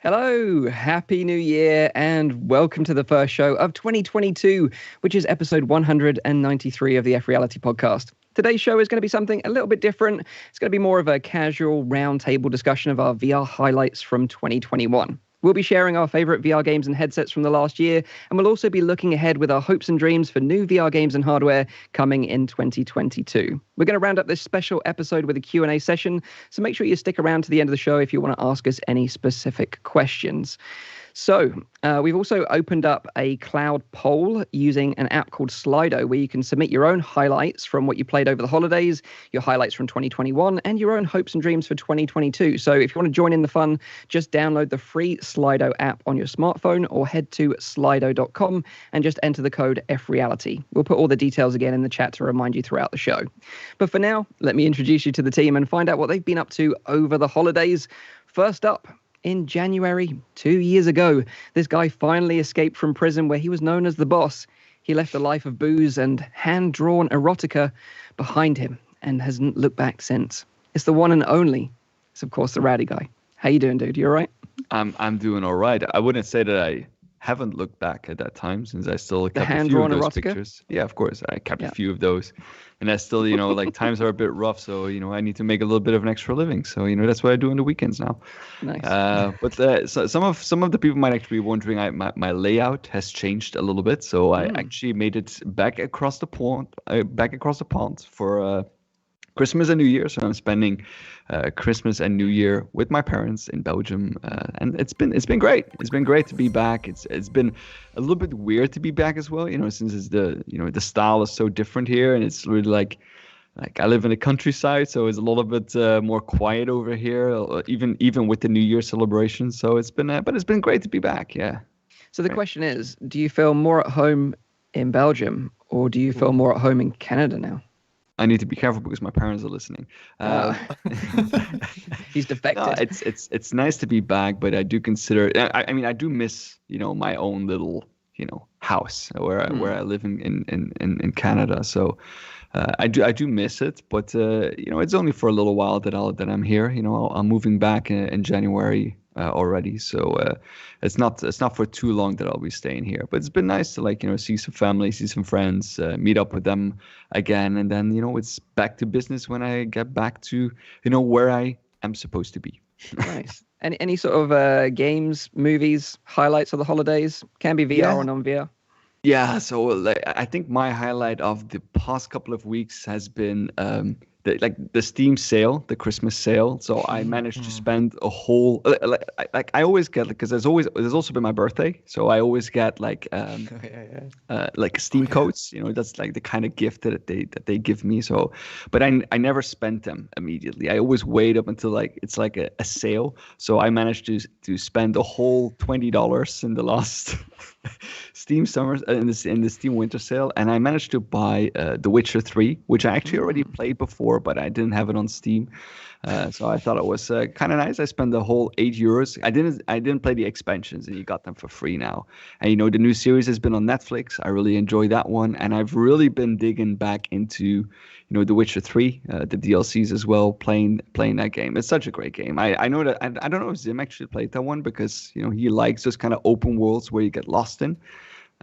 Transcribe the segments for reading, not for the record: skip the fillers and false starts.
Hello, Happy New Year, and welcome to the first show of 2022, which is episode 193 of the FReality Podcast. Today's show is going to be something a little bit different. It's going to be more of a casual roundtable discussion of our VR highlights from 2021. We'll be sharing our favorite VR games and headsets from the last year, and we'll also be looking ahead with our hopes and dreams for new VR games and hardware coming in 2022. We're going to round up this special episode with a Q&A session, so make sure you stick around to the end of the show if you want to ask us any specific questions. So, we've also opened up a cloud poll using an app called Slido, where you can submit your own highlights from what you played over the holidays, your highlights from 2021, and your own hopes and dreams for 2022. So if you want to join in the fun, just download the free Slido app on your smartphone or head to slido.com and just enter the code FReality. We'll put all the details again in the chat to remind you throughout the show. But for now, let me introduce you to the team and find out what they've been up to over the holidays. First up, in January, 2 years ago, this guy finally escaped from prison where he was known as the boss. He left a life of booze and hand-drawn erotica behind him and hasn't looked back since. It's the one and only. It's, of course, the Rowdy guy. How you doing, dude? You all right? I'm doing all right. I wouldn't say that I haven't looked back at that time, since I still kept a few of those erotica pictures. Yeah, of course. I kept a few of those. And I still, like times are a bit rough. So, I need to make a little bit of an extra living. So, that's what I do on the weekends now. Nice. But so some of the people might actually be wondering, my layout has changed a little bit. So I actually made it back across the pond for Christmas and New Year. So I'm spending Christmas and New Year with my parents in Belgium, and it's been great. It's been great to be back. It's been a little bit weird to be back as well, since it's the style is so different here, and it's really like I live in the countryside, so it's a little bit more quiet over here, even with the New Year celebration. So it's been great to be back. Yeah. So the question is, do you feel more at home in Belgium, or do you feel more at home in Canada now? I need to be careful because my parents are listening. He's defected. No, it's nice to be back, but I do consider. I do miss my own little house where I live in Canada. So I do miss it, but it's only for a little while that I'm here. I'm moving back in January already, so it's not for too long that I'll be staying here. But it's been nice to see some family, see some friends, meet up with them again, and then it's back to business when I get back to where I am supposed to be. Nice. Any sort of games, movies, highlights of the holidays? Can be VR or non-VR. Yeah, so I think my highlight of the past couple of weeks has been the Steam sale, the Christmas sale. So I managed to spend a whole I always get, because there's also been my birthday, so I always get like Steam codes. That's like the kind of gift that they give me. So, but I never spent them immediately. I always wait up until it's like a sale. So I managed to spend a whole $20 in the last Steam summer in the Steam winter sale, and I managed to buy The Witcher 3, which I actually already played before, but I didn't have it on Steam. So I thought it was kind of nice. I spent the whole €8. I didn't play the expansions, and you got them for free now. And the new series has been on Netflix. I really enjoy that one, and I've really been digging back into The Witcher 3, the DLCs as well, playing that game. It's such a great game. I know that I don't know if Zim actually played that one, because he likes those kind of open worlds where you get lost in.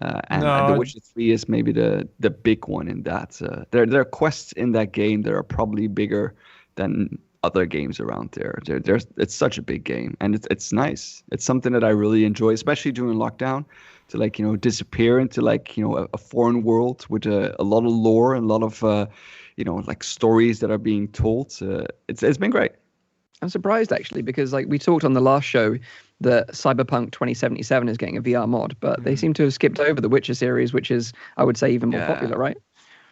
And The Witcher 3 is maybe the big one in that. There are quests in that game that are probably bigger than other games around there. It's such a big game, and it's nice. It's something that I really enjoy, especially during lockdown, to disappear into a foreign world with a lot of lore and a lot of stories that are being told. It's been great. I'm surprised actually, because we talked on the last show that Cyberpunk 2077 is getting a VR mod, but they seem to have skipped over the Witcher series, which is, I would say, even more popular, right?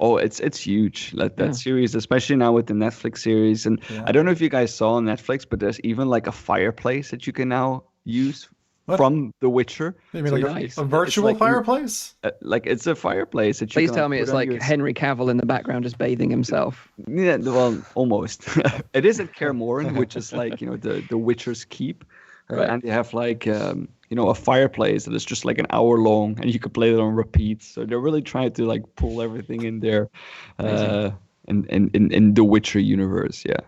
Oh, it's huge. That series, especially now with the Netflix series. And I don't know if you guys saw on Netflix, but there's even a fireplace that you can now use from The Witcher. You mean a virtual fireplace? It's a fireplace that you Please tell me it's like Henry Cavill in the background just bathing himself. Yeah, well, almost. It is at Kaer Morhen, which is the Witcher's keep. Right. And they have a fireplace that is just an hour long, and you could play it on repeat. So they're really trying to pull everything in there, in the Witcher universe. Yeah.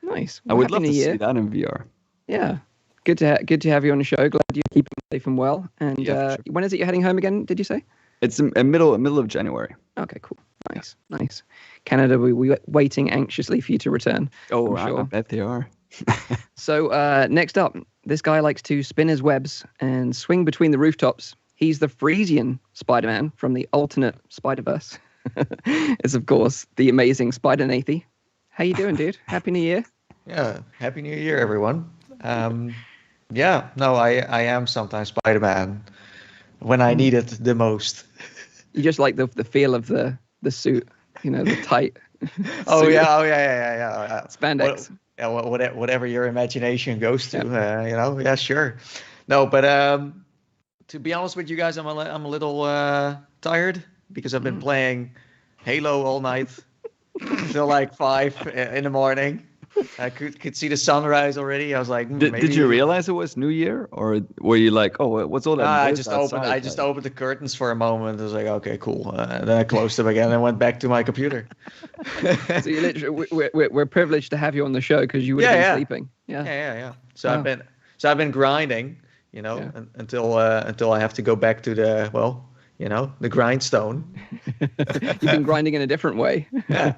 Nice. Well, I would love to see that in VR. Yeah. Good to have you on the show. Glad you're keeping safe and well. And Sure. when is it you're heading home again? Did you say? It's in middle of January. Okay, cool. Nice. Canada, we waiting anxiously for you to return. Oh, I'm sure. I bet they are. So next up, this guy likes to spin his webs and swing between the rooftops. He's the Frisian Spider-Man from the alternate Spider-Verse. It's, of course, the amazing Spider-Nathy. How you doing, dude? Happy New Year. Yeah, Happy New Year, everyone. I am sometimes Spider-Man when I need it the most. You just like the feel of the suit, the tight. Oh suit. yeah. Spandex. Whatever your imagination goes to, Yeah, sure. No, but to be honest with you guys, I'm a little tired because I've been playing Halo all night till like 5 in the morning. I could see the sunrise already. I was like, Did you realize it was New Year, or were you like, oh, what's all that? I just opened the curtains for a moment. I was like, okay, cool. Then I closed them again and went back to my computer. So you literally, we're privileged to have you on the show because you would have been sleeping. Yeah. So I've been grinding, until I have to go back to the grindstone. You've been grinding in a different way. Yeah.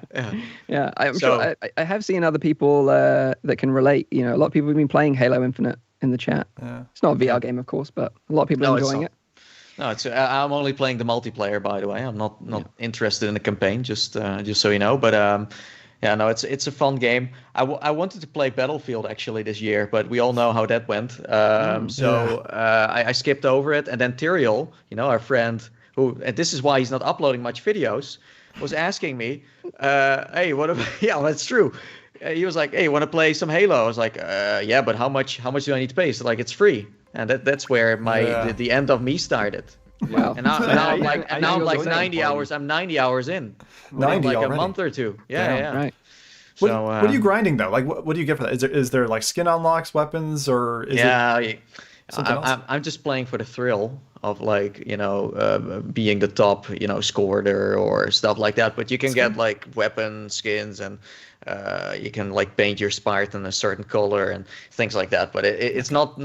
I'm sure I have seen other people that can relate. A lot of people have been playing Halo Infinite in the chat. Yeah. It's not a VR game, of course, but a lot of people are enjoying it. No, I'm only playing the multiplayer, by the way. I'm not interested in the campaign, just so you know. But it's a fun game. I wanted to play Battlefield actually this year, but we all know how that went. I skipped over it, and then Tyriel, our friend, and this is why he's not uploading much videos, was asking me, "Hey, what? Yeah, that's true." He was like, "Hey, want to play some Halo?" I was like, "Yeah, but how much do I need to pay?" So like, it's free, and that's where the end of me started. Wow. And now I'm like 90 hours. I'm 90 hours in. 90 like already. A month or two. Yeah. Right. What are you grinding though? Like, what do you get for that? Is there like skin unlocks, weapons, or is it something else? I'm just playing for the thrill of being the top scorer or stuff like that. But you can get like weapon skins, and you can like paint your Spartan a certain color and things like that. But it's not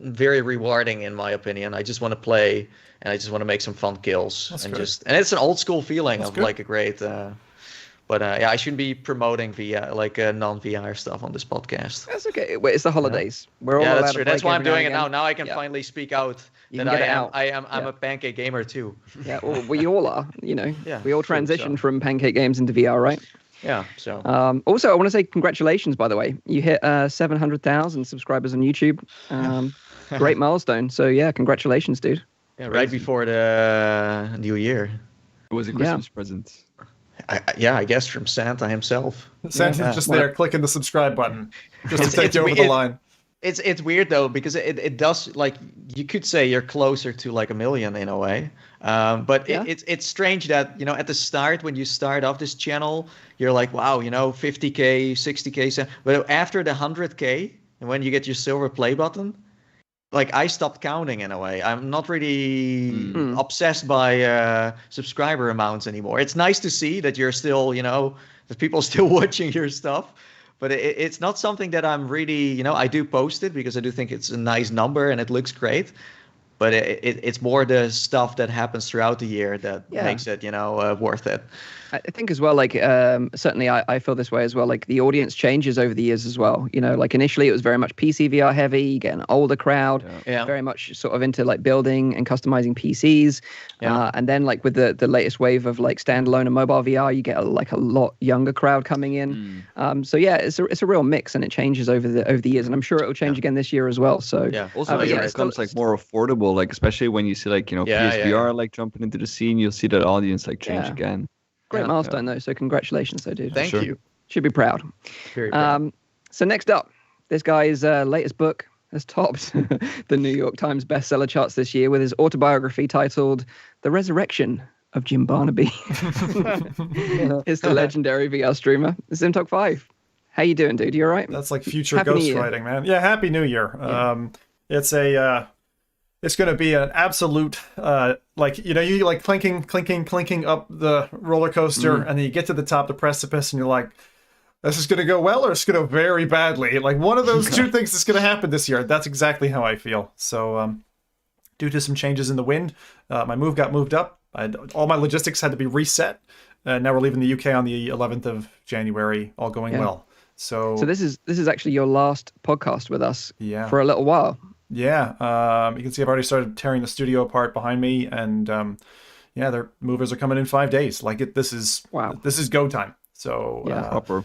very rewarding in my opinion. I just want to play and I just want to make some fun kills. And it's an old school feeling of like a great. But I shouldn't be promoting non-VR stuff on this podcast. That's okay. Wait, it's the holidays. We're all that's true. That's why I'm doing it now. Now I can finally speak out I'm a pancake gamer too. Yeah, well, we all are. Yeah, we all transitioned from pancake games into VR, right? Yeah. So. Also, I want to say congratulations. By the way, you hit 700,000 subscribers on YouTube. Great milestone. So yeah, congratulations, dude. Yeah, right before the New Year. It was a Christmas present. I guess from Santa himself. Santa's just there clicking the subscribe button just to take you over the line. It's weird though, because it does, like, you could say you're closer to like 1 million in a way. But it's strange that, at the start, when you start off this channel, you're like, wow, 50K, 60K. But after the 100K, and when you get your silver play button, like, I stopped counting in a way. I'm not really obsessed by subscriber amounts anymore. It's nice to see that you're still, that people are still watching your stuff. But it's not something that I'm really, I do post it because I do think it's a nice number and it looks great. But it's more the stuff that happens throughout the year that makes it, worth it. I think as well, like, certainly I feel this way as well. Like, the audience changes over the years as well. Like, initially it was very much PC VR heavy. You get an older crowd, very much sort of into like building and customizing PCs. And then like with the latest wave of like standalone and mobile VR, you get a lot younger crowd coming in. So yeah, it's a real mix, and it changes over the years, and I'm sure it will change again this year as well. So also it becomes like more affordable, like especially when you see like PSVR like jumping into the scene, you'll see that audience like change again. Great milestone though, so congratulations though, dude. Thank you. Should be proud. Very proud. So next up, this guy's latest book has topped the New York Times bestseller charts this year with his autobiography titled The Resurrection of Jim Barnaby. It's the legendary VR streamer, ZimTalk5. How you doing, dude? You all right? That's like future ghostwriting, man. Yeah, Happy New Year. It's going to be an absolute, you like clinking up the roller coaster, and then you get to the top, the precipice, and you're like, this is going to go well or it's going to go very badly. Like one of those two things is going to happen this year. That's exactly how I feel. So due to some changes in the wind, my move got moved up. All my logistics had to be reset. Now we're leaving the UK on the 11th of January, all going well. So this is actually your last podcast with us for a little while. Yeah. You can see I've already started tearing the studio apart behind me, and their movers are coming in 5 days. Like this is go time. So proper.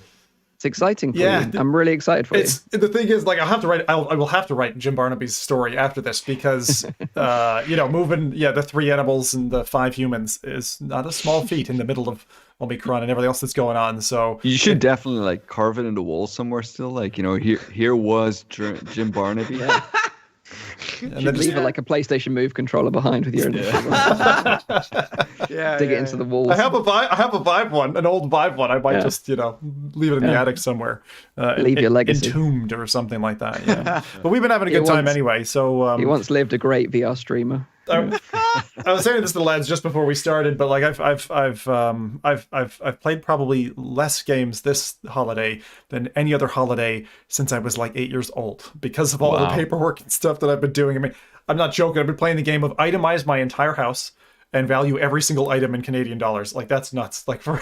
It's exciting for you. I'm really excited for you. The thing is, like, I will have to write Jim Barnaby's story after this because, moving, the 3 animals and the 5 humans is not a small feat in the middle of Omicron and everything else that's going on. So you should definitely like carve it in the wall somewhere still. Like, here was Jim Barnaby. Yeah. And then leave it like a PlayStation Move controller behind with your initials. Dig it into the walls. I have a Vive one, an old Vive one. I might just leave it in the attic somewhere. Leave your legacy entombed or something like that. Yeah. But we've been having a good time anyway. So he once lived a great VR streamer. I was saying this to the lads just before we started, but like I've played probably less games this holiday than any other holiday since I was like 8 years old because of all the paperwork and stuff that I've been doing. I mean, I'm not joking. I've been playing the game of itemize my entire house and value every single item in Canadian dollars. Like that's nuts. Like for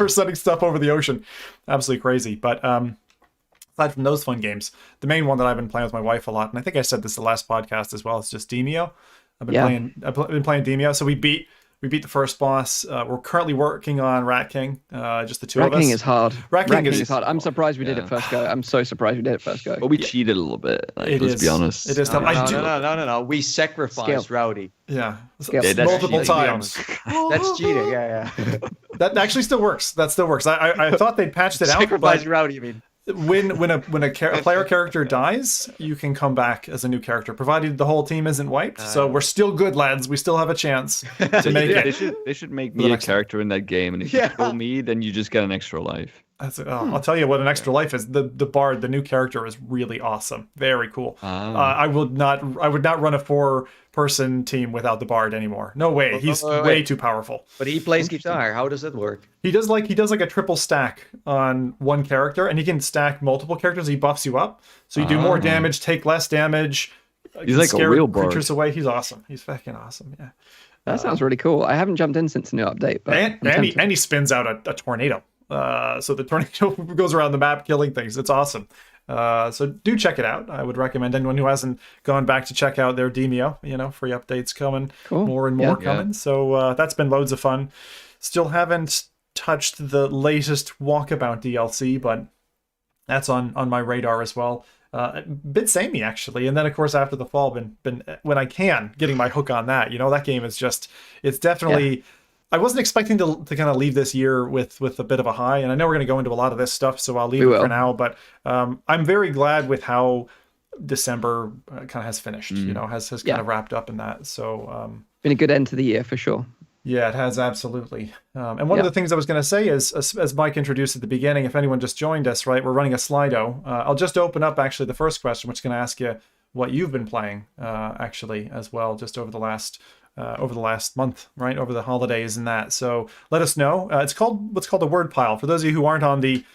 sending stuff over the ocean, absolutely crazy. But aside from those fun games, the main one that I've been playing with my wife a lot, and I think I said this the last podcast as well, it's just Demeo. I've been playing Demeo. So we beat the first boss. We're currently working on Rat King. Just the two of us. Rat King is hard. Rat King is hard. I'm surprised we did it first go. I'm so surprised we did it first go. But we cheated a little bit. Like, let's be honest. It is tough. No. We sacrificed Rowdy. Yeah. Multiple times. That's cheating. Yeah. That actually still works. That still works. I thought they'd patched it out. Sacrifice Rowdy, you mean? When a player character dies, you can come back as a new character, provided the whole team isn't wiped. So we're still good, lads. We still have a chance to make it. They should make me a character in that game, and if you kill me, then you just get an extra life. I'll tell you what an extra life is. The bard, the new character, is really awesome. Very cool. I would not run a 4-person team without the bard anymore. No way. He's way too powerful. But he plays guitar. How does that work? He does like a triple stack on one character, and he can stack multiple characters. He buffs you up, so you do more damage, take less damage. He's like a real bard. Creatures away. He's awesome. He's fucking awesome. Yeah. That sounds really cool. I haven't jumped in since the new update, but and he spins out a tornado. So the tornado goes around the map killing things. It's awesome. So do check it out. I would recommend anyone who hasn't gone back to check out their Demeo. Free updates coming, more and more coming. So that's been loads of fun. Still haven't touched the latest Walkabout DLC, but that's on my radar as well. Bit samey actually, and then of course after the fall, been when I can getting my hook on that. That game is it's definitely. I wasn't expecting to kind of leave this year with a bit of a high, and I know we're going to go into a lot of this stuff, so I'll leave it for now. But I'm very glad with how December kind of has finished. Has kind of wrapped up in that. So been a good end to the year for sure. Yeah, it has absolutely. And one of the things I was going to say is, as Mike introduced at the beginning, if anyone just joined us, right, we're running a Slido. I'll just open up actually the first question, which is going to ask you what you've been playing actually as well, just over the last month, right, over the holidays and that. So let us know. It's what's called a word pile. For those of you who aren't on the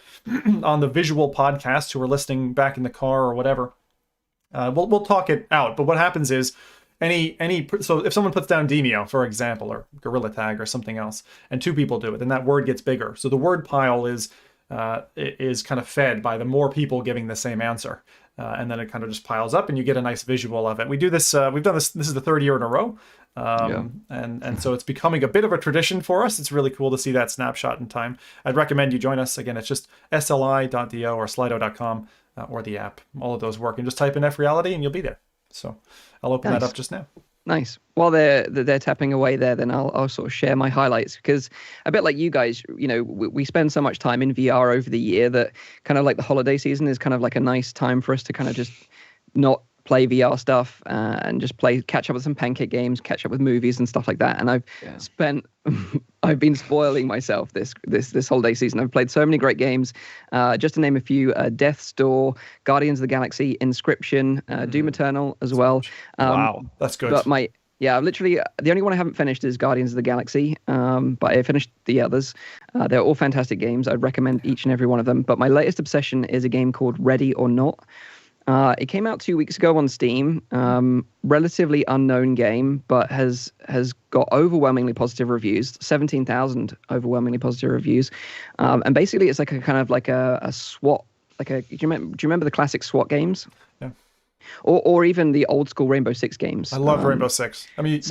visual podcast, who are listening back in the car or whatever, we'll talk it out. But what happens is so if someone puts down Demeo, for example, or Gorilla Tag or something else, and 2 people do it, then that word gets bigger. So the word pile is kind of fed by the more people giving the same answer. And then it kind of just piles up and you get a nice visual of it. We do this, we've done this is the 3rd year in a row. And so it's becoming a bit of a tradition for us. It's really cool to see that snapshot in time. I'd recommend you join us. Again, it's just sli.do or slido.com or the app. All of those work. And just type in FReality and you'll be there. So I'll open that up just now. Nice. While they're tapping away there, then I'll sort of share my highlights, because a bit like you guys, we spend so much time in VR over the year that kind of like the holiday season is kind of like a nice time for us to kind of just not play VR stuff and just catch up with some pancake games, catch up with movies and stuff like that. And I've been spoiling myself this holiday season. I've played so many great games. Just to name a few: Death's Door, Guardians of the Galaxy, Inscription, Doom Eternal as well. Wow, that's good. But Yeah, literally, the only one I haven't finished is Guardians of the Galaxy, but I finished the others. They're all fantastic games. I'd recommend each and every one of them. But my latest obsession is a game called Ready or Not. It came out 2 weeks ago on Steam. Relatively unknown game, but has got overwhelmingly positive reviews. 17,000 overwhelmingly positive reviews. And basically, it's like a kind of like a SWAT. Do you remember the classic SWAT games? Yeah. Or even the old school Rainbow Six games. I love Rainbow Six. I mean,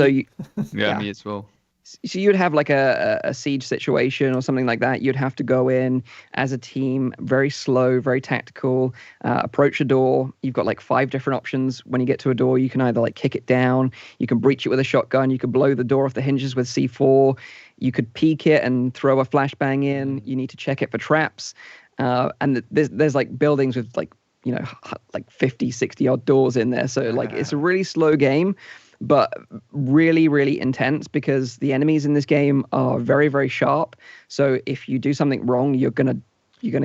yeah, me as well. So you'd have like a siege situation or something like that. You'd have to go in as a team, very slow, very tactical, approach a door. You've got like 5 different options. When you get to a door, you can either like kick it down, you can breach it with a shotgun, you could blow the door off the hinges with C4, you could peek it and throw a flashbang in. You need to check it for traps. And there's like buildings with like, you know, like 50, 60 odd doors in there. So like it's a really slow game, but really, really intense because the enemies in this game are very, very sharp. So if you do something wrong, you're gonna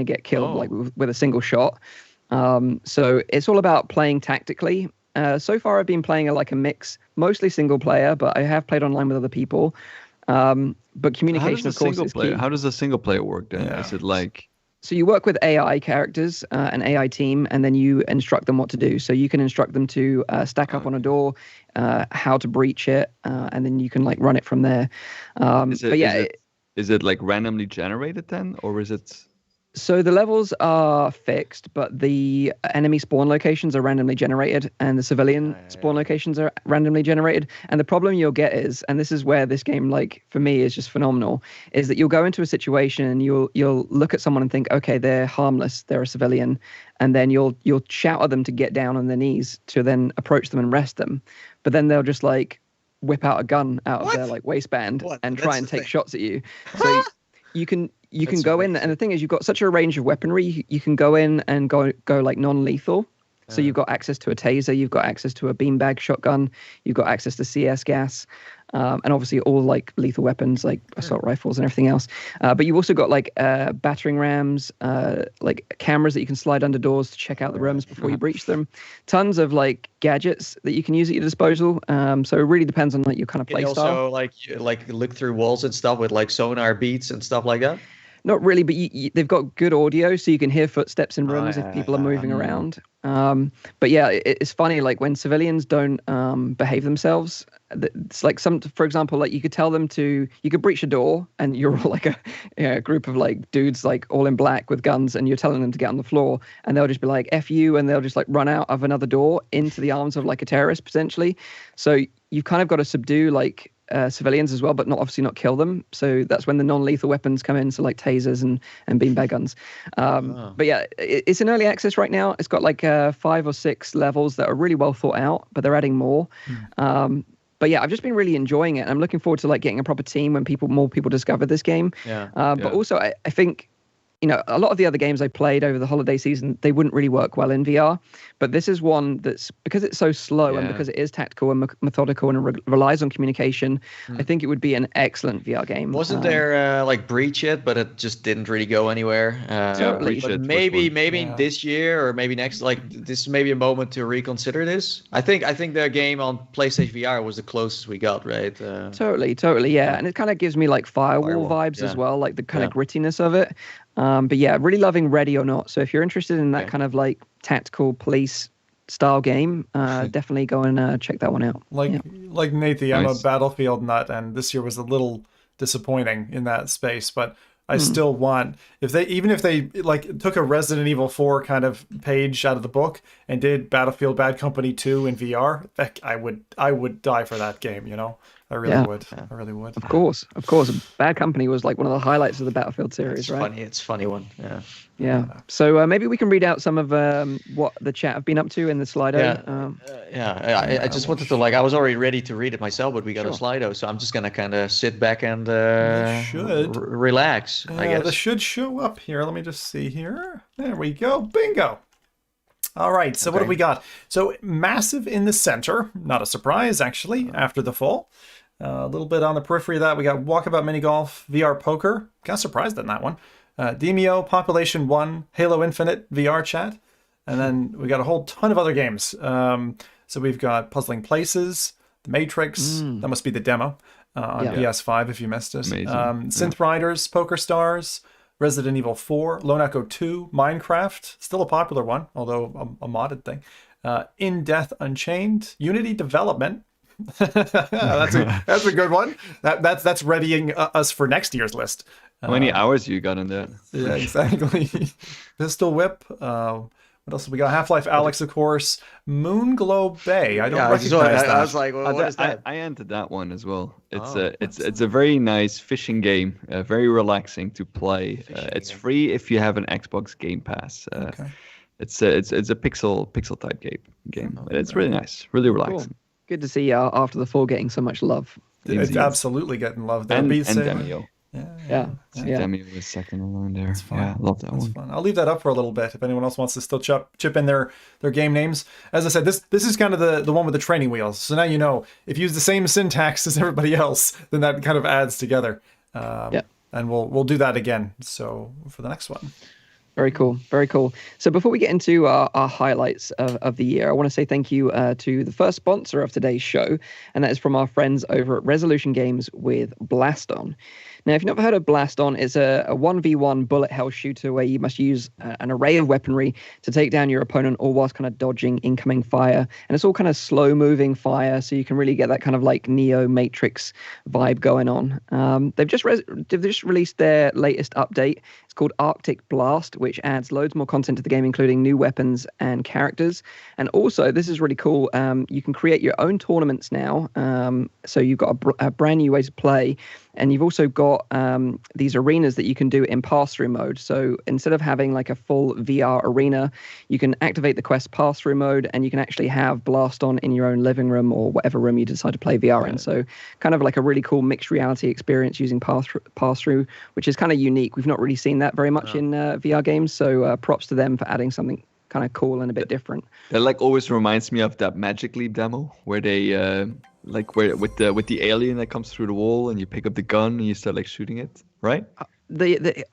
get killed like with a single shot. So it's all about playing tactically. So far, I've been playing a mix, mostly single player, but I have played online with other people. But communication, of course, is key. How does a single player work then? Yeah. Is it like... So you work with AI characters, an AI team, and then you instruct them what to do. So you can instruct them to stack up on a door, how to breach it, and then you can like run it from there. Is it like randomly generated then, or is it? So the levels are fixed, but the enemy spawn locations are randomly generated, and the civilian spawn locations are randomly generated. And the problem you'll get is, and this is where this game, like for me, is just phenomenal, is that you'll go into a situation and you'll look at someone and think, okay, they're harmless, they're a civilian, and then you'll shout at them to get down on their knees to then approach them and rest them, but then they'll just like whip out a gun out of their like waistband and try and take shots at you. So you can go in, and the thing is, you've got such a range of weaponry. You can go in and go like non-lethal. So you've got access to a taser, you've got access to a beanbag shotgun, you've got access to CS gas, and obviously all like lethal weapons like assault rifles and everything else. But you've also got like battering rams, like cameras that you can slide under doors to check out the rooms before you breach them. Tons of like gadgets that you can use at your disposal. So it really depends on like your kind of play style. Also like look through walls and stuff with like sonar beats and stuff like that. Not really, but they've got good audio, so you can hear footsteps in rooms if people are moving around. But yeah, it's funny, like when civilians don't behave themselves, it's like for example, like you could breach a door and you're all like a group of like dudes like all in black with guns, and you're telling them to get on the floor, and they'll just be like, F you, and they'll just like run out of another door into the arms of like a terrorist potentially. So you've kind of got to subdue like civilians as well, but obviously not kill them. So that's when the non-lethal weapons come in, so like tasers and beanbag guns. But yeah, it's in early access right now. It's got like 5 or 6 levels that are really well thought out, but they're adding more. But yeah, I've just been really enjoying it, and I'm looking forward to like getting a proper team when more people discover this game. But also I think, you know, a lot of the other games I played over the holiday season, they wouldn't really work well in VR. But this is one that's, because it's so slow and because it is tactical and methodical and relies on communication, I think it would be an excellent VR game. Wasn't there like Breach It, but it just didn't really go anywhere. But maybe this year or maybe next, like this may be a moment to reconsider this. I think the game on PlayStation VR was the closest we got, right? Totally, yeah. And it kind of gives me like Firewall vibes as well, like the kind of grittiness of it. But yeah, really loving Ready or Not. So if you're interested in that kind of like tactical police style game, definitely go and check that one out. Like Nathan, I'm a Battlefield nut, and this year was a little disappointing in that space, but I still want, if they like took a Resident Evil 4 kind of page out of the book and did Battlefield Bad Company 2 in VR, I would die for that game, you know. I really would. I really would. Of course. Bad Company was like one of the highlights of the Battlefield series, right? It's a funny one. Yeah. So maybe we can read out some of what the chat have been up to in the Slido. I just wanted to I was already ready to read it myself, but we got a Slido, so I'm just gonna kind of sit back and relax. I guess this should show up here. Let me just see here. There we go. Bingo. All right, so what have we got? So massive in the center, not a surprise actually, after the fall. A little bit on the periphery of that, we got Walkabout Mini Golf, VR Poker. Got surprised in that one. Demio, Population 1, Halo Infinite, VR Chat. And then we got a whole ton of other games. So we've got Puzzling Places, The Matrix, that must be the demo on PS5 if you missed it. Synth Riders, Poker Stars, Resident Evil 4, Lone Echo 2, Minecraft, still a popular one, although a modded thing. In Death Unchained, Unity Development. That's a good one. That's readying us for next year's list. How many hours you got in that? Yeah, exactly. Pistol Whip. What else have we got? Half-Life Alyx, of course. Moonglow Bay. I don't recognize that. I was like, well, what is that? I entered that one as well. It's a very nice fishing game. Very relaxing to play. It's free if you have an Xbox Game Pass. Okay. It's a pixel type game. It's really nice. Really relaxing. Cool. Good to see after the 4 getting so much love. It's absolutely getting love. And Demio. Yeah. Demio was second along there. That's fun. Yeah, I love that one. Fun. I'll leave that up for a little bit if anyone else wants to still chip in their game names. As I said, this is kind of the one with the training wheels. So now you know if you use the same syntax as everybody else, then that kind of adds together. And we'll do that again. So for the next one. Very cool. Very cool. So before we get into our highlights of the year, I want to say thank you to the first sponsor of today's show, and that is from our friends over at Resolution Games with Blaston. Now, if you've never heard of Blaston, it's a 1v1 bullet hell shooter where you must use an array of weaponry to take down your opponent, all whilst kind of dodging incoming fire. And it's all kind of slow-moving fire, so you can really get that kind of like Neo Matrix vibe going on. They've just released their latest update. It's called Arctic Blast, which adds loads more content to the game, including new weapons and characters. And also, this is really cool, you can create your own tournaments now. So you've got a brand new way to play. And you've also got these arenas that you can do in pass-through mode. So instead of having like a full VR arena, you can activate the Quest pass-through mode, and you can actually have Blast on in your own living room or whatever room you decide to play VR in. So kind of like a really cool mixed reality experience using pass-through, which is kind of unique. We've not really seen that very much in VR games. So props to them for adding something kind of cool and a bit different. That like always reminds me of that Magic Leap demo where they with the alien that comes through the wall and you pick up the gun and you start like shooting it, right?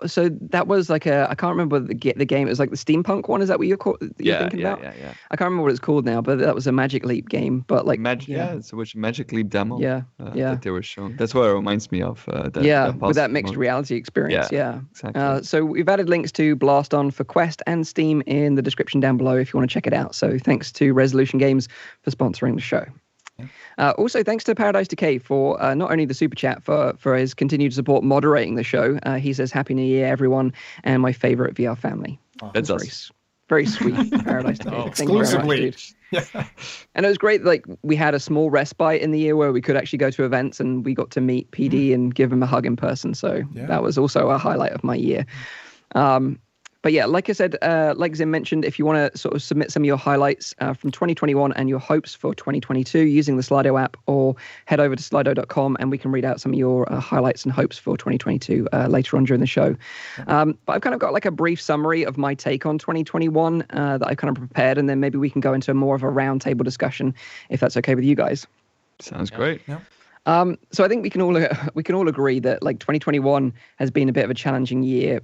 So that was like I can't remember the game. It was like the steampunk one. Is that what you're thinking about? Yeah. I can't remember what it's called now, but that was a Magic Leap game. But like it's which Magic Leap demo. That they were shown. That's what it reminds me of. With that mixed reality experience. Yeah. Exactly. So we've added links to Blast On for Quest and Steam in the description down below if you want to check it out. So thanks to Resolution Games for sponsoring the show. Also, thanks to Paradise Decay for not only the super chat for his continued support moderating the show. He says, "Happy New Year, everyone, and my favorite VR family." That's us. Very sweet, Paradise Decay. Exclusively. And it was great. Like we had a small respite in the year where we could actually go to events, and we got to meet PD and give him a hug in person. So that was also a highlight of my year. But yeah, like I said, like Zim mentioned, if you want to sort of submit some of your highlights from 2021 and your hopes for 2022 using the Slido app, or head over to slido.com and we can read out some of your highlights and hopes for 2022 later on during the show. But I've kind of got like a brief summary of my take on 2021 that I kind of prepared, and then maybe we can go into more of a roundtable discussion if that's okay with you guys. Sounds great. Yeah. So I think we can all agree that like 2021 has been a bit of a challenging year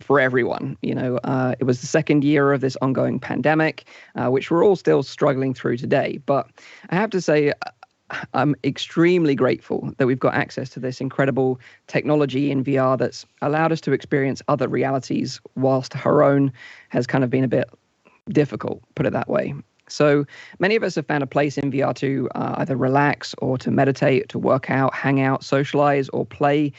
for everyone. It was the second year of this ongoing pandemic, which we're all still struggling through today. But I have to say, I'm extremely grateful that we've got access to this incredible technology in VR that's allowed us to experience other realities, whilst our own has kind of been a bit difficult, put it that way. So many of us have found a place in VR to either relax or to meditate, to work out, hang out, socialize, or play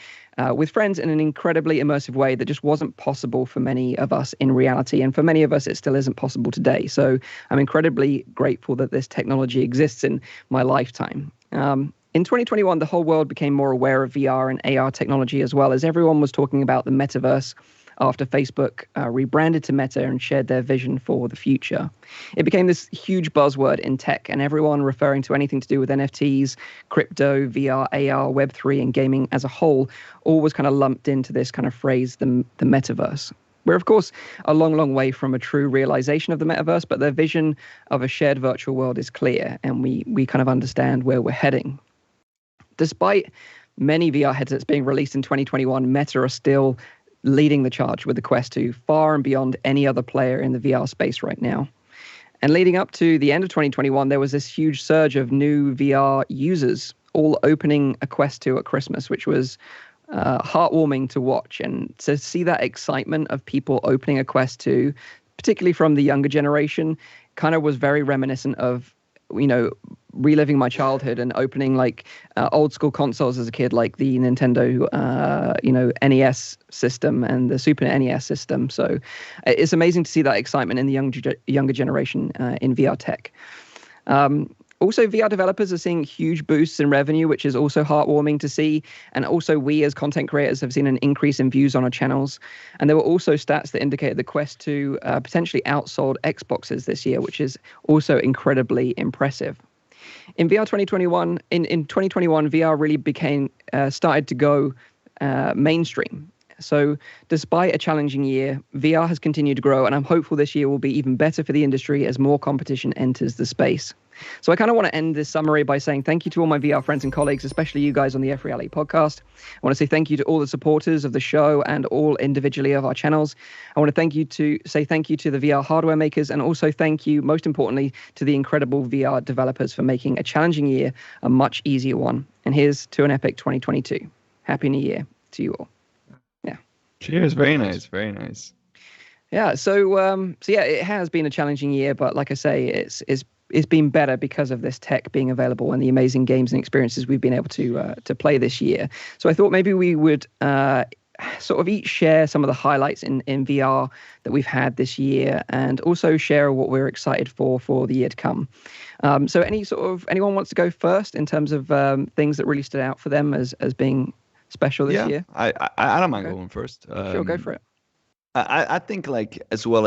with friends in an incredibly immersive way that just wasn't possible for many of us in reality. And for many of us, it still isn't possible today. So I'm incredibly grateful that this technology exists in my lifetime. In 2021, the whole world became more aware of VR and AR technology, as well as everyone was talking about the metaverse after Facebook rebranded to Meta and shared their vision for the future. It became this huge buzzword in tech, and everyone referring to anything to do with NFTs, crypto, VR, AR, Web3, and gaming as a whole, all was kind of lumped into this kind of phrase, the metaverse. We're, of course, a long, long way from a true realization of the metaverse, but their vision of a shared virtual world is clear, and we kind of understand where we're heading. Despite many VR headsets being released in 2021, Meta are still leading the charge with the Quest 2 far and beyond any other player in the VR space right now. And leading up to the end of 2021, there was this huge surge of new VR users all opening a Quest 2 at Christmas, which was heartwarming to watch. And to see that excitement of people opening a Quest 2, particularly from the younger generation, kind of was very reminiscent of, reliving my childhood and opening like old school consoles as a kid, like the Nintendo, NES system and the Super NES system. So it's amazing to see that excitement in the younger generation in VR tech. Also, VR developers are seeing huge boosts in revenue, which is also heartwarming to see. And also, we as content creators have seen an increase in views on our channels. And there were also stats that indicated the Quest 2 potentially outsold Xboxes this year, which is also incredibly impressive. In VR 2021, in 2021, VR really started to go mainstream. So despite a challenging year, VR has continued to grow, and I'm hopeful this year will be even better for the industry as more competition enters the space. So I kind of want to end this summary by saying thank you to all my VR friends and colleagues, especially you guys on the FReality podcast. I want to say thank you to all the supporters of the show and all individually of our channels. I want to say thank you to the VR hardware makers, and also thank you, most importantly, to the incredible VR developers for making a challenging year a much easier one. And here's to an epic 2022. Happy New Year to you all. Yeah. Cheers. Very nice. Very nice. Yeah. So yeah, it has been a challenging year, but like I say, it's been better because of this tech being available and the amazing games and experiences we've been able to play this year. So I thought maybe we would sort of each share some of the highlights in VR that we've had this year, and also share what we're excited for the year to come. So anyone wants to go first in terms of things that really stood out for them as being special this year? I don't mind going first. Sure, go for it. I think as well,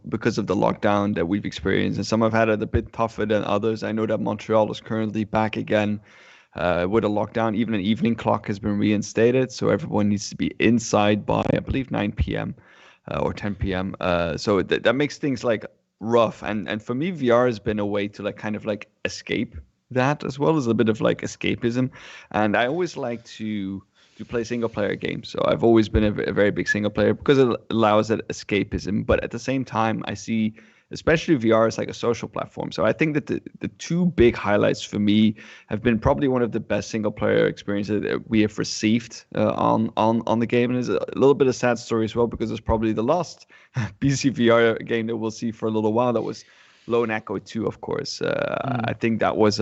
because of the lockdown that we've experienced, and some have had it a bit tougher than others. I know that Montreal is currently back again with a lockdown. Even an evening clock has been reinstated, so everyone needs to be inside by, I believe, 9 p.m. Or 10 p.m. So that makes things rough. And for me, VR has been a way to kind of escape that, as well as a bit of escapism. And I always like to play single player games. So I've always been a very big single player because it allows that escapism. But at the same time, I see especially VR as a social platform. So I think that the two big highlights for me have been probably one of the best single player experiences that we have received on the game. And it's a little bit of sad story as well, because it's probably the last PC VR game that we'll see for a little while. That was Lone Echo 2, of course. I think that was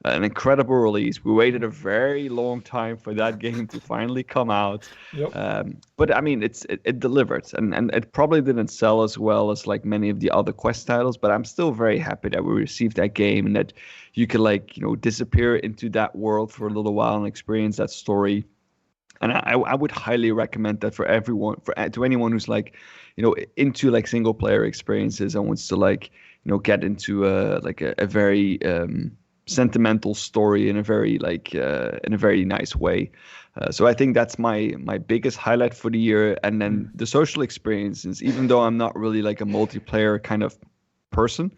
an incredible release. We waited a very long time for that game to finally come out. Yep. But I mean, it delivered, and it probably didn't sell as well as many of the other Quest titles. But I'm still very happy that we received that game, and that you could disappear into that world for a little while and experience that story. And I would highly recommend that for everyone, to anyone who's into single player experiences and wants to get into a very sentimental story in a very nice way. So I think that's my biggest highlight for the year. And then the social experiences, even though I'm not really a multiplayer kind of person,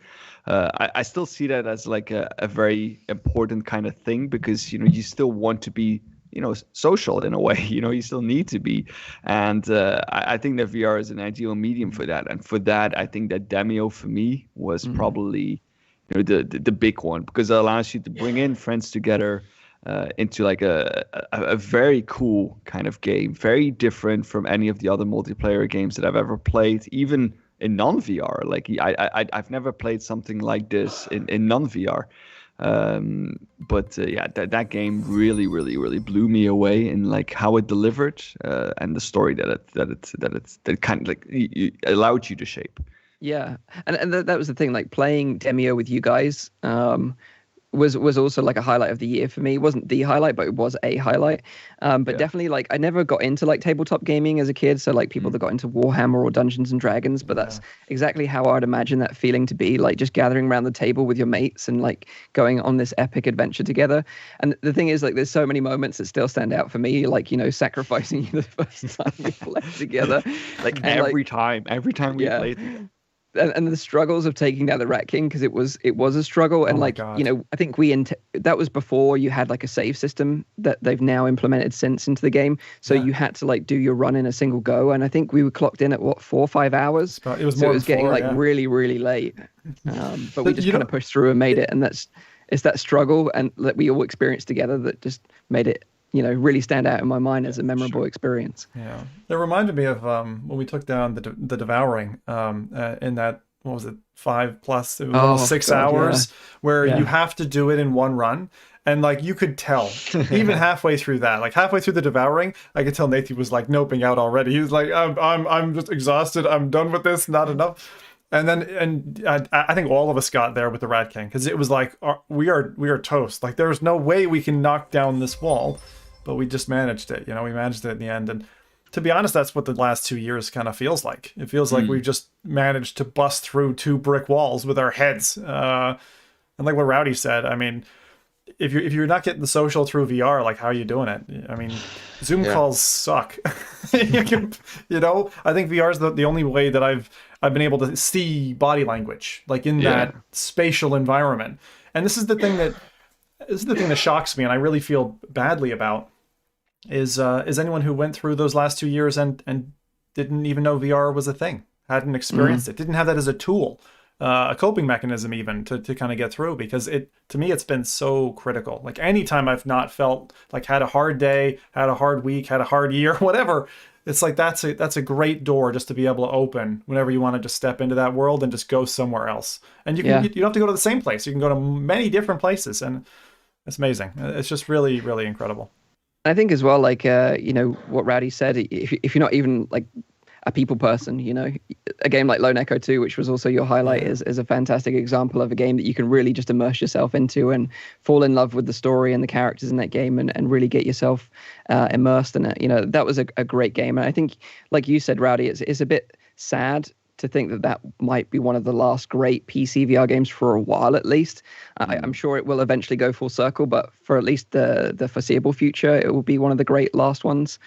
I still see that as a very important kind of thing, because you still want to be social in a way. You still need to be. And I think that VR is an ideal medium for that. And for that, I think that Demio for me was probably the big one, because it allows you to bring in friends together into a very cool kind of game, very different from any of the other multiplayer games that I've ever played, even in non-VR. I've never played something like this in non-VR. But that game really, really, really blew me away in how it delivered and the story that kind of allowed you to shape. Yeah, and that was the thing. Playing Demio with you guys was also a highlight of the year for me. It wasn't the highlight, but it was a highlight. But definitely, I never got into tabletop gaming as a kid. So people that got into Warhammer or Dungeons and Dragons. But that's exactly how I'd imagine that feeling to be, just gathering around the table with your mates and going on this epic adventure together. And the thing is, there's so many moments that still stand out for me, sacrificing you the first time we played together. Every time we played together. and the struggles of taking down the Rat King, because it was a struggle, and I think that was before you had like a save system that they've now implemented since into the game, so you had to like do your run in a single go, and I think we were clocked in at 4 or 5 hours. It was getting really, really late, but we just kind of pushed through and made it, and it's that struggle and that we all experienced together that just made it really stand out in my mind as a memorable experience. Yeah, it reminded me of when we took down the Devouring in that, what was it, 5+, it was almost 6 hours, where you have to do it in one run. And like you could tell, even halfway through that, like halfway through the Devouring, I could tell Nathan was like noping out already. He was like, I'm just exhausted. I'm done with this. Not enough. And then, I think all of us got there with the Rat King, because it was like we are toast. Like there's no way we can knock down this wall, but we just managed it. We managed it in the end. And to be honest, that's what the last 2 years kind of feels like. It feels like we've just managed to bust through 2 brick walls with our heads. And like what Rowdy said, I mean, if you're not getting the social through VR, like how are you doing it? I mean, Zoom calls suck. I think VR is the only way that I've been able to see body language, like in that spatial environment. And this is the thing that shocks me, and I really feel badly about, is anyone who went through those last 2 years and didn't even know VR was a thing, hadn't experienced it, didn't have that as a tool, a coping mechanism even to kind of get through, because to me it's been so critical. Like anytime I've not felt like had a hard day, had a hard week, had a hard year, whatever, it's like that's a great door just to be able to open whenever you want to just step into that world and just go somewhere else. And you don't have to go to the same place. You can go to many different places, and it's amazing. It's just really, really incredible. I think as well, like what Rowdy said, if you're not even like a people person, a game like Lone Echo 2, which was also your highlight, is a fantastic example of a game that you can really just immerse yourself into and fall in love with the story and the characters in that game, and really get yourself immersed in it. That was a great game. And I think, like you said, Rowdy, it's a bit sad to think that might be one of the last great PC VR games for a while, at least. I'm sure it will eventually go full circle, but for at least the foreseeable future, it will be one of the great last ones.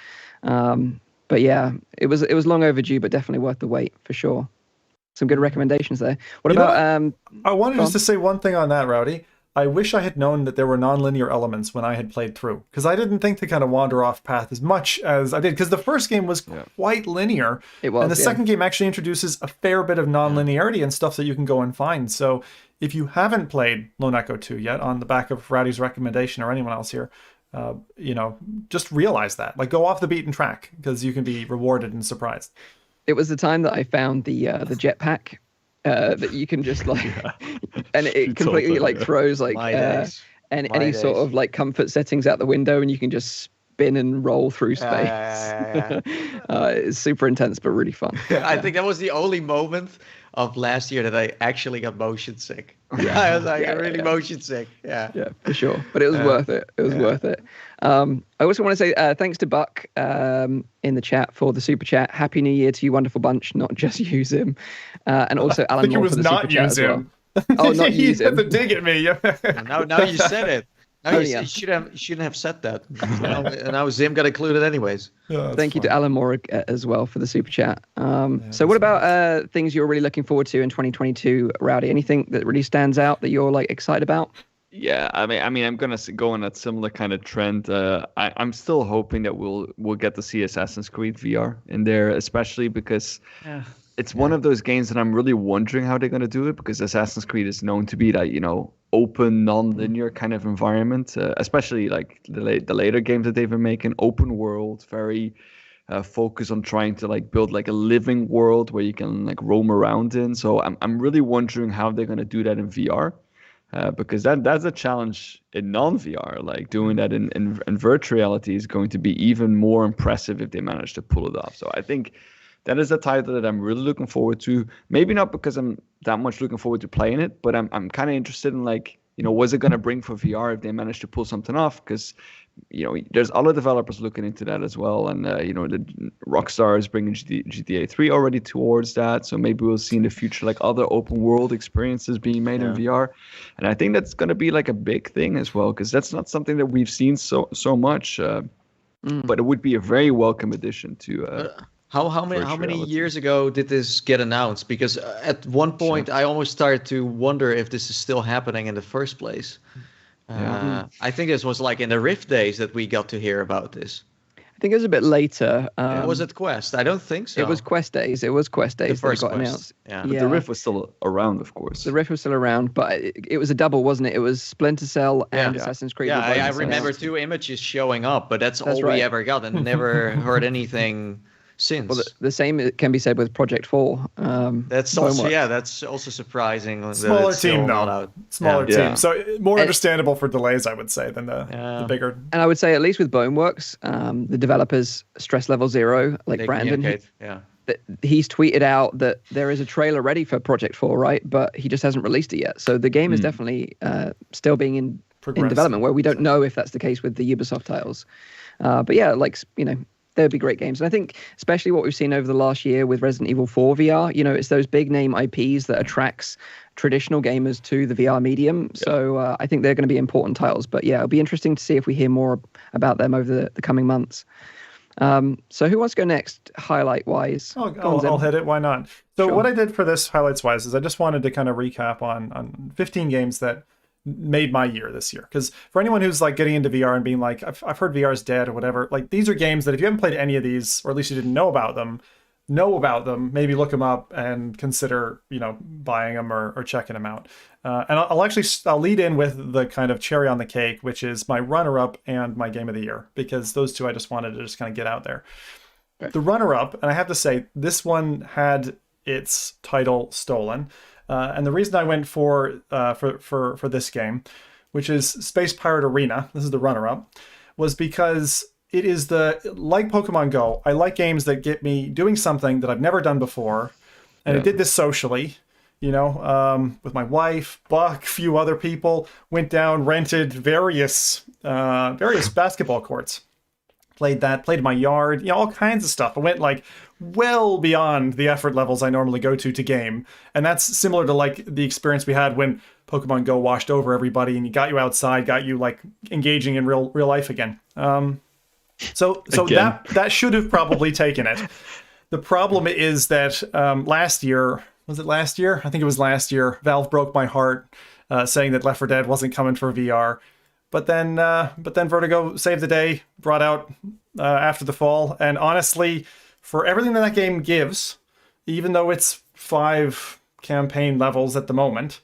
But yeah, it was long overdue, but definitely worth the wait for sure. Some good recommendations there. What about? I wanted just to say one thing on that, Rowdy. I wish I had known that there were non-linear elements when I had played through, because I didn't think to kind of wander off path as much as I did, because the first game was quite linear. It was, and the second game actually introduces a fair bit of non-linearity and stuff that you can go and find. So if you haven't played Lone Echo 2 yet, on the back of Rowdy's recommendation or anyone else here, just realize that. Like, go off the beaten track, because you can be rewarded and surprised. It was the time that I found the jetpack. That you can just and it completely throws any sort of like comfort settings out the window, and you can just spin and roll through space. It's super intense, but really fun. I think that was the only moment of last year that I actually got motion sick. I was like really motion sick. Yeah, for sure. But it was worth it. It was worth it. I also want to say thanks to Buck in the chat for the super chat. Happy New Year to you, wonderful bunch. Not just use him, and also Alan Moore for the super chat as well. Oh, not use him. You have to dig at me. Now you said it. You shouldn't have said that. Now Zim got included anyways. Thank you to Alan Moore as well for the super chat. So what about things you're really looking forward to in 2022, Rowdy? Anything that really stands out that you're like excited about? Yeah, I mean, I'm gonna go on that similar kind of trend. I'm still hoping that we'll get to see Assassin's Creed VR in there, especially because it's one of those games that I'm really wondering how they're gonna do it, because Assassin's Creed is known to be that open, non-linear kind of environment, especially like the later games that they've been making, open world, very focused on trying to like build like a living world where you can like roam around in. So I'm really wondering how they're gonna do that in VR. Because that's a challenge in non-VR. Like doing that in virtual reality is going to be even more impressive if they manage to pull it off. So I think that is a title that I'm really looking forward to. Maybe not because I'm that much looking forward to playing it, but I'm kind of interested in like, what's it going to bring for VR if they manage to pull something off? Because, there's other developers looking into that as well. And, the Rockstar is bringing GTA 3 already towards that. So maybe we'll see in the future like other open world experiences being made in VR. And I think that's going to be like a big thing as well, because that's not something that we've seen so much. But it would be a very welcome addition to How many years ago did this get announced? Because at one point I almost started to wonder if this is still happening in the first place. I think this was like in the Rift days that we got to hear about this. I think it was a bit later. Was it Quest? I don't think so. It was Quest days. It was Quest days that got announced. Yeah. But the Rift was still around, of course. The Rift was still around, but it was a double, wasn't it? It was Splinter Cell and Assassin's Creed. Yeah, I remember 2 images showing up, but that's all we ever got, and never heard anything since. Well, the same can be said with Project 4. That's also surprising. Smaller team, though. Smaller team. So more understandable for delays, I would say, than the bigger. And I would say, at least with Boneworks, the developers stress level 0, like Brandon. He's tweeted out that there is a trailer ready for Project 4, right? But he just hasn't released it yet. So the game is definitely still being in development, where we don't know if that's the case with the Ubisoft titles. But yeah, like, they'd be great games. And I think especially what we've seen over the last year with Resident Evil 4 VR, it's those big name IPs that attracts traditional gamers to the VR medium. Yeah. So I think they're going to be important titles. But yeah, it'll be interesting to see if we hear more about them over the coming months. So who wants to go next, highlight-wise? I'll hit it. Why not? So what I did for this highlights-wise is I just wanted to kind of recap on 15 games that made my year this year. Because for anyone who's like getting into VR and being like, I've heard VR is dead or whatever, like these are games that if you haven't played any of these, or at least you didn't know about them, maybe look them up and consider, buying them or checking them out. And I'll lead in with the kind of cherry on the cake, which is my runner-up and my game of the year, because those two I just wanted to just kind of get out there. Okay. The runner-up, and I have to say, this one had its title stolen. And the reason I went for this game, which is Space Pirate Arena, this is the runner-up, was because it is like Pokemon Go, I like games that get me doing something that I've never done before, and I did this socially, with my wife, Buck, a few other people, went down, rented various basketball courts, played in my yard, all kinds of stuff. I went like well beyond the effort levels I normally go to game. And that's similar to like the experience we had when Pokemon Go washed over everybody and got you outside, got you like engaging in real life again. So that should have probably taken it. The problem is that last year, was it last year? I think it was last year, Valve broke my heart saying that Left 4 Dead wasn't coming for VR. But then Vertigo saved the day, brought out After the Fall, and honestly, for everything that game gives, even though it's 5 campaign levels at the moment,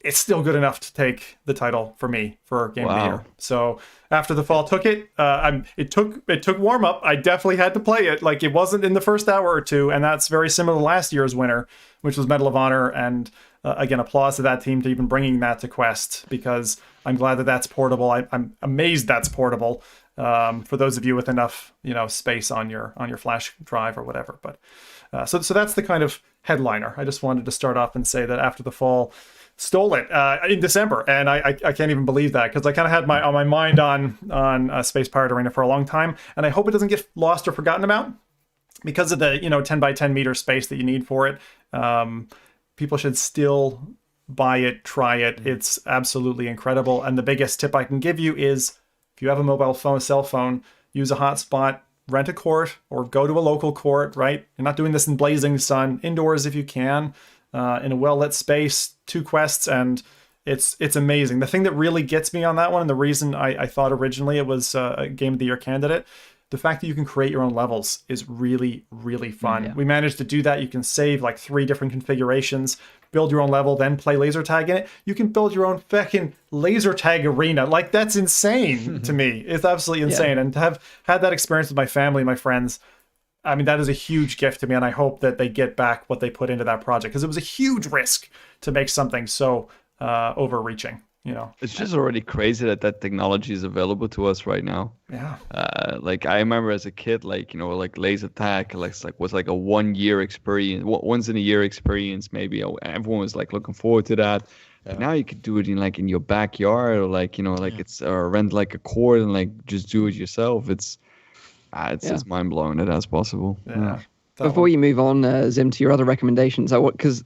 it's still good enough to take the title for me for Game of the Year. So After the Fall took it. It took warm up. I definitely had to play it. Like, it wasn't in the first hour or two, and that's very similar to last year's winner, which was Medal of Honor. And again, applause to that team to even bringing that to Quest, because I'm glad that that's portable. I'm amazed that's portable. For those of you with enough, space on your flash drive or whatever. But so that's the kind of headliner. I just wanted to start off and say that After the Fall stole it in December, and I can't even believe that, because I kind of had my mind on Space Pirate Arena for a long time, and I hope it doesn't get lost or forgotten about because of the 10 by 10 meter space that you need for it. People should still buy it, try it. It's absolutely incredible. And the biggest tip I can give you is, if you have a mobile phone, cell phone, use a hotspot, rent a court, or go to a local court, right? You're not doing this in blazing sun, indoors if you can, in a well-lit space, 2 quests, and it's amazing. The thing that really gets me on that one, and the reason I thought originally it was a Game of the Year candidate, the fact that you can create your own levels is really, really fun. Yeah. We managed to do that. You can save like 3 different configurations, build your own level, then play laser tag in it. You can build your own fucking laser tag arena. Like, that's insane to me. It's absolutely insane. And to have had that experience with my family, my friends, I mean, that is a huge gift to me. And I hope that they get back what they put into that project, because it was a huge risk to make something so overreaching. It's just already crazy that technology is available to us right now. Yeah. Like, I remember as a kid, like laser tag, was like a 1 year experience, once in a year experience, maybe. Everyone was like looking forward to that. Yeah. But now you could do it in your backyard, or it's rent like a court and like just do it yourself. It's just mind blowing that that's possible. Yeah. Before you move on, Zim, to your other recommendations, because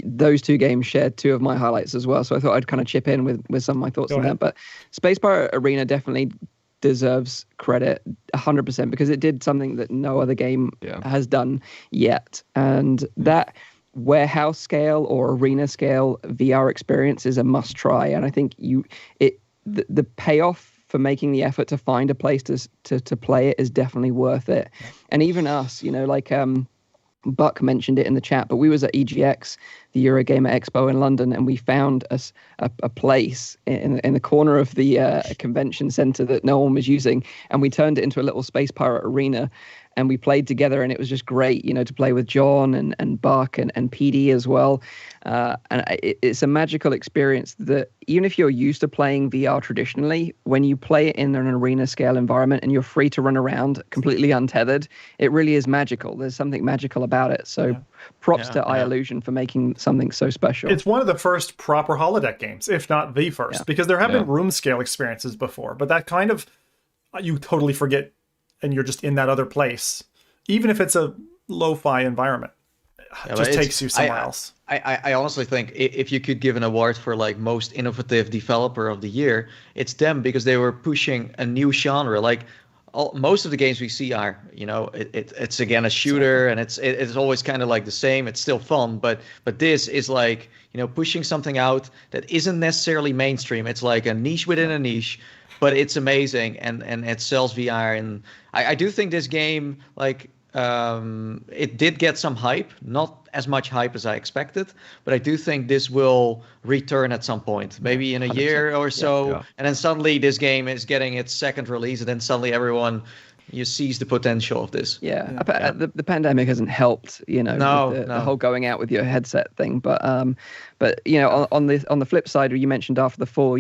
those 2 games shared 2 of my highlights as well, so I thought I'd kind of chip in with some of my thoughts on that. But Space Pirate Arena definitely deserves credit 100% because it did something that no other game has done yet. And that warehouse scale or arena scale VR experience is a must try. And I think the payoff for making the effort to find a place to play it is definitely worth it. And even us, like Buck mentioned it in the chat, but we was at EGX, the Eurogamer Expo in London, and we found a place in the corner of the convention center that no one was using, and we turned it into a little Space Pirate arena, and we played together, and it was just great, to play with John and Buck and PD as well. And it's a magical experience that even if you're used to playing VR traditionally, when you play it in an arena scale environment and you're free to run around completely untethered, it really is magical. There's something magical about it. So props to iLlusion for making something so special. It's one of the first proper holodeck games, if not the first, because there have been room scale experiences before, but that kind of, you totally forget and you're just in that other place, even if it's a lo-fi environment. It just takes you somewhere else. I honestly think if you could give an award for like most innovative developer of the year, it's them, because they were pushing a new genre. Like most of the games we see are, it's again a shooter, and it's always kind of like the same. It's still fun, but this is like, pushing something out that isn't necessarily mainstream. It's like a niche within a niche, but it's amazing, and it sells VR. And I do think this game, like, it did get some hype, not as much hype as I expected, but I do think this will return at some point, maybe in a year or so, and then suddenly this game is getting its second release, and then suddenly everyone sees the potential of this. The pandemic hasn't helped, the whole going out with your headset thing, but on the flip side, you mentioned after the fall,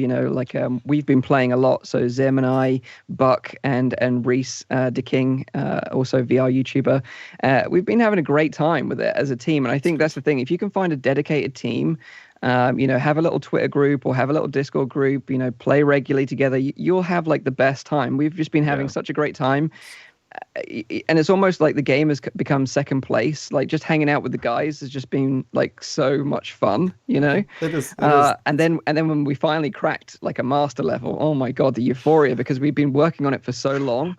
we've been playing a lot. So Zim and I, Buck and Reese DeKing, also VR YouTuber, we've been having a great time with it as a team. And I think that's the thing. If you can find a dedicated team, have a little Twitter group or have a little Discord group, play regularly together, you'll have like the best time. We've just been having such a great time. And it's almost like the game has become second place. Like just hanging out with the guys has just been like so much fun, It is. And then when we finally cracked like a master level, oh my God, the euphoria, because we've been working on it for so long.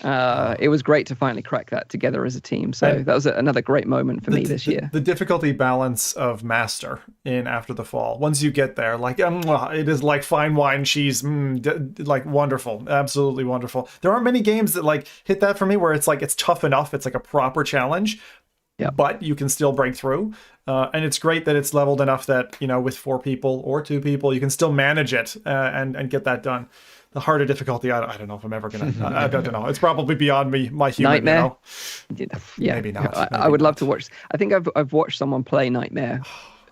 It was great to finally crack that together as a team. So that was another great moment for me this year. The difficulty balance of Master in After the Fall. Once you get there, like it is like fine wine, cheese, like wonderful, absolutely wonderful. There aren't many games that like hit that for me, where it's like it's tough enough, it's like a proper challenge, but you can still break through. And it's great that it's leveled enough that with 4 people or 2 people, you can still manage it and get that done. The harder difficulty, I don't know if I'm ever gonna. I don't know. It's probably beyond my human. Nightmare. Yeah, maybe not. I would love to watch. I think I've watched someone play Nightmare,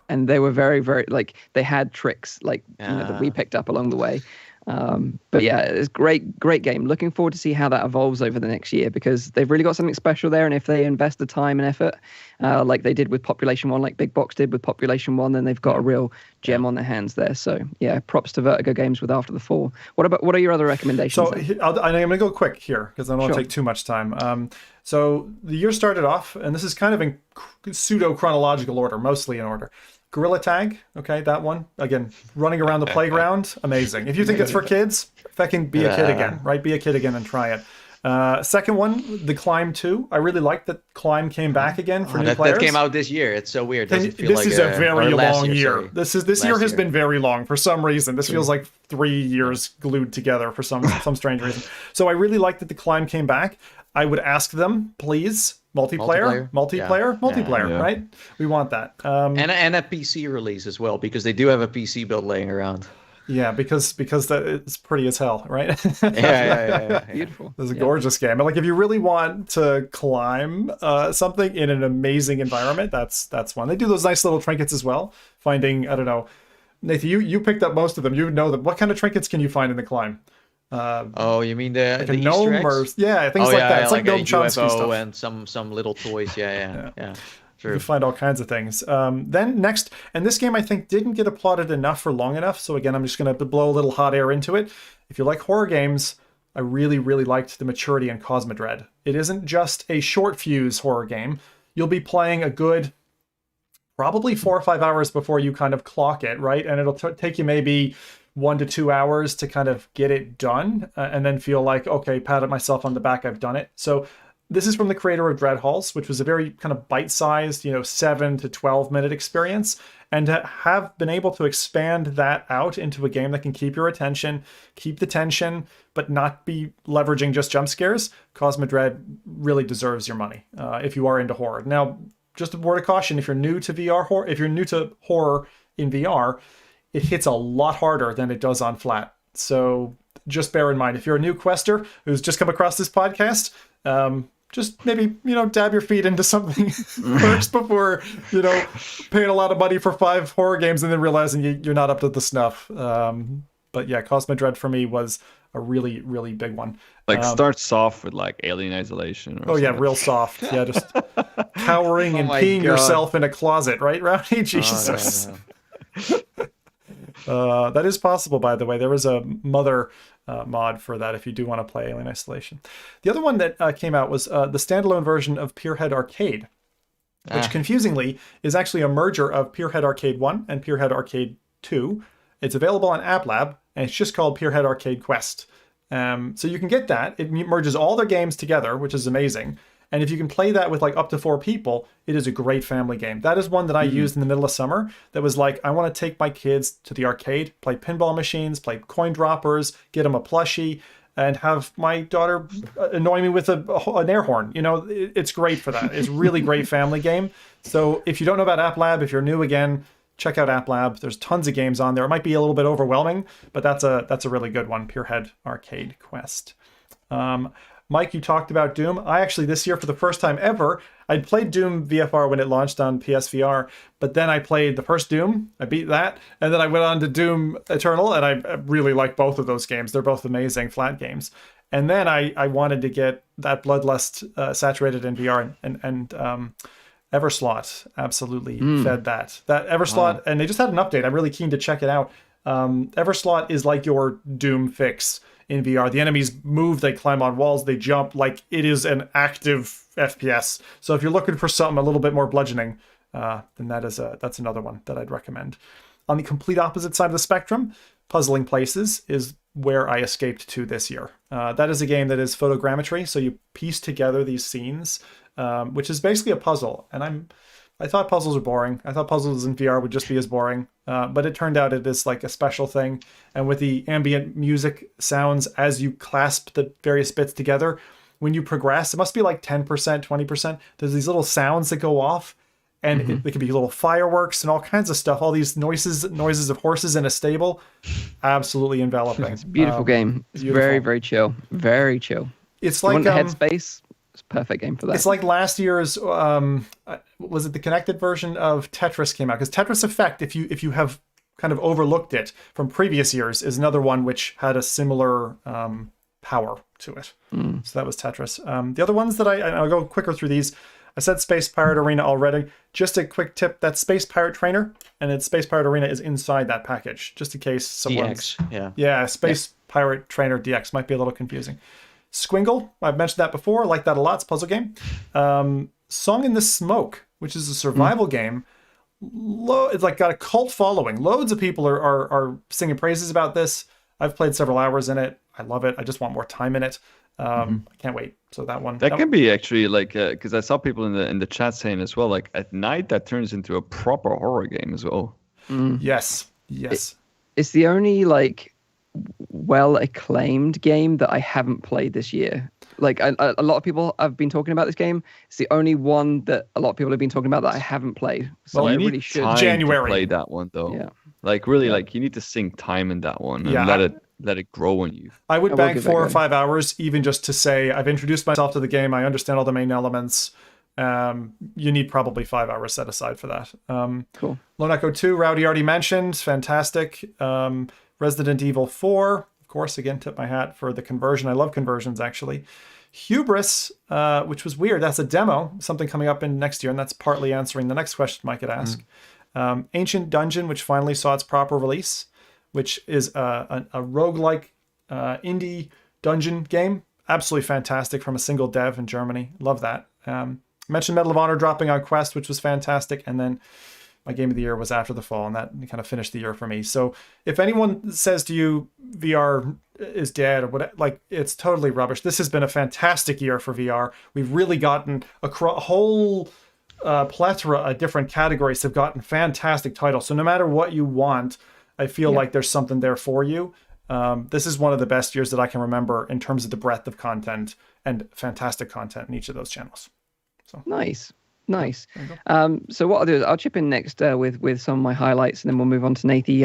and they were very, very like they had tricks like that we picked up along the way. But yeah, it's great game. Looking forward to see how that evolves over the next year, because they've really got something special there. And if they invest the time and effort, like they did with Population 1, like Big Box did with Population 1, then they've got a real gem on their hands there. So yeah, props to Vertigo Games with After the Fall. What are your other recommendations? So I'm going to go quick here because I don't want to take too much time. So the year started off, and this is kind of in pseudo chronological order, mostly in order. Gorilla Tag, okay, that one. Again, running around the playground, amazing. If you think it's for kids, fucking be a kid again, right? Be a kid again and try it. Second one, The Climb 2. I really like that Climb came back again for new players. That came out this year. It's so weird. This is a very long year. This year has been very long for some reason. This feels like 3 years glued together for some strange reason. So I really like that The Climb came back. I would ask them, please, multiplayer, right? We want that. And a PC release as well, because they do have a PC build laying around. Yeah, because that it's pretty as hell, right? Yeah. Beautiful. It's a gorgeous game. And like, if you really want to climb something in an amazing environment, that's one. They do those nice little trinkets as well. Finding, I don't know, Nathan, you picked up most of them. You would know them. What kind of trinkets can you find in The Climb? You mean like the a gnome Easter eggs? Things like that. It's like Gnome Chomsky UFO stuff. And some little toys. Yeah. True. You can find all kinds of things. Then next, and this game I think didn't get applauded enough for long enough. So again, I'm just going to blow a little hot air into it. If you like horror games, I really, really liked The Maturity and Cosmodread. It isn't just a short fuse horror game. You'll be playing a good probably 4 or 5 hours before you kind of clock it, right? And it'll take you maybe 1 to 2 hours to kind of get it done, and then feel like, okay, pat myself on the back, I've done it. So this is from the creator of Dread Halls, which was a very kind of bite-sized, 7 to 12 minute experience. And to have been able to expand that out into a game that can keep your attention, keep the tension, but not be leveraging just jump scares, Cosmodread really deserves your money if you are into horror. Now, just a word of caution, if you're new to VR horror, if you're new to horror in VR, it hits a lot harder than it does on flat. So just bear in mind, if you're a new quester who's just come across this podcast, just maybe, dab your feet into something first before, paying a lot of money for 5 horror games and then realizing you're not up to the snuff. But yeah, Cosmodread for me was a really, really big one. Like start soft with like Alien Isolation. Or something. Yeah, real soft. Yeah, just cowering and peeing yourself in a closet, right, Rowdy? Jesus. That is possible, by the way. There was a mother mod for that if you do want to play Alien Isolation. The other one that came out was the standalone version of Pierhead Arcade, which confusingly is actually a merger of Pierhead Arcade 1 and Pierhead Arcade 2. It's available on App Lab, and it's just called Pierhead Arcade Quest. So you can get that. It merges all their games together, which is amazing. And if you can play that with like up to 4 people, it is a great family game. That is one that I used in the middle of summer. That was like, I want to take my kids to the arcade, play pinball machines, play coin droppers, get them a plushie, and have my daughter annoy me with an air horn. It's great for that. It's a really great family game. So if you don't know about App Lab, if you're new again, check out App Lab. There's tons of games on there. It might be a little bit overwhelming, but that's a really good one. Pierhead Arcade Quest. Mike, you talked about Doom. I actually, this year, for the first time ever, I'd played Doom VFR when it launched on PSVR, but then I played the first Doom. I beat that, and then I went on to Doom Eternal, and I really like both of those games. They're both amazing flat games. And then I wanted to get that Bloodlust saturated in VR, and Everslot absolutely fed that. That Everslot, and they just had an update. I'm really keen to check it out. Everslot is like your Doom fix in VR. The enemies move, they climb on walls, they jump, like it is an active FPS. So if you're looking for something a little bit more bludgeoning, then that's another one that I'd recommend. On the complete opposite side of the spectrum, Puzzling Places is where I escaped to this year. That is a game that is photogrammetry, so you piece together these scenes, which is basically a puzzle. And I thought puzzles are boring. I thought puzzles in VR would just be as boring, but it turned out it is like a special thing. And with the ambient music sounds as you clasp the various bits together, when you progress, it must be like 10%, 20%. There's these little sounds that go off, and they could be little fireworks and all kinds of stuff. All these noises of horses in a stable, absolutely enveloping. It's a beautiful game. It's beautiful. Very, very chill. Very chill. It's like the headspace. It's a perfect game for that. It's like last year's, was it the connected version of Tetris came out? Because Tetris Effect, if you have kind of overlooked it from previous years, is another one which had a similar power to it. So that was Tetris. The other ones that I'll go quicker through these. I said Space Pirate Arena already. Just a quick tip, that's Space Pirate Trainer, and Space Pirate Arena is inside that package, just in case someone's... DX, yeah, Space Pirate Trainer DX might be a little confusing. Squingle, I've mentioned that before. I like that a lot. It's a puzzle game. Song in the Smoke, which is a survival game. It's like got a cult following. Loads of people are singing praises about this. I've played several hours in it. I love it. I just want more time in it. I can't wait. So that one. That can be actually like, because I saw people in the chat saying as well, like at night that turns into a proper horror game as well. Yes. It's the only like well acclaimed game that I haven't played this year. Like a lot of people have been talking about this game. It's the only one that a lot of people have been talking about that I haven't played. So well, I really should. January. To play that one though. Yeah. Like really, like you need to sink time in that one and let it grow on you. I would bank 4 or 5 hours even just to say I've introduced myself to the game. I understand all the main elements. You need probably 5 hours set aside for that. Cool. Lone Echo 2, Rowdy already mentioned. Fantastic. Resident Evil 4, of course, again, tip my hat for the conversion. I love conversions, actually. Hubris, which was weird. That's a demo, something coming up in next year, and that's partly answering the next question Mike had asked. Ancient Dungeon, which finally saw its proper release, which is a roguelike indie dungeon game. Absolutely fantastic from a single dev in Germany. Love that. Mentioned Medal of Honor dropping on Quest, which was fantastic. And then my game of the year was After the Fall, and that kind of finished the year for me. So if anyone says to you VR is dead or what, like, it's totally rubbish. This has been a fantastic year for VR. We've really gotten a whole plethora of different categories have gotten fantastic titles. So no matter what you want, I feel like there's something there for you. This is one of the best years that I can remember in terms of the breadth of content and fantastic content in each of those channels. So Nice. So what I'll do is I'll chip in next with some of my highlights, and then we'll move on to Nathy.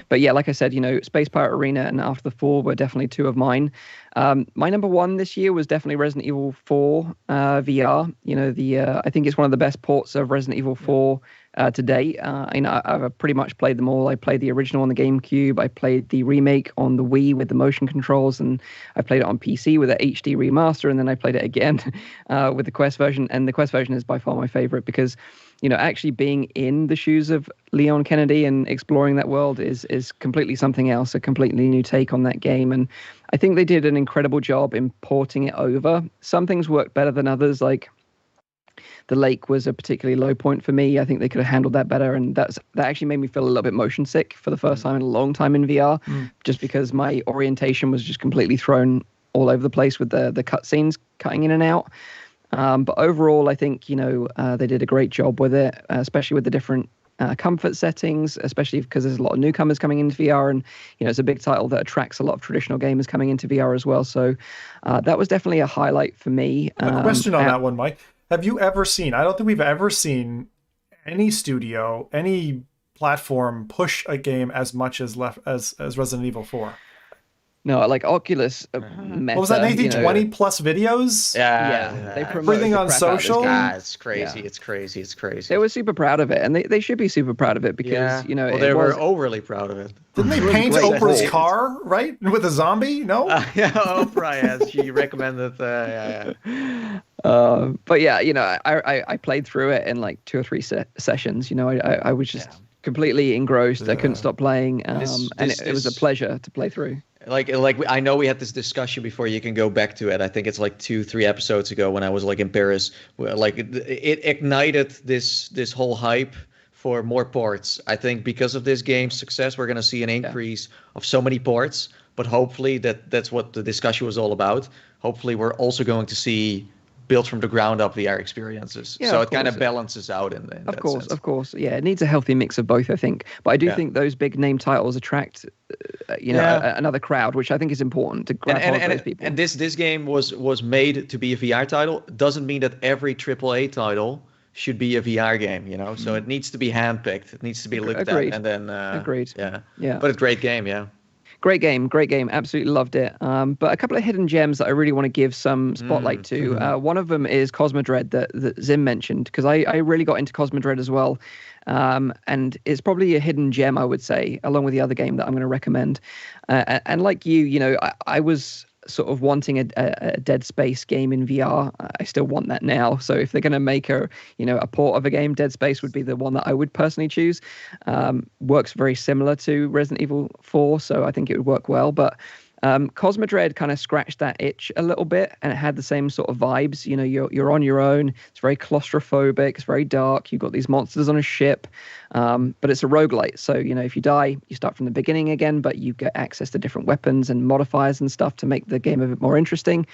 But yeah, like I said, Space Pirate Arena and After the Fall were definitely two of mine. My number one this year was definitely Resident Evil 4 VR. I think it's one of the best ports of Resident Evil 4 to date. I've pretty much played them all. I played the original on the GameCube. I played the remake on the Wii with the motion controls, and I played it on PC with an HD remaster, and then I played it again with the Quest version. And the Quest version is by far my favorite because, actually being in the shoes of Leon Kennedy and exploring that world is completely something else, a completely new take on that game. And I think they did an incredible job in porting it over. Some things worked better than others, like the lake was a particularly low point for me. I think they could have handled that better, and that actually made me feel a little bit motion sick for the first time in a long time in VR, just because my orientation was just completely thrown all over the place with the cutscenes cutting in and out. But overall, I think they did a great job with it, especially with the different comfort settings, especially because there's a lot of newcomers coming into VR, and it's a big title that attracts a lot of traditional gamers coming into VR as well. So that was definitely a highlight for me. A question on that one, Mike. Have you ever seen, I don't think we've ever seen any studio, any platform push a game as much as Resident Evil 4? No, like Oculus Meta. What was that, Nathan? 20 plus videos? Yeah. They promoted everything on social? It's crazy. Yeah. It's crazy. They were super proud of it, and they should be super proud of it because, they were overly proud of it. Didn't they paint Oprah's car, right? With a zombie? No? Yeah, Oprah, yes. She recommended, But yeah, I played through it in like 2 or 3 sessions. I was just completely engrossed. I couldn't stop playing, it was a pleasure to play through. Like I know we had this discussion before. You can go back to it. I think it's like 2-3 episodes ago when I was like in Paris. Like it ignited this whole hype for more ports. I think because of this game's success, we're going to see an increase of so many ports. But hopefully that's what the discussion was all about. Hopefully we're also going to see built from the ground up VR experiences. So it kind of balances out in that sense. Of course. Yeah, it needs a healthy mix of both, I think. But I do think those big name titles attract, another crowd, which I think is important to grab hold of those people. And this game was made to be a VR title. Doesn't mean that every AAA title should be a VR game, So it needs to be handpicked. It needs to be looked at, and then agreed. Yeah. But a great game, yeah. Great game. Absolutely loved it. But a couple of hidden gems that I really want to give some spotlight to. One of them is Cosmodread that Zim mentioned, because I really got into Cosmodread as well. And it's probably a hidden gem, I would say, along with the other game that I'm going to recommend. And like you, I was sort of wanting a Dead Space game in VR. I still want that now. So if they're going to make a port of a game, Dead Space would be the one that I would personally choose. Works very similar to Resident Evil 4, so I think it would work well. But Cosmodread kind of scratched that itch a little bit, and it had the same sort of vibes. You're on your own. It's very claustrophobic. It's very dark. You've got these monsters on a ship, but it's a roguelite. So, if you die, you start from the beginning again, but you get access to different weapons and modifiers and stuff to make the game a bit more interesting.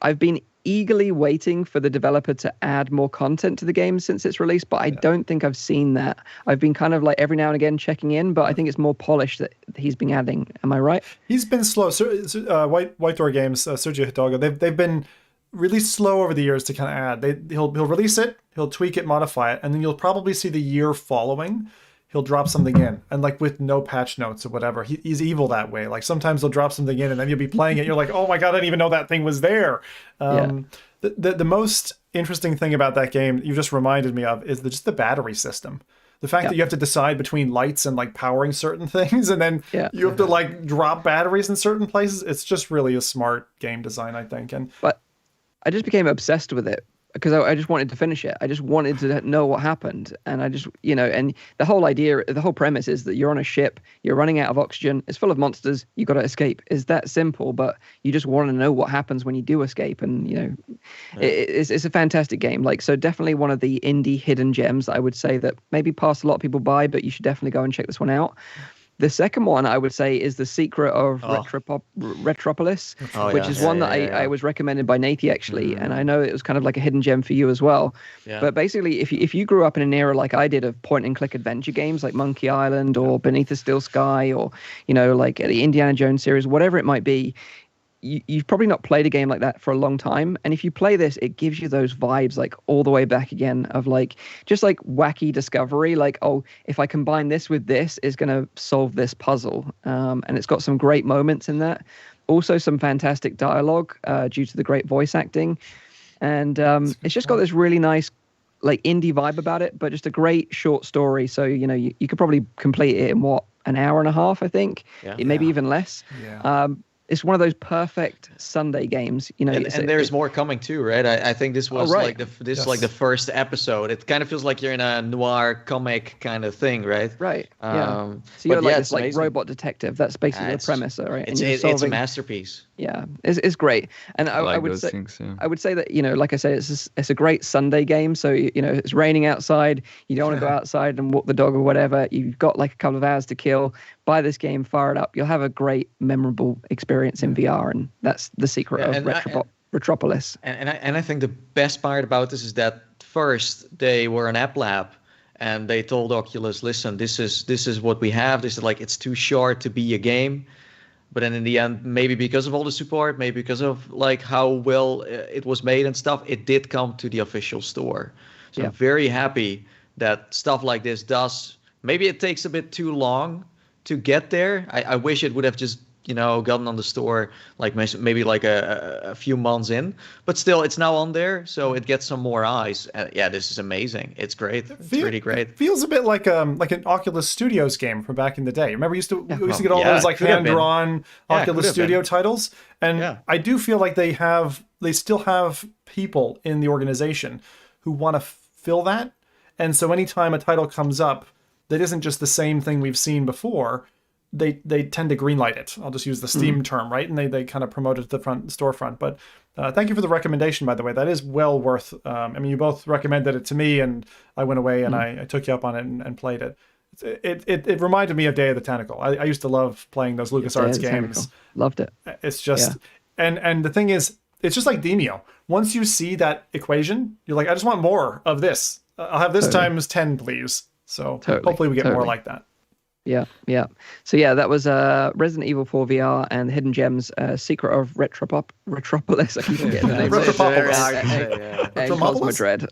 I've been eagerly waiting for the developer to add more content to the game since its release, but I don't think I've seen that. I've been kind of like every now and again checking in, but I think it's more polished that he's been adding. Am I right? He's been slow. White Door Games, Sergio Hidalgo, they've been really slow over the years to kind of add. He'll release it, he'll tweak it, modify it, and then you'll probably see the year following he'll drop something in, and like with no patch notes or whatever. He's evil that way. Like sometimes he'll drop something in and then you'll be playing it, you're like, oh my god, I didn't even know that thing was there. The most interesting thing about that game you just reminded me of is just the battery system. The fact that you have to decide between lights and like powering certain things, and then you have to like drop batteries in certain places. It's just really a smart game design, I think. But I just became obsessed with it because I just wanted to finish it. I just wanted to know what happened. And I just, and the whole premise is that you're on a ship, you're running out of oxygen, it's full of monsters, you got to escape. It's that simple, but you just want to know what happens when you do escape. And, it's a fantastic game. Like, so definitely one of the indie hidden gems that I would say that maybe past a lot of people by, but you should definitely go and check this one out. The second one I would say is The Secret of Retropolis, which is one that I was recommended by Nathy actually, and I know it was kind of like a hidden gem for you as well. Yeah. But basically, if you grew up in an era like I did of point and click adventure games like Monkey Island or Beneath the Steel Sky or like the Indiana Jones series, whatever it might be, you've probably not played a game like that for a long time. And if you play this, it gives you those vibes like all the way back again of like just like wacky discovery, like, oh, if I combine this with this, it's going to solve this puzzle. And it's got some great moments in that. Also some fantastic dialogue due to the great voice acting. And it's just got this really nice like indie vibe about it, but just a great short story. So, you could probably complete it in an hour and a half, I think. Maybe even less. Yeah. It's one of those perfect Sunday games, And there's more coming too, right? I think this was like the first episode. It kind of feels like you're in a noir comic kind of thing, right? Right. Yeah. So you're like this like robot detective. That's basically the premise, right? It's a masterpiece. Yeah, it's great. And I would say things, yeah. I would say that like I said, it's a great Sunday game. So it's raining outside. You don't want to go outside and walk the dog or whatever. You've got like a couple of hours to kill. Buy this game, fire it up. You'll have a great, memorable experience in VR, and that's the secret of Retropolis. And I think the best part about this is that first they were an app lab, and they told Oculus, "Listen, this is what we have. This is like it's too short to be a game." But then in the end, maybe because of all the support, maybe because of like how well it was made and stuff, it did come to the official store. So I'm very happy that stuff like this does. Maybe it takes a bit too long to get there. I wish it would have just gotten on the store like maybe like a few months in, but still it's now on there, so it gets some more eyes. This is amazing. It's great. It's really great. It feels a bit like an Oculus Studios game from back in the day. Remember we used to get all those like hand-drawn Oculus Studio titles, and I do feel like they still have people in the organization who want to fill that, and so anytime a title comes up that isn't just the same thing we've seen before, they tend to greenlight it. I'll just use the Steam term, right? And they kind of promote it to the storefront. But thank you for the recommendation, by the way. That is well worth. You both recommended it to me, and I went away and I took you up on it and played it. It reminded me of Day of the Tentacle. I used to love playing those LucasArts games. Loved it. It's just and the thing is, it's just like Demio. Once you see that equation, you're like, I just want more of this. I'll have this times 10, please. So hopefully we get more like that. Yeah. So that was Resident Evil 4 VR and Hidden Gems, Secret of Retropolis. I keep forgetting the name. Retropolis. Madrid.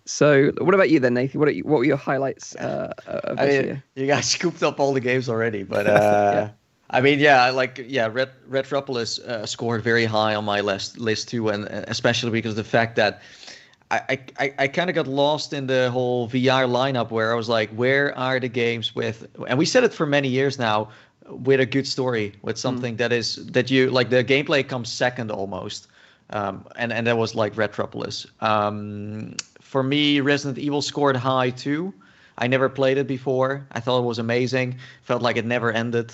So what about you then, Nathan? What were your highlights of this year? You guys scooped up all the games already, but Retropolis scored very high on my list too, and especially because of the fact that I kind of got lost in the whole VR lineup where I was like, where are the games with, and we said it for many years now, with a good story, with something that you like, the gameplay comes second almost. And that was like Retropolis. For me, Resident Evil scored high too. I never played it before. I thought it was amazing. Felt like it never ended.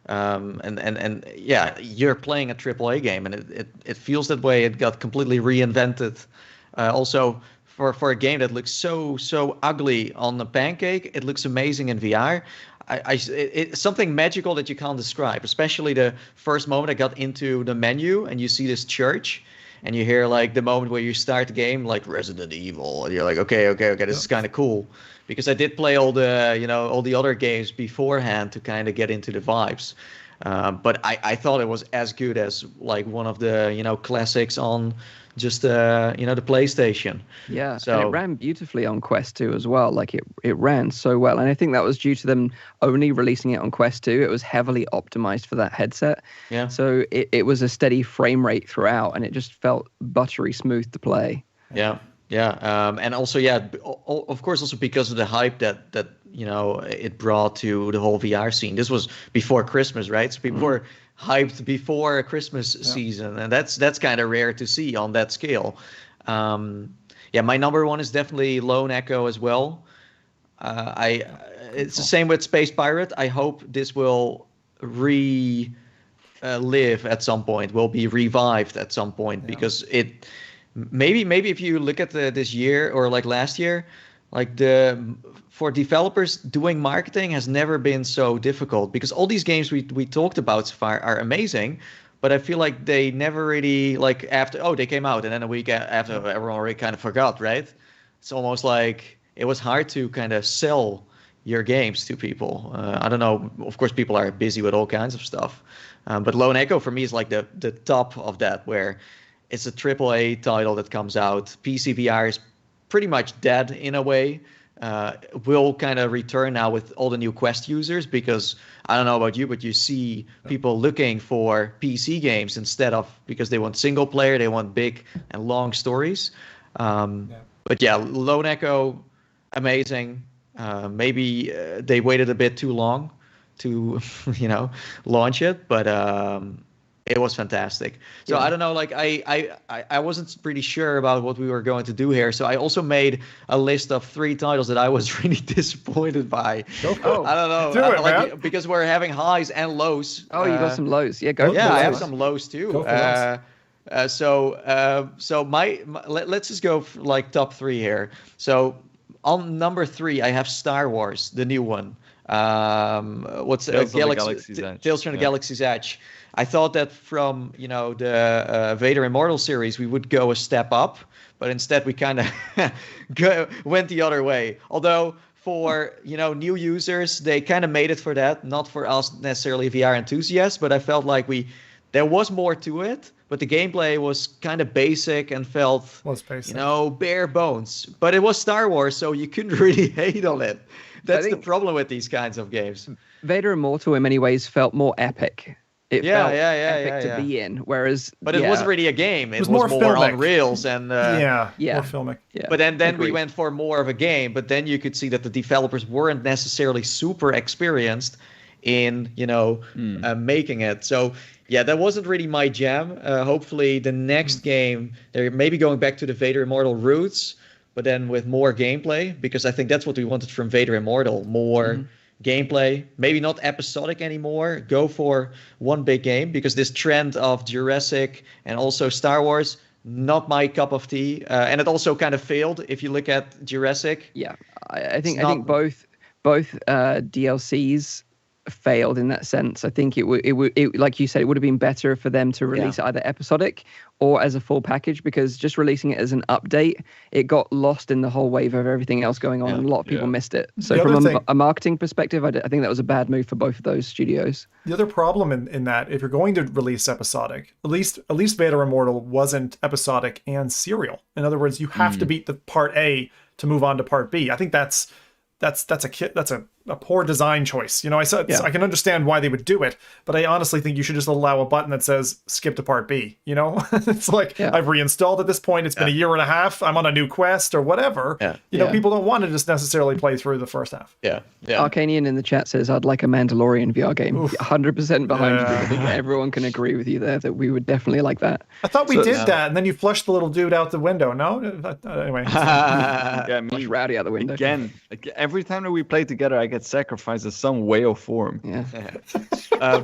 You're playing a AAA game, and it feels that way. It got completely reinvented. Also, for a game that looks so ugly on the Pancake, it looks amazing in VR. It's something magical that you can't describe. Especially the first moment I got into the menu and you see this church, and you hear like the moment where you start the game, like Resident Evil, and you're like, okay, this is kind of cool. Because I did play all the other games beforehand to kind of get into the vibes. But I thought it was as good as like one of the classics on just the PlayStation. Yeah, so and it ran beautifully on Quest 2 as well. Like it ran so well, and I think that was due to them only releasing it on Quest 2. It was heavily optimized for that headset. Yeah. So it was a steady frame rate throughout, and it just felt buttery smooth to play. Yeah. And also, of course, also because of the hype that it brought to the whole VR scene. This was before Christmas, right? So people were hyped before a Christmas season, and that's kind of rare to see on that scale. yeah, my number one is definitely Lone Echo as well. It's the same with Space Pirate. I hope this will live at some point, will be revived at some point, because it maybe if you look at this year or like last year, like for developers, doing marketing has never been so difficult, because all these games we talked about so far are amazing, but I feel like they never really, like, after they came out and then a week after everyone already kind of forgot, right? It's almost like it was hard to kind of sell your games to people. I don't know. Of course, people are busy with all kinds of stuff. But Lone Echo for me is like the top of that, where it's a AAA title that comes out. PC VR is pretty much dead in a way. Will kind of return now with all the new Quest users, because I don't know about you, but you see people looking for PC games instead of, because they want single player, they want big and long stories. But yeah, Lone Echo, amazing. Maybe they waited a bit too long to, launch it, but it was fantastic. So I don't know, like I wasn't pretty sure about what we were going to do here. So I also made a list of 3 titles that I was really disappointed by. I don't know, do it, man. because we're having highs and lows. Oh, you got some lows. Yeah, go. Yeah, I have some lows too. Let's just go for like top 3 here. So on number 3, I have Star Wars, the new one. What's Tales from the Galaxy's Edge. Tales from the Galaxy's Edge. I thought that from the Vader Immortal series we would go a step up, but instead we kind of went the other way. Although for new users, they kind of made it for that, not for us necessarily VR enthusiasts, but I felt like there was more to it. But the gameplay was kind of basic and felt, bare bones. But it was Star Wars, so you couldn't really hate on it. That's the problem with these kinds of games. Vader Immortal in many ways felt more epic. It felt epic to be in, whereas... But it wasn't really a game. It was more on rails and... more filmic. Yeah. But then we went for more of a game, but then you could see that the developers weren't necessarily super experienced in, making it. So... yeah, that wasn't really my jam. Hopefully the next game, they're maybe going back to the Vader Immortal roots, but then with more gameplay, because I think that's what we wanted from Vader Immortal. More gameplay, maybe not episodic anymore. Go for one big game, because this trend of Jurassic and also Star Wars, not my cup of tea. And it also kind of failed if you look at Jurassic. Yeah, I think both DLCs failed in that sense. I think it like you said, it would have been better for them to release it either episodic or as a full package, because just releasing it as an update, it got lost in the whole wave of everything else going on, and a lot of people missed it. So from a marketing perspective, I think that was a bad move for both of those studios. The other problem in that, if you're going to release episodic, at least Vader Immortal wasn't episodic and serial. In other words, you have to beat the part A to move on to part B. I think that's a poor design choice. I can understand why they would do it, but I honestly think you should just allow a button that says skip to part B. It's like, I've reinstalled at this point. It's been a year and a half. I'm on a new quest or whatever. People don't want to just necessarily play through the first half. Arcanian in the chat says, I'd like a Mandalorian VR game. 100% behind you. I think everyone can agree with you there that we would definitely like that. I thought we did that, and then you flushed the little dude out the window. No? Anyway. Flush Rowdy out the window. Again, every time that we play together, I get sacrificed as some way or form.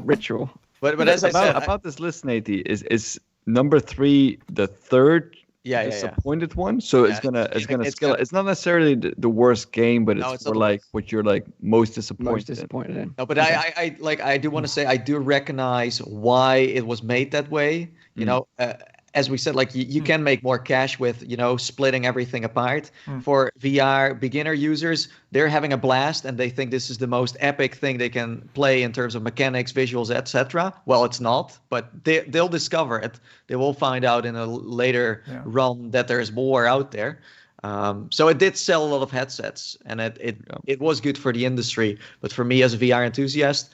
Ritual. But as I said about this list, Nate, is number 3 the third disappointed one? So it's gonna scale. It's not necessarily the worst game, but it's more like what you're like most disappointed in. No, but I do want to say I do recognize why it was made that way. As we said, like you can make more cash with, splitting everything apart. For VR beginner users, they're having a blast and they think this is the most epic thing they can play in terms of mechanics, visuals, etc. Well, it's not, but they'll discover it. They will find out in a later run that there's more out there. So it did sell a lot of headsets, and it was good for the industry. But for me as a VR enthusiast,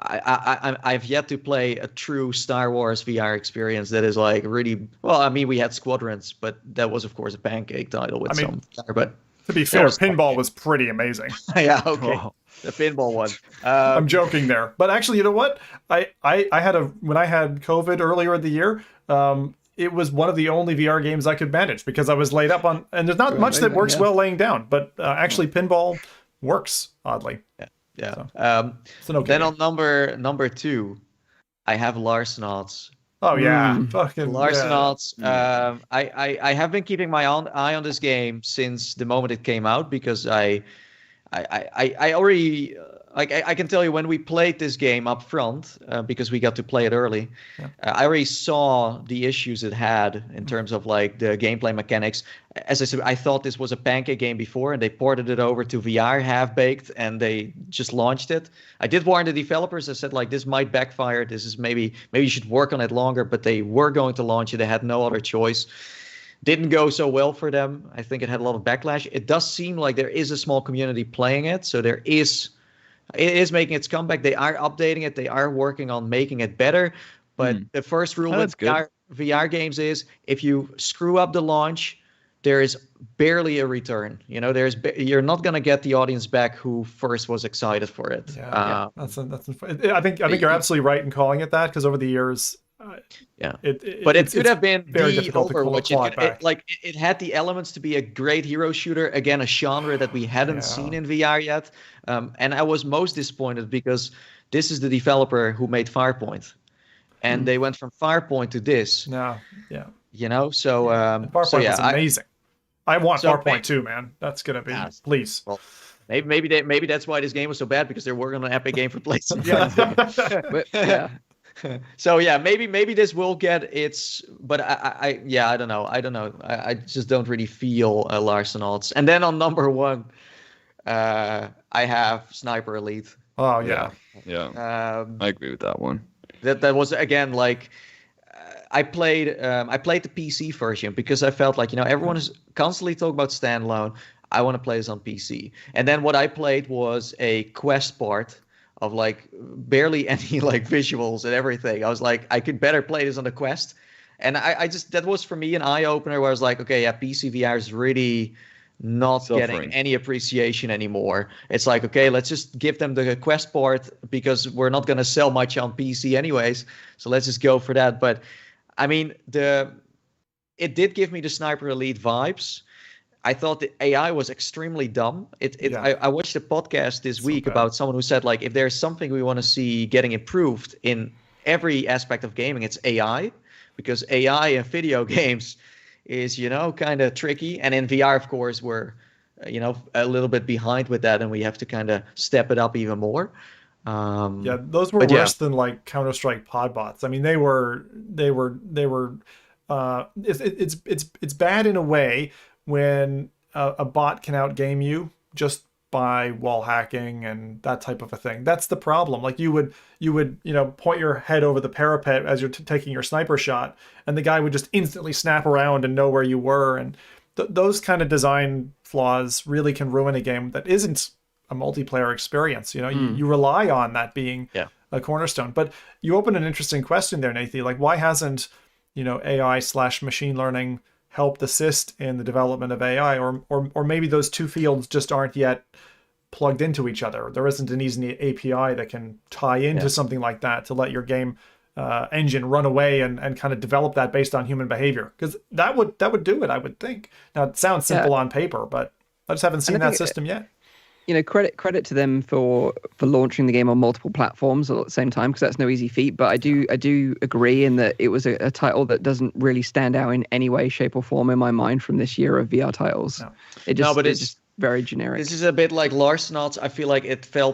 I've yet to play a true Star Wars VR experience that is like really well. I mean, we had Squadrons, but that was of course a pancake title with some. But to be fair, pinball was pretty amazing. The pinball one. I'm joking there, but actually, you know what? When I had COVID earlier in the year, it was one of the only VR games I could manage because I was laid up on, and there's not much that works well laying down, but actually pinball works oddly. Yeah. So, then on number 2, I have Larsenauts. Oh yeah, fucking Larsenauts. I have been keeping my eye on this game since the moment it came out because I already I can tell you when we played this game up front because we got to play it early. I already saw the issues it had in terms of like the gameplay mechanics. As I said, I thought this was a pancake game before, and they ported it over to VR half baked, and they just launched it. I did warn the developers. I said like this might backfire. This is maybe you should work on it longer, but they were going to launch it. They had no other choice. Didn't go so well for them. I think it had a lot of backlash. It does seem like there is a small community playing it, so it is making its comeback. They are updating it. They are working on making it better. But the first rule with VR games is if you screw up the launch, there is barely a return. You know, you're not going to get the audience back who first was excited for it. That's I think you're absolutely right in calling it that, because over the years. But it could have been the Overwatch. It had the elements to be a great hero shooter, again a genre that we hadn't seen in VR yet, and I was most disappointed because this is the developer who made Farpoint, and they went from Farpoint to this. You know, so Farpoint was amazing. I want Farpoint too, man. That's gonna be please. Well, maybe that's why this game was so bad, because they're working on an epic game for PlayStation. So maybe this will get its, but I don't know. I just don't really feel Larsenauts. And then on number 1, I have Sniper Elite. Oh yeah. I agree with that one. That was again like I played the PC version because I felt like, you know, everyone is constantly talking about standalone. I want to play this on PC. And then what I played was a Quest part of like barely any like visuals and everything. I was like, I could better play this on the Quest. And I just, that was for me an eye opener where I was like, okay, yeah, PC VR is really not getting any appreciation anymore. It's like, okay, let's just give them the Quest port because we're not going to sell much on PC anyways. So let's just go for that. But I mean, it did give me the Sniper Elite vibes. I thought the AI was extremely dumb. I watched a podcast this week about someone who said, like, if there's something we want to see getting improved in every aspect of gaming, it's AI, because AI in video games is, you know, kind of tricky. And in VR, of course, we're, you know, a little bit behind with that, and we have to kind of step it up even more. Those were worse than like Counter-Strike pod bots. I mean, they were. It's bad in a way when a bot can outgame you just by wall hacking and that type of a thing. That's the problem. Like you would you know, point your head over the parapet as you're taking your sniper shot, and the guy would just instantly snap around and know where you were. And those kind of design flaws really can ruin a game that isn't a multiplayer experience. You know, you rely on that being a cornerstone. But you open an interesting question there, Nathan. Like, why hasn't, you know, AI/machine learning helped assist in the development of AI, or maybe those two fields just aren't yet plugged into each other? There isn't an easy API that can tie into something like that to let your game engine run away and kind of develop that based on human behavior, because that would do it, I would think. Now it sounds simple on paper, but I just haven't seen that system yet. You know, credit to them for launching the game on multiple platforms all at the same time, because that's no easy feat. But I do agree in that it was a title that doesn't really stand out in any way, shape, or form in my mind from this year of VR titles. No. It's just very generic. This is a bit like Larsenauts. I feel like it fell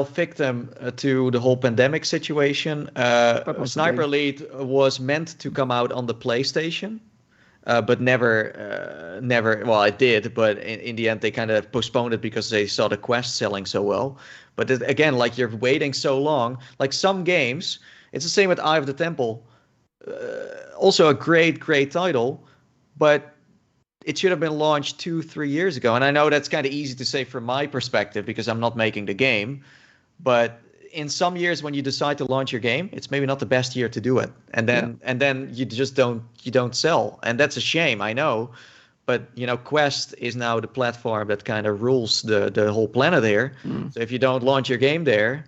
victim to the whole pandemic situation. Sniper Elite was meant to come out on the PlayStation. But never. Well, it did, but in the end, they kind of postponed it because they saw the Quest selling so well. But again, like, you're waiting so long. Like some games, it's the same with Eye of the Temple. Also a great title, but it should have been launched 2-3 years ago. And I know that's kind of easy to say from my perspective because I'm not making the game, but in some years when you decide to launch your game, it's maybe not the best year to do it. And then you just don't sell. And that's a shame, I know. But, you know, Quest is now the platform that kind of rules the whole planet here. So if you don't launch your game there,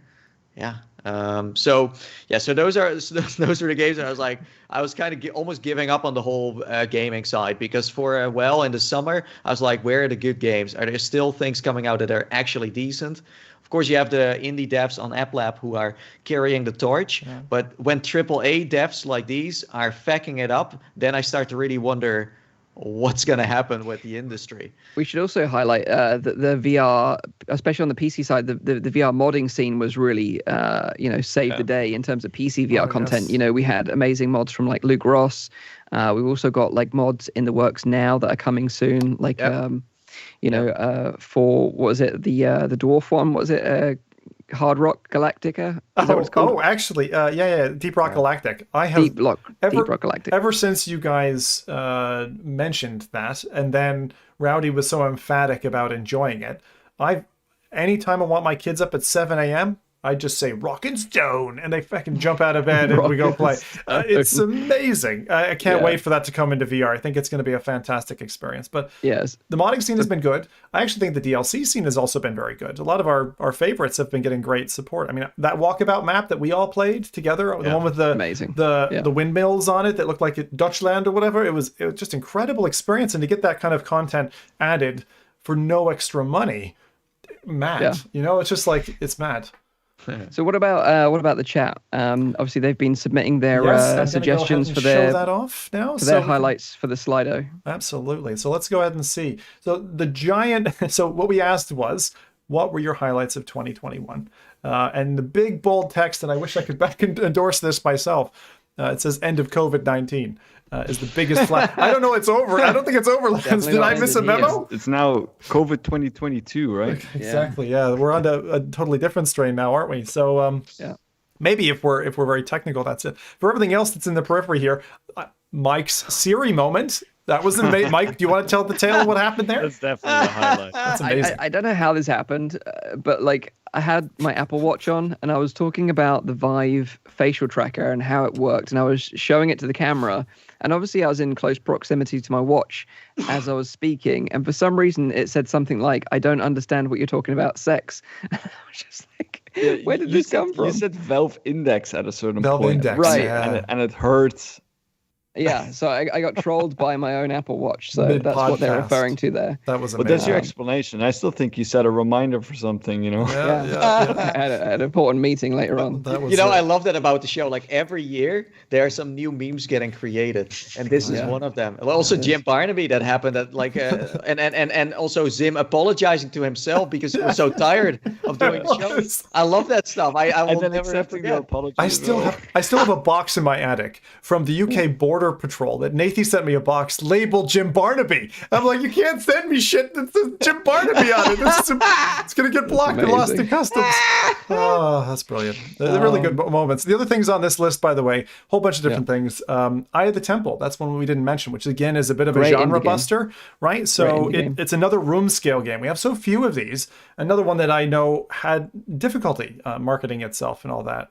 So those are the games that I was kind of almost giving up on the whole gaming side, because for a while in the summer I was like, where are the good games? Are there still things coming out that are actually decent? Of course, you have the indie devs on App Lab who are carrying the torch, but when AAA devs like these are fucking it up, then I start to really wonder what's going to happen with the industry. We should also highlight the VR, especially on the PC side, the VR modding scene was really, saved the day in terms of PC VR content. Yes. We had amazing mods from like Luke Ross. We've also got like mods in the works now that are coming soon. Like, for, what was it? The dwarf one, was it? Hard Rock Galactica? Is that what it's called? Actually, Deep Rock Galactic. I have Deep Rock Galactic. Ever since you guys mentioned that, and then Rowdy was so emphatic about enjoying it, anytime I want my kids up at 7 a.m., I just say rock and stone, and they fucking jump out of bed and we go play. It's amazing. I can't wait for that to come into VR. I think it's going to be a fantastic experience. But yes, the modding scene has been good. I actually think the DLC scene has also been very good. A lot of our favorites have been getting great support. I mean, that walkabout map that we all played together, the one with the windmills on it that looked like Dutchland or whatever, it was just incredible experience. And to get that kind of content added for no extra money, mad. It's just like, it's mad. So what about the chat? Obviously they've been submitting their suggestions for their show that off now. For their highlights for the Slido. Absolutely. So let's go ahead and see. So so what we asked was, what were your highlights of 2021? And the big bold text, and I wish I could back endorse this myself. It says end of COVID-19. Is the biggest flat. I don't know. It's over. I don't think it's over. Lance. Did I miss a memo? It's now COVID 2022, right? Okay, exactly. Yeah, we're on a totally different strain now, aren't we? So maybe if we're very technical, that's it. For everything else that's in the periphery here, Mike's Siri moment. That was amazing. Mike, do you want to tell the tale of what happened there? That's definitely a highlight. That's amazing. I don't know how this happened, but like I had my Apple Watch on and I was talking about the Vive facial tracker and how it worked, and I was showing it to the camera, and obviously I was in close proximity to my watch as I was speaking, and for some reason it said something like, "I don't understand what you're talking about, sex." I was just like, where did this come from? You said Valve Index at a certain Valve point. Index, right? And it hurts. Yeah, so I got trolled by my own Apple Watch, so that's what they're referring to there. That was amazing. But that's your explanation. I still think you set a reminder for something, Yeah. I had an important meeting later on. I love that about the show. Like every year, there are some new memes getting created, and this is one of them. Also, Jim Barnaby, that happened at like, and also Zim apologizing to himself because he was so tired of doing the show. I love that stuff. I will never forget. Your apology. I still have a box in my attic from the UK Border Patrol that Nathan sent me a box labeled Jim Barnaby. I'm like, you can't send me shit that says Jim Barnaby on it. It's going to get blocked and lost to customs. Oh, that's brilliant. They're really good moments. The other things on this list, by the way, whole bunch of different things. Eye of the Temple, that's one we didn't mention, which again is a bit of a genre buster, right? So it's another room scale game. We have so few of these. Another one that I know had difficulty marketing itself and all that.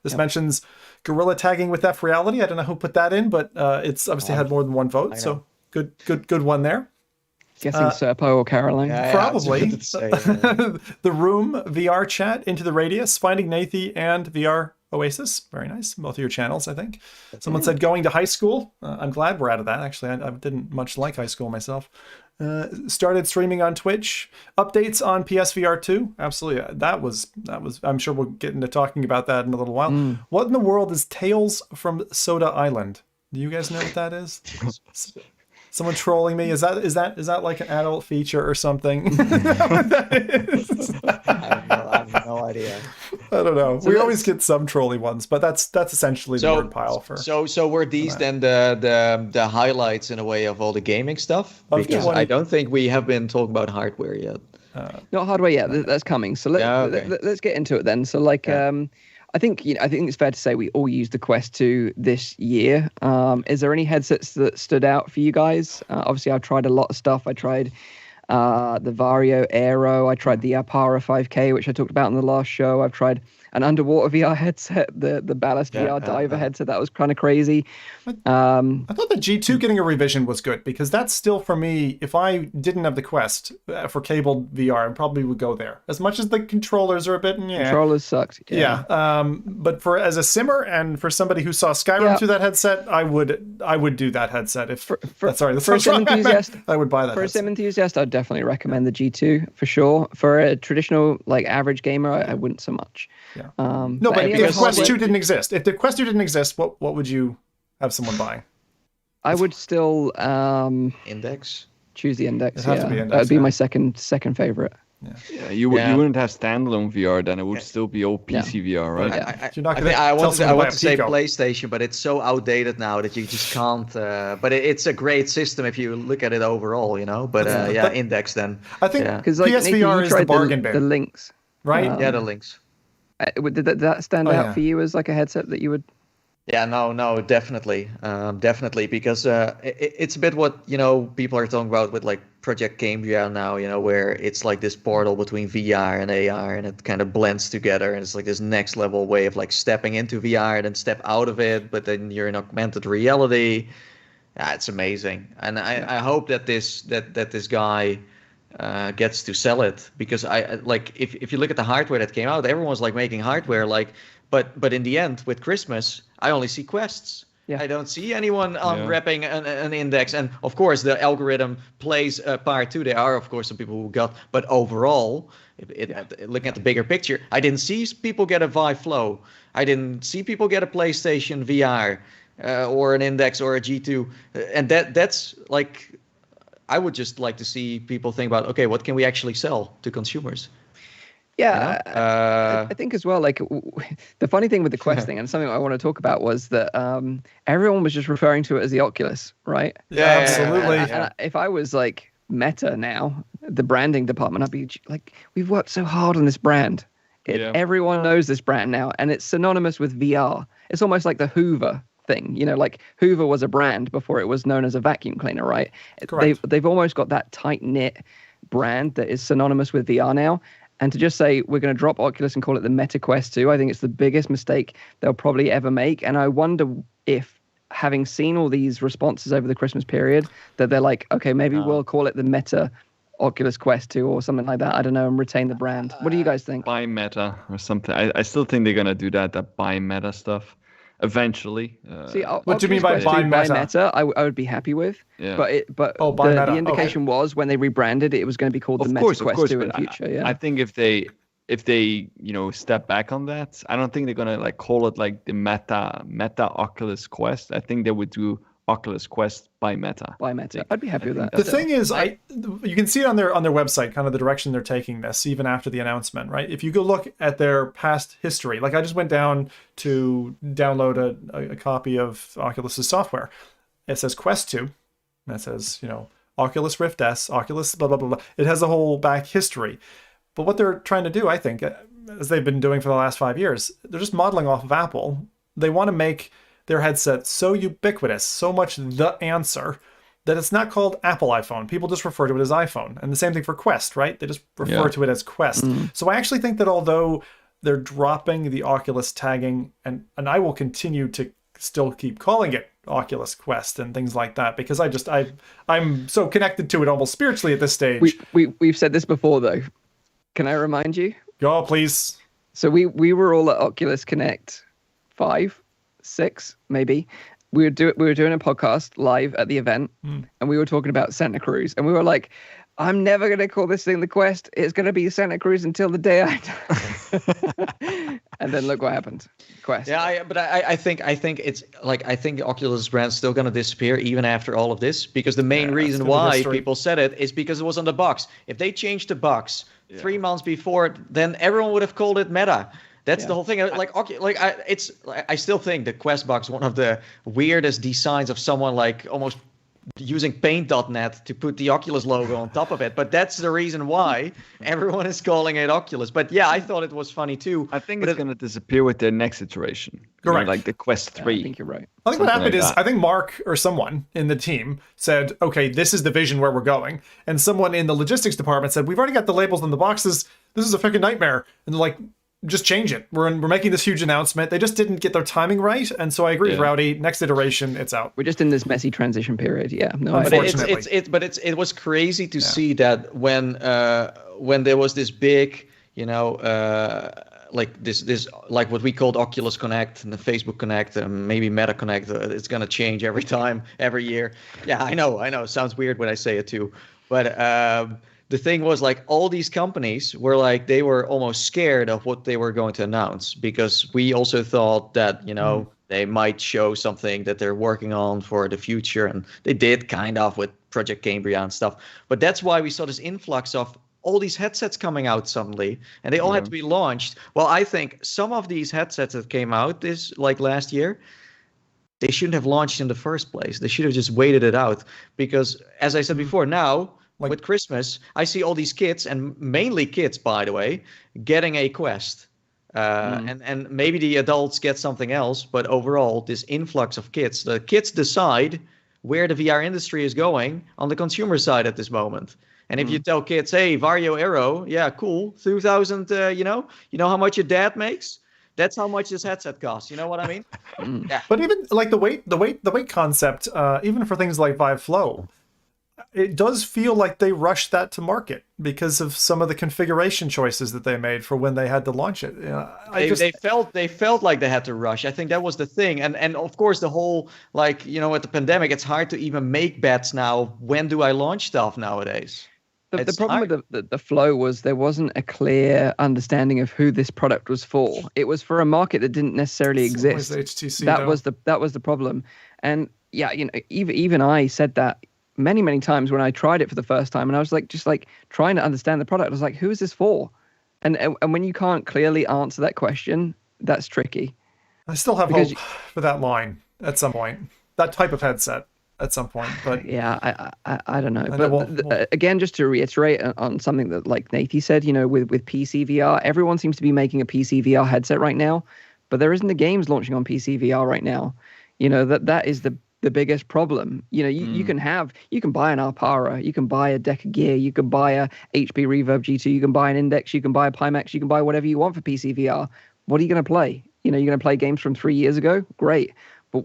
This mentions Guerrilla tagging with FReality. I don't know who put that in, but it's obviously had more than one vote. So good one there. Guessing Serpo or Caroline. Probably. The Room VR chat, Into the Radius, Finding Nathy, and VR Oasis. Very nice. Both of your channels, I think. Someone said going to high school. I'm glad we're out of that. Actually, I didn't much like high school myself. Started streaming on Twitch. Updates on PSVR 2. Absolutely. That was. I'm sure we'll get into talking about that in a little while. What in the world is Tales from Soda Island? Do you guys know what that is? Someone trolling me. Is that like an adult feature or something? I have no idea. I don't know. So we always get some trolly ones, but that's essentially the word pile for. So were these then the highlights in a way of all the gaming stuff? Because I don't think we have been talking about hardware yet. Not hardware yet. That's coming. So let's get into it then. So like I think it's fair to say we all used the Quest 2 this year. Is there any headsets that stood out for you guys? Obviously, I've tried a lot of stuff. I tried the Vario Aero. I tried the Apara 5K, which I talked about in the last show. I've tried an underwater VR headset, the Ballast VR diver headset. That was kind of crazy. I thought the G2 getting a revision was good, because that's still, for me, if I didn't have the Quest for cabled VR, I probably would go there. As much as the controllers are a bit, Controllers sucked. Yeah. But for as a simmer and for somebody who saw Skyrim through that headset, I would do that headset. If sorry, the first one, I would buy that. For a sim enthusiast, I'd definitely recommend the G2 for sure. For a traditional like average gamer, I wouldn't so much. Yeah. No, but if Quest 2 didn't exist, what would you have someone buying? I would still Index. Choose the Index. It'd have to be Index, that would be my second favorite. Yeah, you wouldn't have standalone VR, then it would still be old PC VR, right? I want to say PlayStation, but it's so outdated now that you just can't. But it's a great system if you look at it overall, But Index then. I think because PSVR is the bargain bin. The Lynx, right? The Lynx. Did that stand out for you as like a headset that you would? Yeah, no, definitely, because it's a bit what people are talking about with like Project Game VR now, where it's like this portal between VR and AR, and it kind of blends together, and it's like this next level way of like stepping into VR and then step out of it, but then you're in augmented reality. Yeah, it's amazing, and I hope that this guy gets to sell it, because I like if you look at the hardware that came out, everyone's like making hardware like. But in the end, with Christmas, I only see Quests. Yeah. I don't see anyone unwrapping an Index. And of course, the algorithm plays a part too. There are, of course, some people who got. But overall, looking at the bigger picture, I didn't see people get a Vive Flow. I didn't see people get a PlayStation VR or an Index or a G2. And that's like, I would just like to see people think about, okay, what can we actually sell to consumers? Yeah, I think as well, like the funny thing with the Quest thing, and something I want to talk about, was that everyone was just referring to it as the Oculus, right? Yeah, absolutely. And if I was like Meta now, the branding department, I'd be like, we've worked so hard on this brand. Everyone knows this brand now, and it's synonymous with VR. It's almost like the Hoover thing, like Hoover was a brand before it was known as a vacuum cleaner, right? They've almost got that tight-knit brand that is synonymous with VR now. And to just say we're going to drop Oculus and call it the Meta Quest 2, I think it's the biggest mistake they'll probably ever make. And I wonder if, having seen all these responses over the Christmas period, that they're like, okay, maybe we'll call it the Meta Oculus Quest 2 or something like that. I don't know, and retain the brand. What do you guys think? Buy Meta or something. I still think they're going to do that buy Meta stuff eventually. See, what do you mean by buy Meta? I would be happy with. Yeah. But the indication was when they rebranded it was going to be called the Meta Quest 2 in the future. Yeah. I think if they step back on that, I don't think they're gonna like call it like the Meta Oculus Quest. I think they would do Oculus Quest by Meta. I'd be happy with that. The thing is, you can see it on their website, kind of the direction they're taking this, even after the announcement, right? If you go look at their past history, like I just went down to download a copy of Oculus's software. It says Quest 2, and it says, Oculus Rift S, Oculus blah, blah, blah, blah. It has a whole back history. But what they're trying to do, I think, as they've been doing for the last 5 years, they're just modeling off of Apple. They want to make their headset so ubiquitous, so much the answer, that it's not called Apple iPhone. People just refer to it as iPhone. And the same thing for Quest, right? They just refer to it as Quest. So I actually think that although they're dropping the Oculus tagging, and I will continue to still keep calling it Oculus Quest and things like that, because I'm so connected to it almost spiritually at this stage. We've said this before, though. Can I remind you? Go, please. So we were all at Oculus Connect 5, 6, maybe. We were doing a podcast live at the event, and we were talking about Santa Cruz, and we were like, I'm never going to call this thing the Quest. It's going to be Santa Cruz until the day I die. And then look what happened. Quest. Yeah, I think it's like, I think the Oculus brand's still going to disappear even after all of this, because the main reason why people said it is because it was on the box. If they changed the box 3 months before, then everyone would have called it Meta. That's the whole thing. I still think the Quest box, one of the weirdest designs of someone like almost using paint.net to put the Oculus logo on top of it. But that's the reason why everyone is calling it Oculus. But yeah, I thought it was funny too. I think it's going to disappear with their next iteration. Correct. Like the Quest 3. I think you're right. I think what happened is, I think Mark or someone in the team said, okay, this is the vision where we're going. And someone in the logistics department said, we've already got the labels on the boxes. This is a freaking nightmare. And they're like, just change it. We're making this huge announcement. They just didn't get their timing right, and so I agree with Rowdy. Next iteration, it's out. We're just in this messy transition period. Yeah, no, unfortunately. It was crazy to see that when there was this big, like this like what we called Oculus Connect and the Facebook Connect and maybe Meta Connect. It's gonna change every year. Yeah, I know. It sounds weird when I say it too, but the thing was, like, all these companies were like, they were almost scared of what they were going to announce, because we also thought that they might show something that they're working on for the future, and they did kind of with Project Cambria and stuff. But that's why we saw this influx of all these headsets coming out suddenly, and they all had to be launched. Well, I think some of these headsets that came out last year, they shouldn't have launched in the first place. They should have just waited it out, because, as I said before, now with Christmas, I see all these kids, and mainly kids, by the way, getting a Quest. And maybe the adults get something else, but overall, this influx of kids, the kids decide where the VR industry is going on the consumer side at this moment. And if you tell kids, hey, Vario Aero, yeah, cool, 2,000, you know how much your dad makes? That's how much this headset costs. You know what I mean? Yeah. But even like the weight concept, even for things like Vive Flow, it does feel like they rushed that to market because of some of the configuration choices that they made for when they had to launch it. They felt like they had to rush. I think that was the thing. And of course, the whole, like, with the pandemic, it's hard to even make bets now. When do I launch stuff nowadays? The problem with the Flow was there wasn't a clear understanding of who this product was for. It was for a market that didn't necessarily exist. HTC, that was the problem. And yeah, even I said that many times when I tried it for the first time, and I was like, just like trying to understand the product. I was like, who is this for? And when you can't clearly answer that question, that's tricky. I still have hope for that line at some point, that type of headset at some point. But yeah, I don't know. But again, just to reiterate on something that, like Nathy said, with PC VR, everyone seems to be making a PC VR headset right now, but there isn't the games launching on PC VR right now. That is the biggest problem. You can buy an Arpara, you can buy a deck of gear, you can buy a HP Reverb G2, you can buy an Index, you can buy a Pimax, you can buy whatever you want for PC VR. What are you going to play? You're going to play games from 3 years ago? Great. But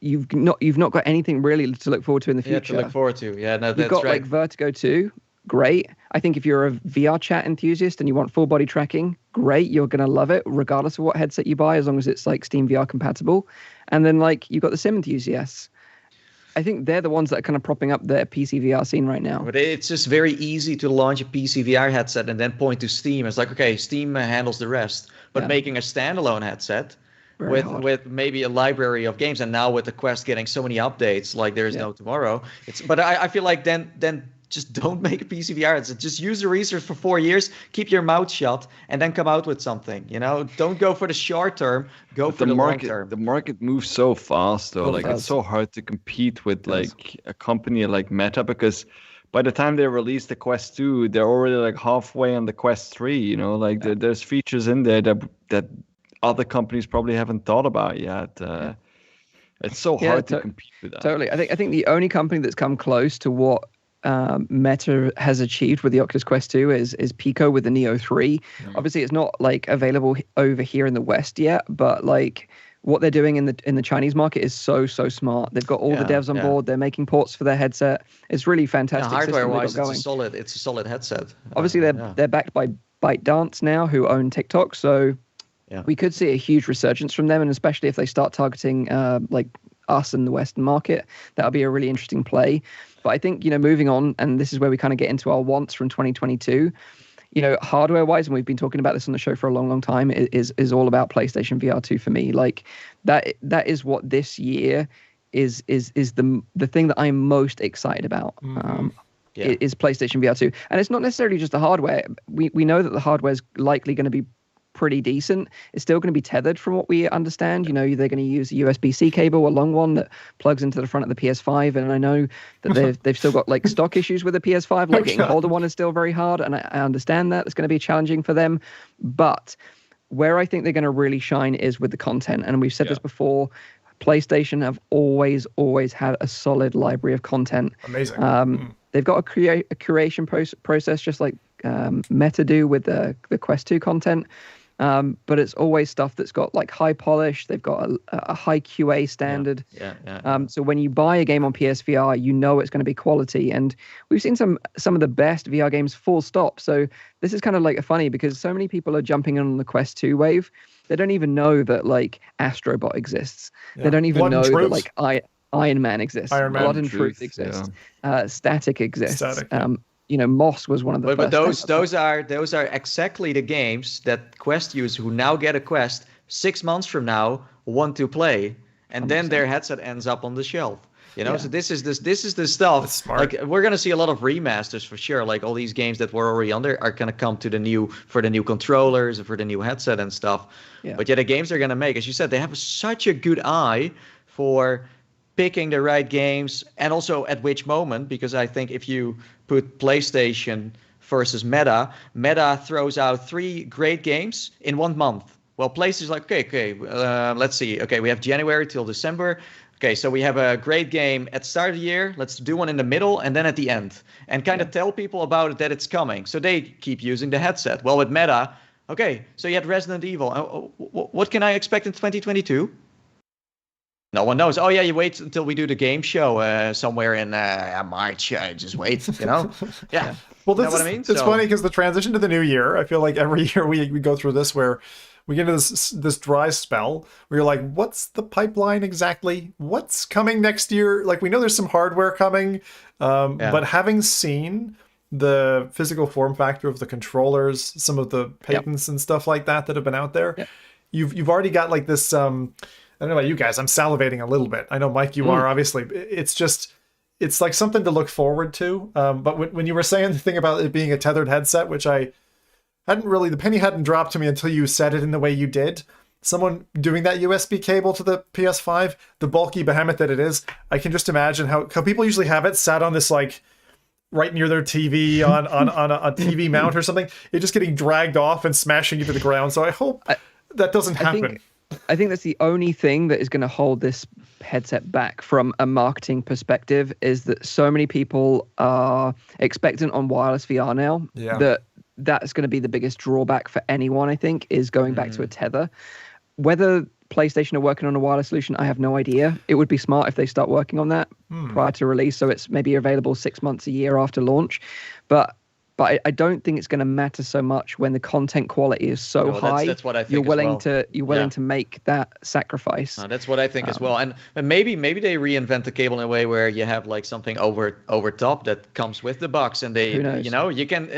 you've not got anything really to look forward to in the future. Yeah, to look forward to. Yeah, no, that's right. You've got like Vertigo 2. Great. I think if you're a VR chat enthusiast and you want full body tracking, great. You're going to love it regardless of what headset you buy, as long as it's like Steam VR compatible. And then you've got the sim enthusiasts. I think they're the ones that are kind of propping up the PC VR scene right now. But it's just very easy to launch a PC VR headset and then point to Steam. It's like, okay, Steam handles the rest. But making a standalone headset with maybe a library of games, and now with the Quest getting so many updates, like there is no tomorrow. But I feel like then just don't make a PC VR headset. Just use the research for 4 years, keep your mouth shut, and then come out with something. Don't go for the short term, go for the long term. The market moves so fast, though. It's so hard to compete with a company like Meta, because by the time they release the Quest 2, they're already halfway on the Quest 3. There's features in there that other companies probably haven't thought about yet. It's so hard to compete with that. Totally. I think the only company that's come close to what Meta has achieved with the Oculus Quest 2 is Pico with the Neo 3. Obviously, it's not available over here in the West yet, but what they're doing in the Chinese market is so smart. They've got all the devs on board. They're making ports for their headset. It's really fantastic. Hardware-wise, it's a solid headset. Obviously, they're backed by ByteDance now, who own TikTok. So we could see a huge resurgence from them, and especially if they start targeting us in the Western market, that'll be a really interesting play. But I think, moving on, and this is where we kind of get into our wants from 2022, hardware-wise, and we've been talking about this on the show for a long time, is all about PlayStation VR 2 for me. That is what this year is the thing that I'm most excited about. Is PlayStation VR 2. And it's not necessarily just the hardware. We know that the hardware is likely going to be pretty decent. It's still going to be tethered from what we understand. They're going to use a USB-C cable, a long one that plugs into the front of the PS5. And I know that they've still got stock issues with the PS5. Getting hold of one is still very hard. And I understand that. It's going to be challenging for them. But where I think they're going to really shine is with the content. And we've said this before. PlayStation have always had a solid library of content. Amazing. They've got a curation process just like Meta do with the Quest 2 content. but it's always stuff that's got like high polish. They've got a high QA standard. So when you buy a game on PSVR, you know it's going to be quality. And we've seen some of the best VR games full stop. So this is kind of like funny because so many people are jumping on the Quest 2 wave. They don't even know that like Astrobot exists. They don't even know that like Iron Man exists. Blood and Truth exists. Static exists. Moss was one of the first. But those are exactly the games that Quest users who now get a Quest 6 months from now want to play, and 100%. Then their headset ends up on the shelf. So this is the stuff. Like we're gonna see a lot of remasters for sure. Like all these games that were already on there are gonna come to the new controllers and for the new headset and stuff. But the games they're gonna make, as you said, they have such a good eye for picking the right games and also at which moment, because I think if you put PlayStation versus Meta throws out 3 great games in 1 month. Well, PlayStation's like, okay, let's see. Okay, we have January till December. Okay, so we have a great game at the start of the year. Let's do one in the middle and then at the end. And kind of tell people about it that it's coming. So they keep using the headset. Well, with Meta, okay, so you had Resident Evil. What can I expect in 2022? No one knows. Oh, yeah, you wait until we do the game show somewhere in March. Just wait, Yeah. Well, this is, I mean? It's funny because the transition to the new year, I feel like every year we go through this where we get into this dry spell where you're like, what's the pipeline exactly? What's coming next year? Like, we know there's some hardware coming, but having seen the physical form factor of the controllers, some of the patents and stuff like that have been out there, you've already got like this... I don't know about you guys. I'm salivating a little bit. I know, Mike, you are, obviously. It's like something to look forward to. But when you were saying the thing about it being a tethered headset, which the penny hadn't dropped to me until you said it in the way you did. Someone doing that USB cable to the PS5, the bulky behemoth that it is, I can just imagine how people usually have it sat on this, like, right near their TV on a TV mount or something. It's just getting dragged off and smashing into the ground. So I hope that doesn't happen. I think that's the only thing that is going to hold this headset back from a marketing perspective is that so many people are expectant on wireless VR now that's going to be the biggest drawback for anyone, I think, is going back to a tether. Whether PlayStation are working on a wireless solution, I have no idea. It would be smart if they start working on that prior to release, so it's maybe available 6 months, a year after launch. But I don't think it's going to matter so much when the content quality is so high. That's what I think. You're willing to make that sacrifice. That's what I think as well. And maybe they reinvent the cable in a way where you have like something over top that comes with the box, and they, you can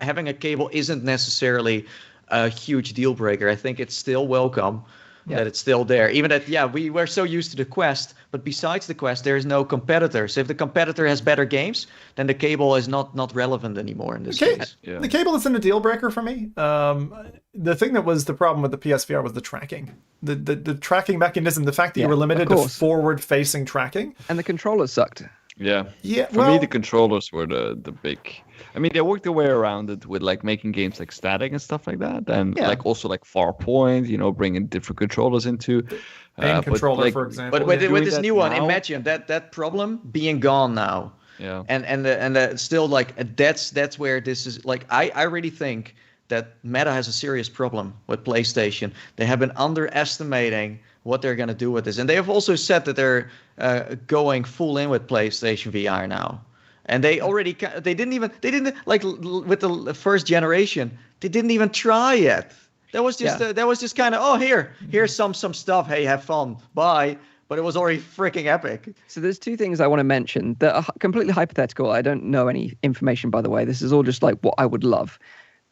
having a cable isn't necessarily a huge deal breaker. I think it's still welcome. That it's still there. Even that, we were so used to the Quest, but besides the Quest, there is no competitor. So if the competitor has better games, then the cable is not relevant anymore in this case. The cable isn't a deal breaker for me. The thing that was the problem with the PSVR was the tracking. The tracking mechanism, the fact that you were limited to forward-facing tracking. And the controllers sucked. Yeah. For me, the controllers were the big... I mean, they worked their way around it with like making games like static and stuff like that, and like also like Farpoint, bringing different controllers into. Aim controller, for example. But with this new one, imagine that problem being gone now. Yeah. And still like that's where this is like I really think that Meta has a serious problem with PlayStation. They have been underestimating what they're going to do with this, and they have also said that they're going full in with PlayStation VR now. And they didn't like with the first generation. They didn't even try yet. That was just kind of here's some stuff. Hey, have fun. Bye. But it was already freaking epic. So there's 2 things I want to mention that are completely hypothetical. I don't know any information, by the way. This is all just like what I would love.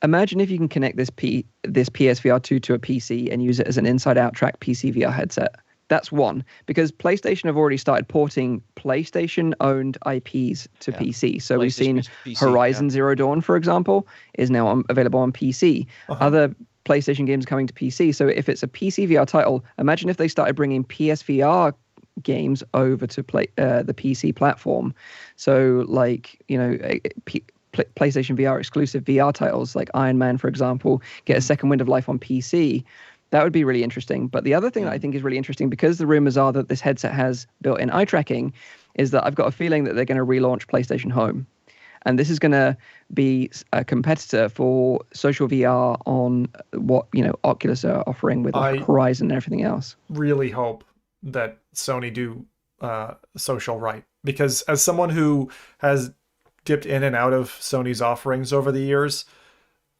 Imagine if you can connect this PSVR 2 to a PC and use it as an inside-out track PC VR headset. That's one, because PlayStation have already started porting PlayStation-owned IPs to PC. So we've seen Horizon Zero Dawn, for example, is now available on PC. Other PlayStation games coming to PC. So if it's a PC VR title, imagine if they started bringing PSVR games over to the PC platform. So like, PlayStation VR exclusive VR titles like Iron Man, for example, get a second wind of life on PC. That would be really interesting. But the other thing that I think is really interesting, because the rumors are that this headset has built-in eye tracking, is that I've got a feeling that they're going to relaunch PlayStation Home. and this is going to be a competitor for social VR on what Oculus are offering with Horizon and everything else. Really hope that Sony do social right, because as someone who has dipped in and out of Sony's offerings over the years,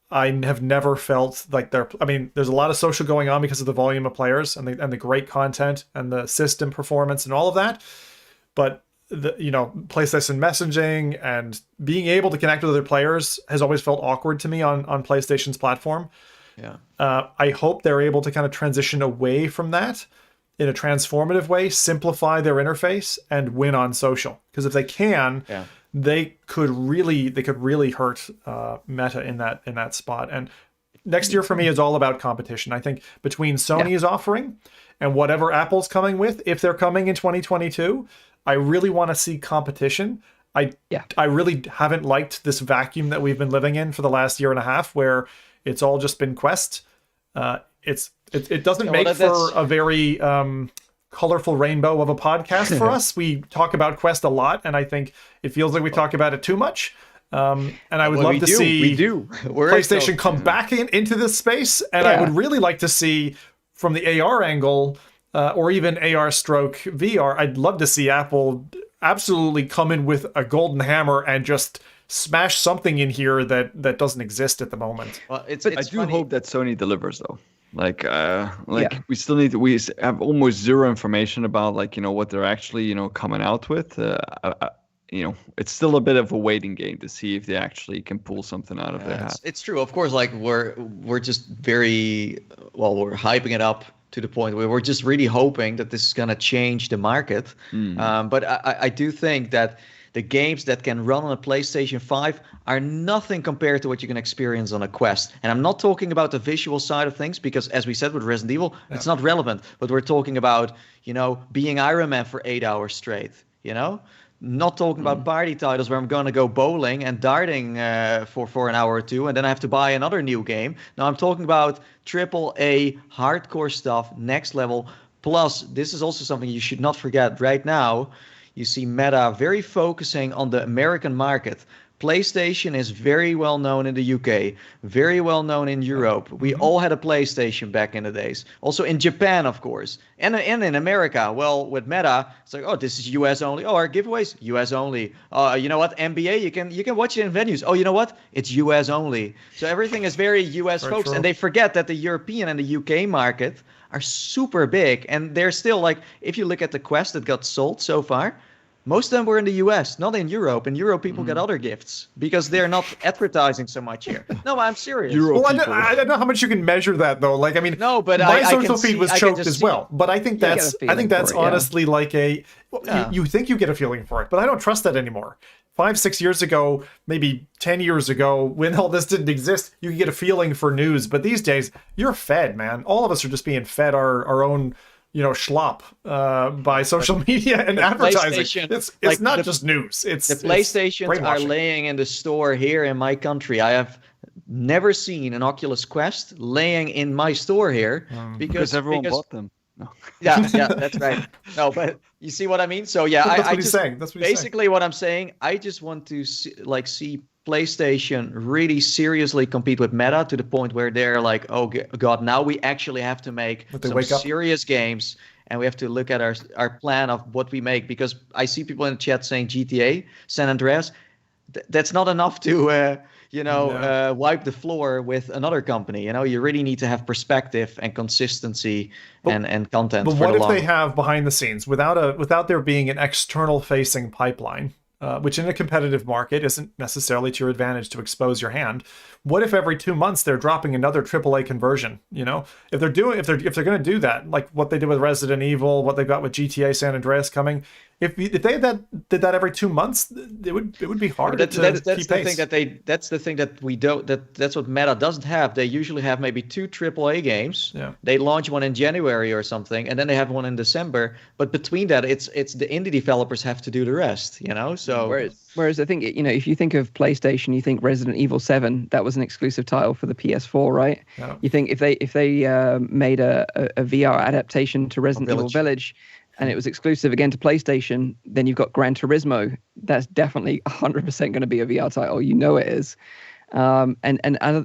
I have never felt like there's a lot of social going on because of the volume of players and the great content and the system performance and all of that. But the PlayStation messaging and being able to connect with other players has always felt awkward to me on PlayStation's platform. Yeah. I hope they're able to kind of transition away from that in a transformative way, simplify their interface, and win on social. Because if they can, they could really hurt Meta in that spot. And next year for me is all about competition. I think between Sony's offering and whatever Apple's coming with, if they're coming in 2022, I really want to see competition. I really haven't liked this vacuum that we've been living in for the last year and a half, where it's all just been Quest. It doesn't make for a very colorful rainbow of a podcast for us. We talk about Quest a lot, and I think it feels like we talk about it too much. And I would love to see PlayStation come back into this space, and I would really like to see from the AR angle, or even AR stroke VR, I'd love to see Apple absolutely come in with a golden hammer and just smash something in here that doesn't exist at the moment. Well, I do hope that Sony delivers, though. We still we have almost zero information about what they're actually coming out with. It's still a bit of a waiting game to see if they actually can pull something out of their hat. It's true, of course. We're just we're hyping it up to the point where we're just really hoping that this is going to change the market. But I do think that the games that can run on a PlayStation 5 are nothing compared to what you can experience on a Quest. And I'm not talking about the visual side of things, because as we said with Resident Evil, it's not relevant. But we're talking about, being Iron Man for 8 hours straight, Not talking about party titles where I'm going to go bowling and darting for an hour or two, and then I have to buy another new game. No, I'm talking about AAA hardcore stuff, next level. Plus, this is also something you should not forget. Right now, you see Meta very focusing on the American market. PlayStation is very well known in the UK, very well known in Europe. We all had a PlayStation back in the days. Also in Japan, of course, and in America. Well, with Meta, it's like, oh, this is US only. Oh, our giveaways, US only. You know what? NBA, you can watch it in venues. Oh, you know what? It's US only. So everything is very US focused, and they forget that the European and the UK market are super big, and they're still if you look at the Quest that got sold so far, most of them were in the US, not in Europe. In Europe, people get other gifts because they're not advertising so much here. No, I'm serious. I don't know how much you can measure that, though. No, but my social feed was choked as well. But I think that's honestly you think you get a feeling for it, but I don't trust that anymore. 5-6 years ago, maybe 10 years ago, when all this didn't exist, you could get a feeling for news. But these days, you're fed, man. All of us are just being fed our own schlop by social media and advertising. It's not just news. The PlayStations are laying in the store here in my country. I have never seen an Oculus Quest laying in my store here because everyone bought them. No. Yeah, that's right. No, but you see what I mean? So that's what he's saying. That's basically what I'm saying. I just want to see PlayStation really seriously compete with Meta to the point where they're like, oh God, now we actually have to make some serious games, and we have to look at our plan of what we make, because I see people in the chat saying GTA, San Andreas. That's not enough to wipe the floor with another company. You really need to have perspective and consistency and content. But what if they have behind the scenes without there being an external facing pipeline? Which in a competitive market isn't necessarily to your advantage to expose your hand. What if every 2 months they're dropping another AAA conversion? If they're going to do that, like what they did with Resident Evil, what they've got with GTA San Andreas coming. If they did that every 2 months, it would be hard to keep pace. That's the thing that we don't. That's what Meta doesn't have. They usually have maybe 2 AAA games. Yeah. They launch one in January or something, and then they have one in December. But between that, it's the indie developers have to do the rest. So whereas I think if you think of PlayStation, you think Resident Evil 7. That was an exclusive title for the PS4, right? Yeah. You think if they made a VR adaptation to Resident Evil Village. and it was exclusive again to PlayStation, then you've got Gran Turismo. That's definitely 100% going to be a VR title. You know it is. And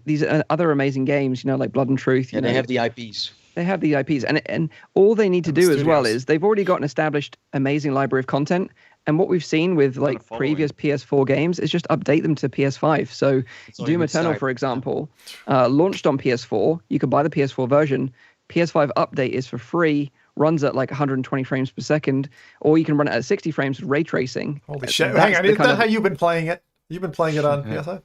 these other amazing games, like Blood and Truth. They have the IPs. They have the IPs, and all they need to do as well is they've already got an established amazing library of content. And what we've seen with like previous PS4 games is just update them to PS5. So Doom Eternal, for example, launched on PS4. You can buy the PS4 version. PS5 update is for free, runs at like 120 frames per second, or you can run it at 60 frames with ray tracing. Holy shit. Hang on, is that how you've been playing it? You've been playing it on PS5?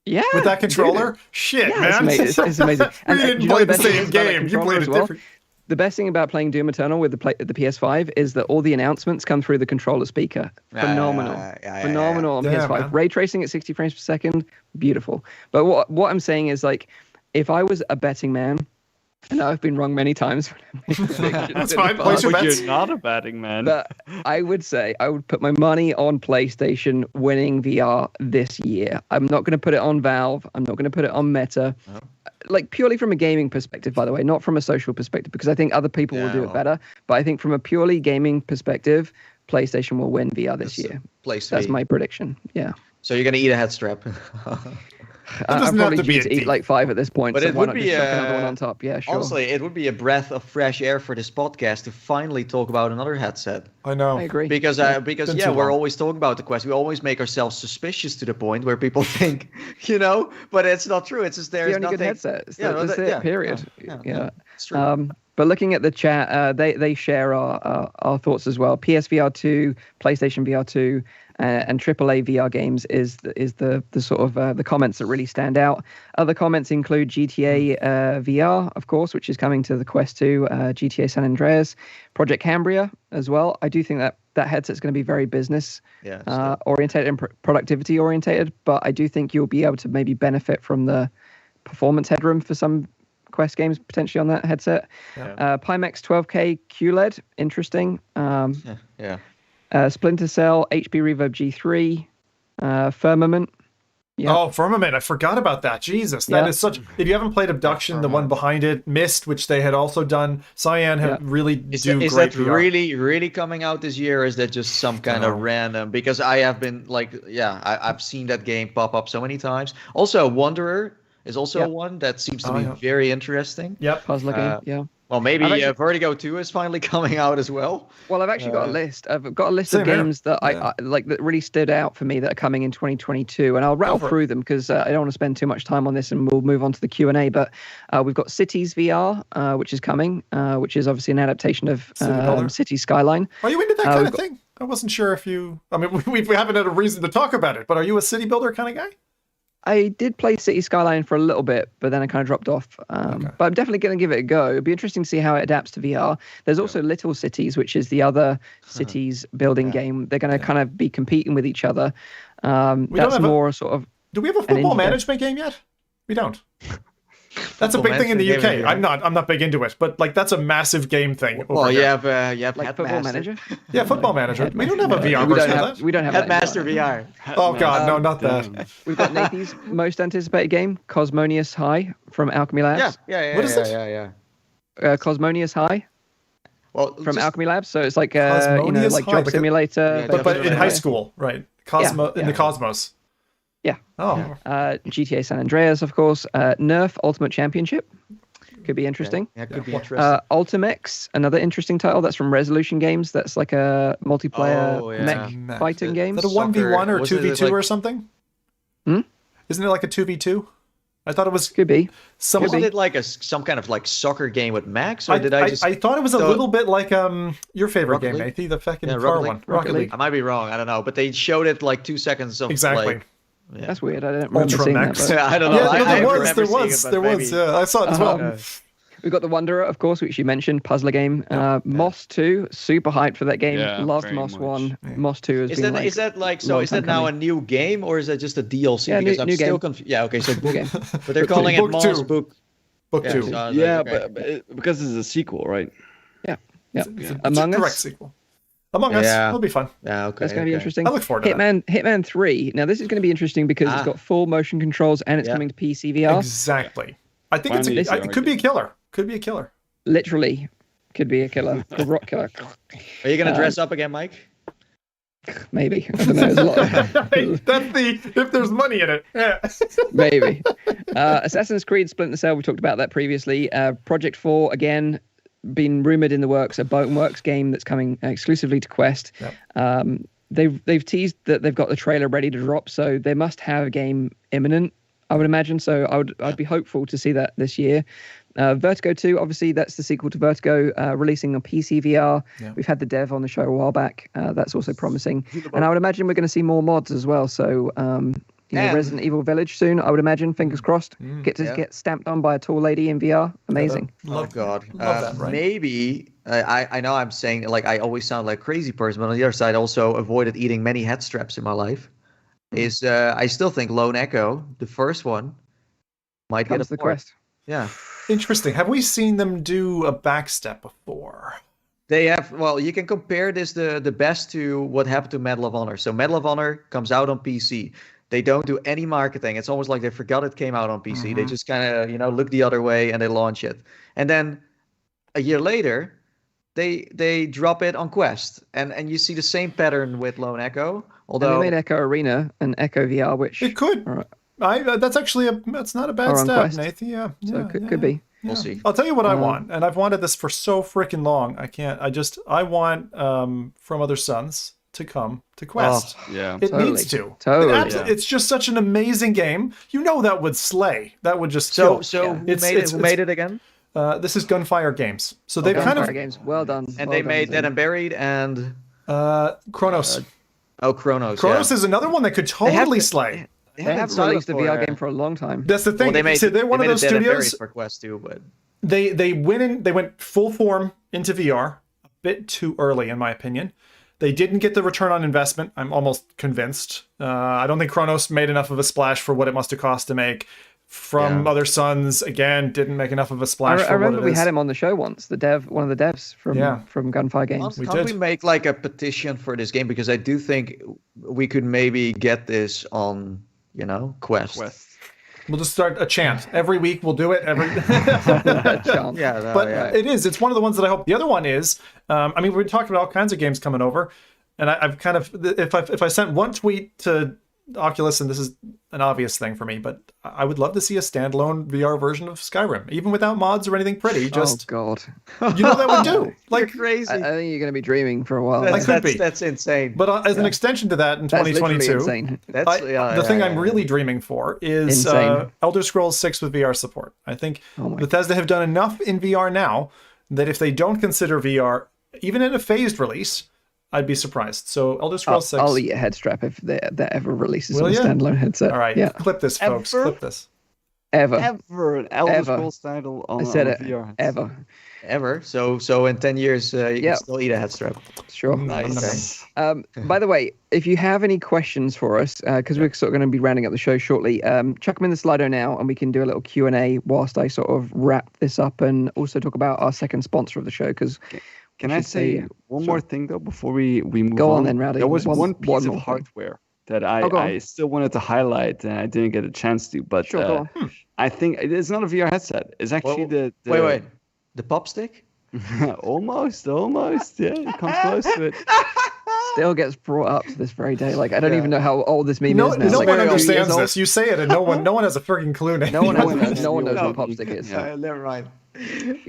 Yeah. With that controller? Shit, man. It's amazing. We didn't play the same game. You played it different. The best thing about playing Doom Eternal with the PS5 is that all the announcements come through the controller speaker. Phenomenal. Phenomenal on PS5. Man. Ray tracing at 60 frames per second, beautiful. But what I'm saying is, like, if I was a betting man, I know I've been wrong many times. That's fine. Place your bets. You're not a betting man. But I would say I would put my money on PlayStation winning VR this year. I'm not going to put it on Valve. I'm not going to put it on Meta. Oh. Like, purely from a gaming perspective, by the way, not from a social perspective, because I think other people will do it better. But I think from a purely gaming perspective, PlayStation will win VR this year. That's my prediction. Yeah. So you're going to eat a head strap. I'm probably due to eat like 5 at this point, but so it why would not be just chuck another one on top? Yeah, sure. Honestly, it would be a breath of fresh air for this podcast to finally talk about another headset. I know. I agree. Because we're always talking about the Quest. We always make ourselves suspicious to the point where people think, but it's not true. It's just there's the only nothing. Good headset. That's it. Period. Yeah. It's true. But looking at the chat, they share our thoughts as well. PSVR 2, PlayStation VR 2, and AAA VR games is the sort of the comments that really stand out. Other comments include GTA VR, of course, which is coming to the Quest 2, GTA San Andreas, Project Cambria as well. I do think that headset's going to be very business orientated and productivity orientated, but I do think you'll be able to maybe benefit from the performance headroom for some Quest games potentially on that headset. Pimax 12K QLED, interesting. Splinter Cell, HP Reverb G3, Firmament. Yeah. Oh, Firmament. I forgot about that. Jesus. That is such... If you haven't played Abduction, the one behind it, Myst, which they had also done, Cyan have really Is great that VR. really coming out this year, or is that just some kind of random? Because I have been I've seen that game pop up so many times. Also, Wanderer is also one that seems to be very interesting. Yep. Puzzler game, Well, maybe Vertigo 2 is finally coming out as well. Well, I've actually got a list. I've got a list of games that I like that really stood out for me that are coming in 2022, and I'll rattle through them because I don't want to spend too much time on this, and we'll move on to the Q&A. But we've got Cities VR, which is coming, which is obviously an adaptation of City Skyline. Are you into that kind of thing? I wasn't sure if you... I mean, we haven't had a reason to talk about it, but are you a city builder kind of guy? I did play City Skyline for a little bit, but then I kind of dropped off. But I'm definitely going to give it a go. It'll be interesting to see how it adapts to VR. There's also Little Cities, which is the other cities building game. They're going to kind of be competing with each other. That's more sort of... Do we have a football management game yet? We don't. That's a big thing in the UK. I'm not big into it, but like that's a massive game thing. Well, you have like Football Manager. Yeah, Football Manager. We don't have a VR version of that. We don't have Headmaster VR. Oh god, no, not that. We've got Nathan's most anticipated game, Cosmonius High from Alchemy Labs. Yeah. What is it? Yeah. Cosmonius High. Well, from Alchemy Labs, so it's like like Job Simulator, but in high school, right? In the Cosmos. Yeah. Oh. GTA San Andreas, of course. Nerf Ultimate Championship. Could be interesting. Yeah, could be interesting. Ultimex, another interesting title. That's from Resolution Games. That's like a multiplayer mech fighting game. Is that a 1v1 or 2v2 or something? Isn't it like a 2v2? I thought it was... Could be. Wasn't it like some kind of like soccer game with mechs? Or I thought it was a little bit like your favorite game, Nathan, the fucking car one. Rocket League. I might be wrong. I don't know. But they showed it like 2 seconds of exactly. Yeah. That's weird. I don't remember seeing that. But... I don't know. Yeah, there was. Yeah, I saw it as well. We've got the Wanderer, of course, which you mentioned, puzzler game. Moss 2, super hyped for that game. Loved Moss 1. Yeah. Moss 2 has been is that now a new game or is that just a DLC? Yeah, because I'm still confused. Yeah, okay, so new game. But they're calling it Moss Book 2. But because it's a sequel, right? Yeah. It's a direct sequel. Among Us, it'll be fun. Yeah, okay. That's going to be interesting. I look forward to that. Hitman 3. Now, this is going to be interesting because it's got full motion controls and it's coming to PC VR. Exactly. I think it could be a killer. Could be a killer. Literally, Could be a killer. A rock killer. Are you gonna dress up again, Mike? Maybe. I don't know. There's a lot. Hey, that's if there's money in it. Yeah. Maybe. Assassin's Creed Splinter Cell, we talked about that previously. Project 4, again, been rumored in the works, a Boneworks game that's coming exclusively to Quest. Yep. They've teased that they've got the trailer ready to drop, so they must have a game imminent, I would imagine. So I'd be hopeful to see that this year. Vertigo 2, obviously, that's the sequel to Vertigo, releasing on PC VR. Yeah. We've had the dev on the show a while back. That's also promising. And I would imagine we're going to see more mods as well. So, Resident Evil Village soon, I would imagine, fingers crossed. Get stamped on by a tall lady in VR. Amazing. Love that, right? Maybe, I know I'm saying, like, I always sound like a crazy person, but on the other side, I also avoided eating many head straps in my life. I still think Lone Echo, the first one, might get the Quest. Yeah. Interesting. Have we seen them do a backstep before? They have. Well, you can compare this the best to what happened to Medal of Honor. So Medal of Honor comes out on PC. They don't do any marketing. It's almost like they forgot it came out on PC. Mm-hmm. They just kind of look the other way and they launch it. And then a year later, they drop it on Quest. And you see the same pattern with Lone Echo. Although they made Echo Arena and Echo VR, which it could. That's actually that's not a bad step, Nathan. Yeah. So it could be. We'll see. I'll tell you what I want, and I've wanted this for so freaking long. I want From Other Suns to come to Quest. Oh, yeah. It needs to. Totally. It's just such an amazing game. That would slay. That would just kill. So who made it again? This is Gunfire Games. So they've Gunfire Games. Well done. And they made Dead and Buried and Chronos. Chronos. Chronos is another one that could totally slay. They haven't released a VR game for a long time. That's the thing. They're one of those studios for Quest 2, but they went full form into VR a bit too early, in my opinion. They didn't get the return on investment. I'm almost convinced. I don't think Chronos made enough of a splash for what it must have cost to make. From Other Suns, again, didn't make enough of a splash. I remember we had him on the show once. One of the devs from Gunfire Games. Can't we make like a petition for this game? Because I do think we could maybe get this on, Quest. We'll just start a chant. Every week we'll do it. It's one of the ones that I hope. The other one is, we're talking about all kinds of games coming over. And I've kind of, if I sent one tweet to Oculus, and this is an obvious thing for me, but I would love to see a standalone VR version of Skyrim, even without mods or anything pretty. Just God, that would do. Like crazy. I think you're going to be dreaming for a while. That's insane. But as an extension to that, in 2022, the thing I'm really dreaming for is Elder Scrolls 6 with VR support. I think Bethesda have done enough in VR now that if they don't consider VR, even in a phased release, I'd be surprised. So Elder Scrolls 6. I'll eat a head strap if that ever releases on a standalone headset. All right, clip this, folks. Clip this. Ever an Elder Scrolls title on VR headset. Ever. So in 10 years, you can still eat a head strap. Sure. Nice. By the way, if you have any questions for us, because we're sort of going to be rounding up the show shortly, chuck them in the Slido now, and we can do a little Q&A whilst I sort of wrap this up and also talk about our second sponsor of the show, because... Can I say one more thing, though, before we move on? Go on then, Rowdy. There was one piece of hardware that I still wanted to highlight, and I didn't get a chance to. But I think it's not a VR headset. It's actually Wait. The pop stick? Almost. Yeah, it comes close to it. Still gets brought up to this very day. Like, I don't even know how old this meme is now. No one understands this. You say it, and no one has a freaking clue. No one knows what pop stick is. Yeah, never mind.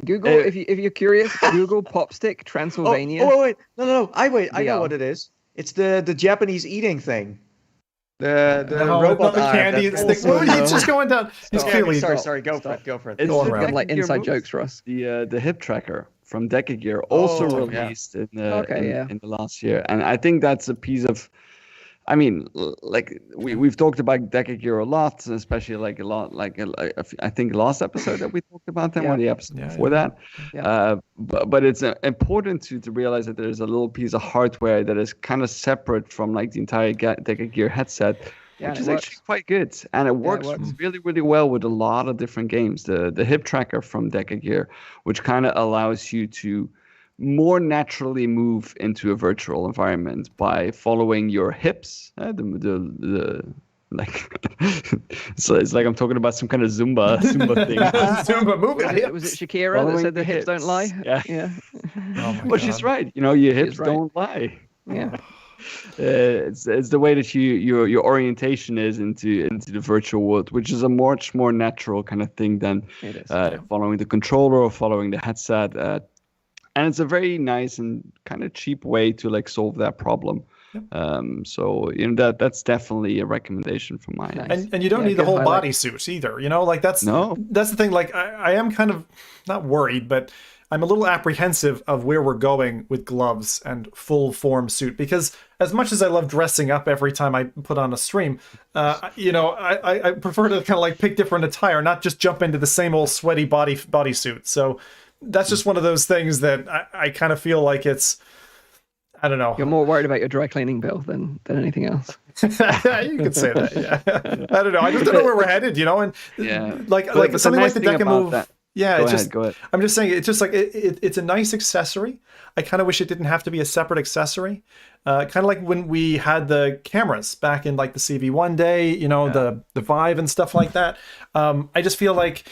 Google, if you're curious, Google Popstick Transylvania. Wait. No. I know what it is. It's the Japanese eating thing. The robot arm. Candy stick. He's just going down. He's clearly. Sorry. Go for it. It's like inside jokes for us. The hip tracker from Deca Gear also released in the last year, and I think that's a piece of. I mean, like we've talked about Deca Gear a lot, especially I think last episode that we talked about them, or the episode before that. Yeah. But it's important to realize that there's a little piece of hardware that is kind of separate from like the entire Deca Gear headset, which is actually quite good, and it works really, really well with a lot of different games. The hip tracker from Deca Gear, which kind of allows you to more naturally move into a virtual environment by following your hips, the Like, so it's like I'm talking about some kind of Zumba thing. Zumba movie. Was it Shakira that said the hips don't lie? Yeah. Oh Well, she's right. You know, your hips don't lie. Yeah. It's the way that your orientation is into the virtual world, which is a much more natural kind of thing than following the controller or following the headset. And it's a very nice and kind of cheap way to like solve that problem. So that's definitely a recommendation from my end. And you don't need the whole bodysuit either. You know, like that's the thing. Like I am kind of not worried, but I'm a little apprehensive of where we're going with gloves and full form suit, because as much as I love dressing up every time I put on a stream, I prefer to kind of like pick different attire, not just jump into the same old sweaty bodysuit. So that's just one of those things that I kind of feel like it's, I don't know. You're more worried about your dry cleaning bill than anything else. You could say that, yeah. I don't know. I just don't know where we're headed, and like something like the Deca Move. Go ahead. I'm just saying, it's just like it's a nice accessory. I kind of wish it didn't have to be a separate accessory. Kind of like when we had the cameras back in like the CV1 day, the Vive and stuff like that. I just feel like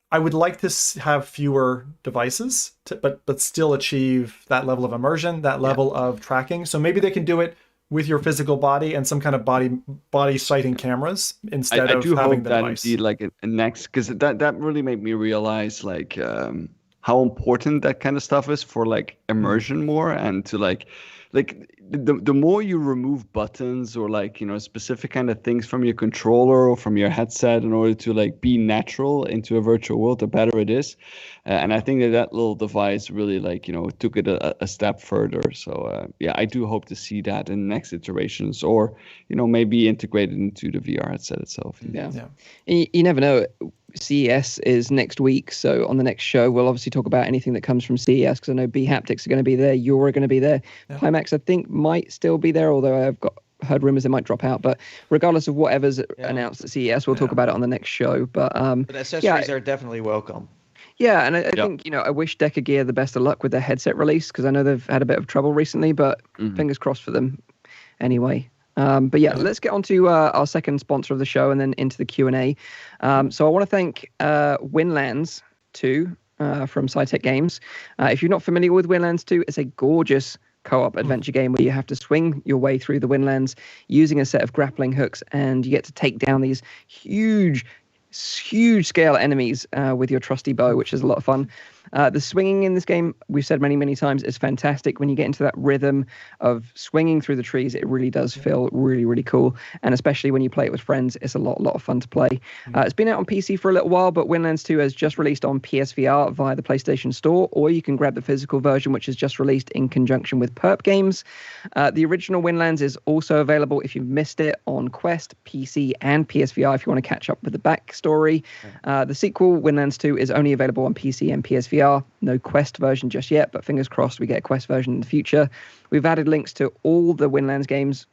I would like to have fewer devices, but still achieve that level of immersion, that level of tracking. So maybe they can do it with your physical body and some kind of body sighting cameras instead of having the device. Indeed, like a next, because that really made me realize like how important that kind of stuff is for like immersion more, and to like the more you remove buttons or like specific kind of things from your controller or from your headset in order to like be natural into a virtual world, the better it is. And I think that little device really like took it a step further. So I do hope to see that in next iterations, or maybe integrated into the VR headset itself. Yeah. You never know. CES is next week, so on the next show we'll obviously talk about anything that comes from CES, because I know Haptics are going to be there, you're going to be there, Pimax I think might still be there, although I've heard rumors it might drop out. But regardless of whatever's announced at CES, we'll talk about it on the next show. But accessories are definitely welcome. Yeah, and I think I wish Deca Gear the best of luck with their headset release, because I know they've had a bit of trouble recently, but fingers crossed for them anyway. But let's get on to our second sponsor of the show and then into the Q&A. So I want to thank Windlands 2 from Psytec Games. If you're not familiar with Windlands 2, it's a gorgeous co-op adventure game where you have to swing your way through the Windlands using a set of grappling hooks, and you get to take down these huge scale enemies with your trusty bow, which is a lot of fun. The swinging in this game, we've said many times, is fantastic. When you get into that rhythm of swinging through the trees, it really does feel really cool. And especially when you play it with friends, it's a lot of fun to play. It's been out on PC for a little while, but Windlands 2 has just released on PSVR via the PlayStation Store, or you can grab the physical version, which is just released in conjunction with Perp Games. The original Windlands is also available, if you've missed it, on Quest, PC, and PSVR if you want to catch up with the backstory. The sequel, Windlands 2, is only available on PC and PSVR. No Quest version just yet, but fingers crossed we get a Quest version in the future. We've added links to all the Windlands games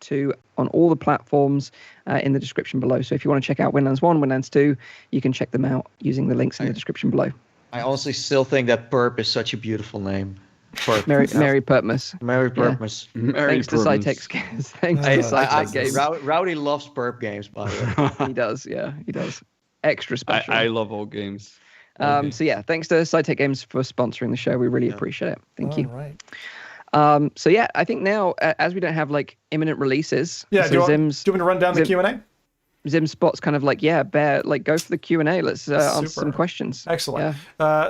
on all the platforms in the description below. So if you want to check out Windlands 1, Windlands 2, you can check them out using the links in the description below. I honestly still think that Perp is such a beautiful name. Perp. Merry Perpmas. Merry Perpmas. Thanks to Psytec Games. Thanks to Psytec Games. Rowdy loves Perp games, by the way. He does, he does. Extra special. I love all games. So thanks to Psytec Games for sponsoring the show. We really appreciate it. Thank you. Right. I think now, as we don't have like imminent releases, do you want me to run down the Q&A? Zim Spot's kind of like, go for the Q&A. Let's answer some questions. Excellent.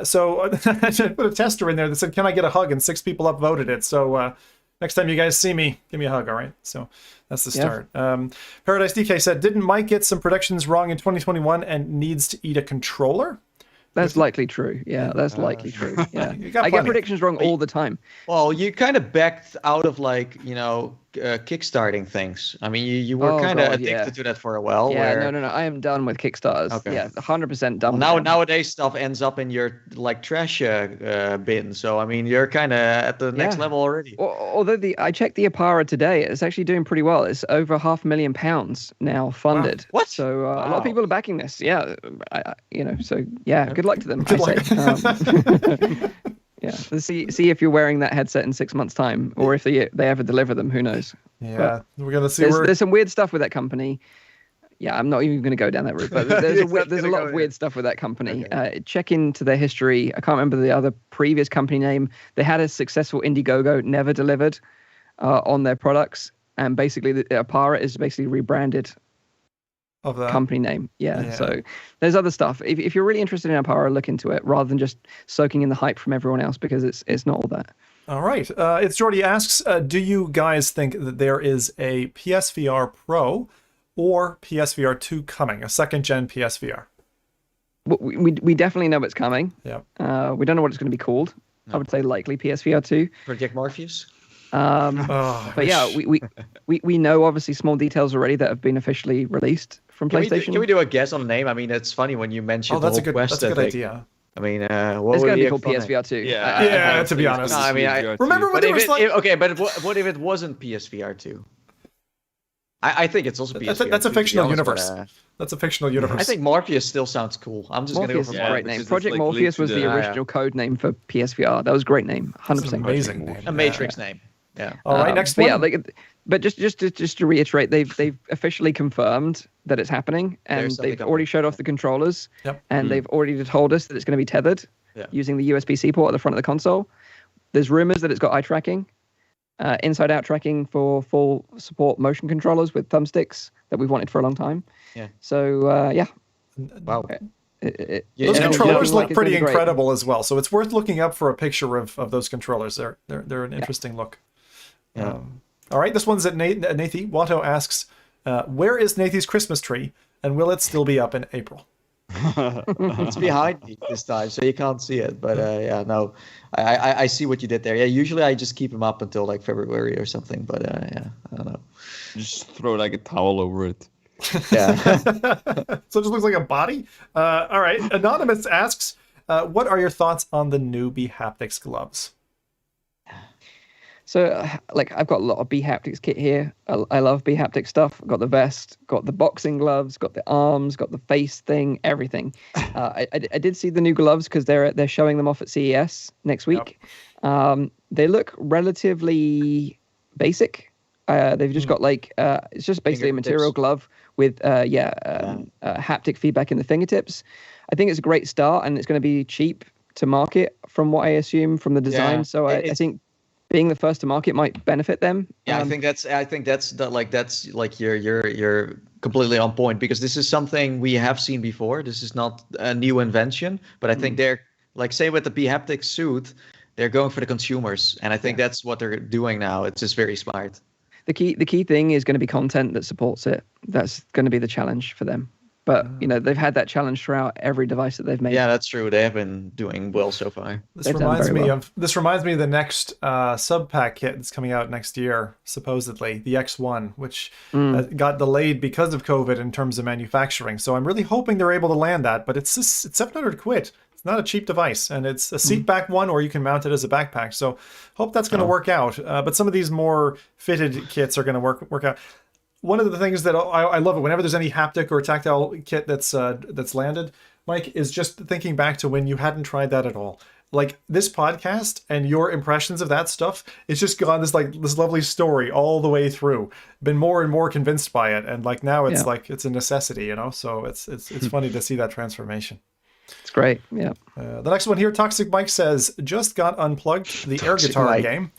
So I put a tester in there that said, can I get a hug? And 6 people upvoted it. So next time you guys see me, give me a hug, all right? So that's the start. Paradise DK said, didn't Mike get some predictions wrong in 2021 and needs to eat a controller? That's likely true. Yeah, that's likely true. Yeah, I get predictions wrong all the time. Well, you kind of backed out of kickstarting things. I mean, you were kind of addicted to that for a while. Yeah, no. I am done with Kickstarters. Okay. Yeah, 100% done. Well, nowadays stuff ends up in your trash bin. So I mean, you're kind of at the next level already. Although I checked the Apara today, it's actually doing pretty well. It's over £500,000 now funded. Wow. What? So a lot of people are backing this. Yeah, Good luck to them. Good luck. See if you're wearing that headset in 6 months' time, or if they ever deliver them. Who knows? Yeah, we're gonna see. There's some weird stuff with that company. Yeah, I'm not even going to go down that route, but there's a lot of weird stuff with that company. Okay. Check into their history. I can't remember the other previous company name. They had a successful Indiegogo, never delivered on their products, and basically Apara is basically rebranded of that company name. Yeah. So there's other stuff. If you're really interested in Apara, look into it rather than just soaking in the hype from everyone else, because it's not all that. All right. It's Jordy asks, do you guys think that there is a PSVR Pro or PSVR 2 coming, a second-gen PSVR? We definitely know it's coming. Yeah. We don't know what it's going to be called. No. I would say likely PSVR 2. Project Morpheus? But yeah, we know obviously small details already that have been officially released from PlayStation. Can we do a guess on the name? I mean, it's funny when you mentioned that's the whole Quest. That's a good idea. I mean, what it's going to be called PSVR 2. Yeah, to be honest. No, I mean, remember when there was but what if it wasn't PSVR 2? I think it's also PSVR 2. That's a fictional universe. That's a fictional universe. I think Morpheus still sounds cool. I'm just going to go for Morpheus. Great name. Project Morpheus was the original code name for PSVR. That was a great name. 100%. Amazing name. A Matrix name. Yeah. All right, next one. Yeah, but just to reiterate, they've officially confirmed that it's happening, and they've already showed off the controllers, and they've already told us that it's going to be tethered using the USB-C port at the front of the console. There's rumors that it's got eye tracking, inside-out tracking for full support motion controllers with thumbsticks that we've wanted for a long time. Yeah. So yeah. Wow. Those controllers look pretty incredible as well, so it's worth looking up for a picture of those controllers. They're an interesting look. Yeah. All right, this one's at Nathy. Watto asks, where is Nathy's Christmas tree, and will it still be up in April? It's behind me this time, so you can't see it. But I see what you did there. Yeah, usually I just keep them up until like February or something. But I don't know. Just throw like a towel over it. Yeah. So it just looks like a body. All right. Anonymous asks, what are your thoughts on the new bHaptics gloves? So, I've got a lot of bHaptics kit here. I love bHaptics stuff. I've got the vest, got the boxing gloves, got the arms, got the face thing, everything. I did see the new gloves because they're showing them off at CES next week. Yep. They look relatively basic. They've just got it's just basically a material glove with haptic feedback in the fingertips. I think it's a great start, and it's going to be cheap to market from what I assume from the design. So I think being the first to market might benefit them. Yeah, I think that's you're completely on point, because this is something we have seen before. This is not a new invention, but I think they're say with the bHaptic suit, they're going for the consumers, and I think that's what they're doing now. It's just very smart. The key thing is going to be content that supports it. That's going to be the challenge for them. But they've had that challenge throughout every device that they've made. Yeah, that's true. They have been doing well so far. This reminds me of the next sub-pack kit that's coming out next year, supposedly the X1, which got delayed because of COVID in terms of manufacturing. So I'm really hoping they're able to land that. But it's 700 quid. It's not a cheap device, and it's a seat back one, or you can mount it as a backpack. So hope that's going to work out. But some of these more fitted kits are going to work out. One of the things that I love it whenever there's any haptic or tactile kit that's landed, Mike, is just thinking back to when you hadn't tried that at all. Like this podcast and your impressions of that stuff, it's just gone this lovely story all the way through. Been more and more convinced by it, and now it's it's a necessity, So it's funny to see that transformation. It's great, yeah. The next one here, Toxic Mike says, just got unplugged the air guitar game,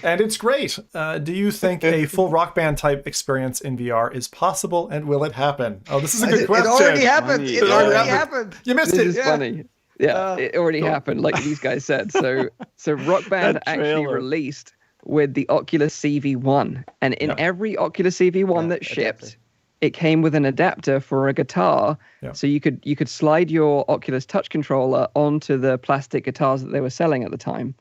and it's great. Do you think a full Rock Band type experience in VR is possible, and will it happen? Oh, this is a good question. It already happened. It already happened. You missed it. This is funny. Yeah, it already happened, like these guys said. So Rock Band actually released with the Oculus CV1, and in every Oculus CV1 that shipped, it came with an adapter for a guitar, so you could slide your Oculus Touch controller onto the plastic guitars that they were selling at the time.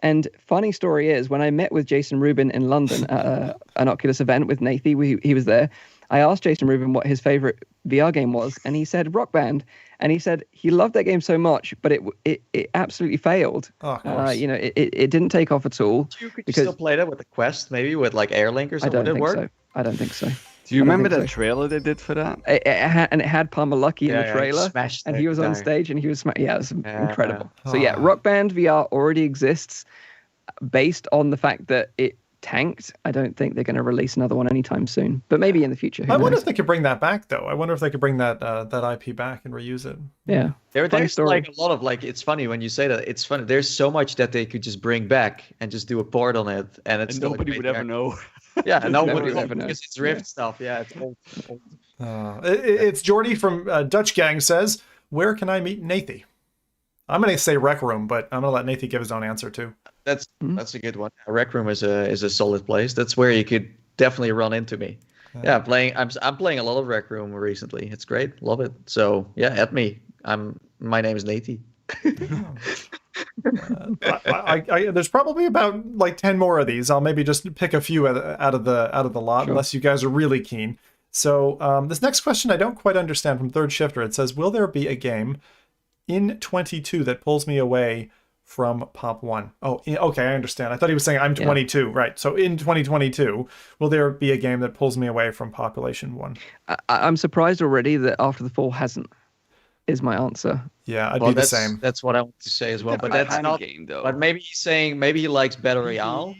And funny story is, when I met with Jason Rubin in London at an Oculus event with Nathy, he was there. I asked Jason Rubin what his favorite VR game was, and he said Rock Band. And he said he loved that game so much, but it absolutely failed. Oh, of course. It didn't take off at all. Could you still play that with the Quest, maybe with AirLink or something? I don't think so. Do you remember that trailer they did for that? It had Palmer Luckey in the trailer, and he was on stage, and he was it was incredible. So Rock Band VR already exists, based on the fact that it tanked. I don't think they're going to release another one anytime soon, but maybe in the future. I wonder if they could bring that back, though. I wonder if they could bring that IP back and reuse it. Yeah. There's like a lot of like, it's funny when you say that. It's funny. There's so much that they could just bring back and just do a port on it, and it's still nobody would ever know. Yeah, nobody would ever know because it's Rift stuff. Yeah, it's old. It's Jordy from Dutch Gang says, "Where can I meet Nathy?" I'm going to say Rec Room, but I'm going to let Nathy give his own answer too. That's a good one. Rec Room is a solid place. That's where you could definitely run into me. Yeah, I'm playing a lot of Rec Room recently. It's great, love it. So yeah, at me. My name is Nathy. There's probably about like 10 more of these. I'll maybe just pick a few out of the lot, unless you guys are really keen. So this next question I don't quite understand from Third Shifter. It says, will there be a game in 22 that pulls me away from Pop 1? Oh, okay, I understand. I thought he was saying I'm 22, right? So in 2022, will there be a game that pulls me away from Population 1? I'm surprised already that After the Fall hasn't, is my answer. Yeah, I'd be the same. That's what I want to say as well. But that's not game, though. But maybe he's saying he likes Battle Royale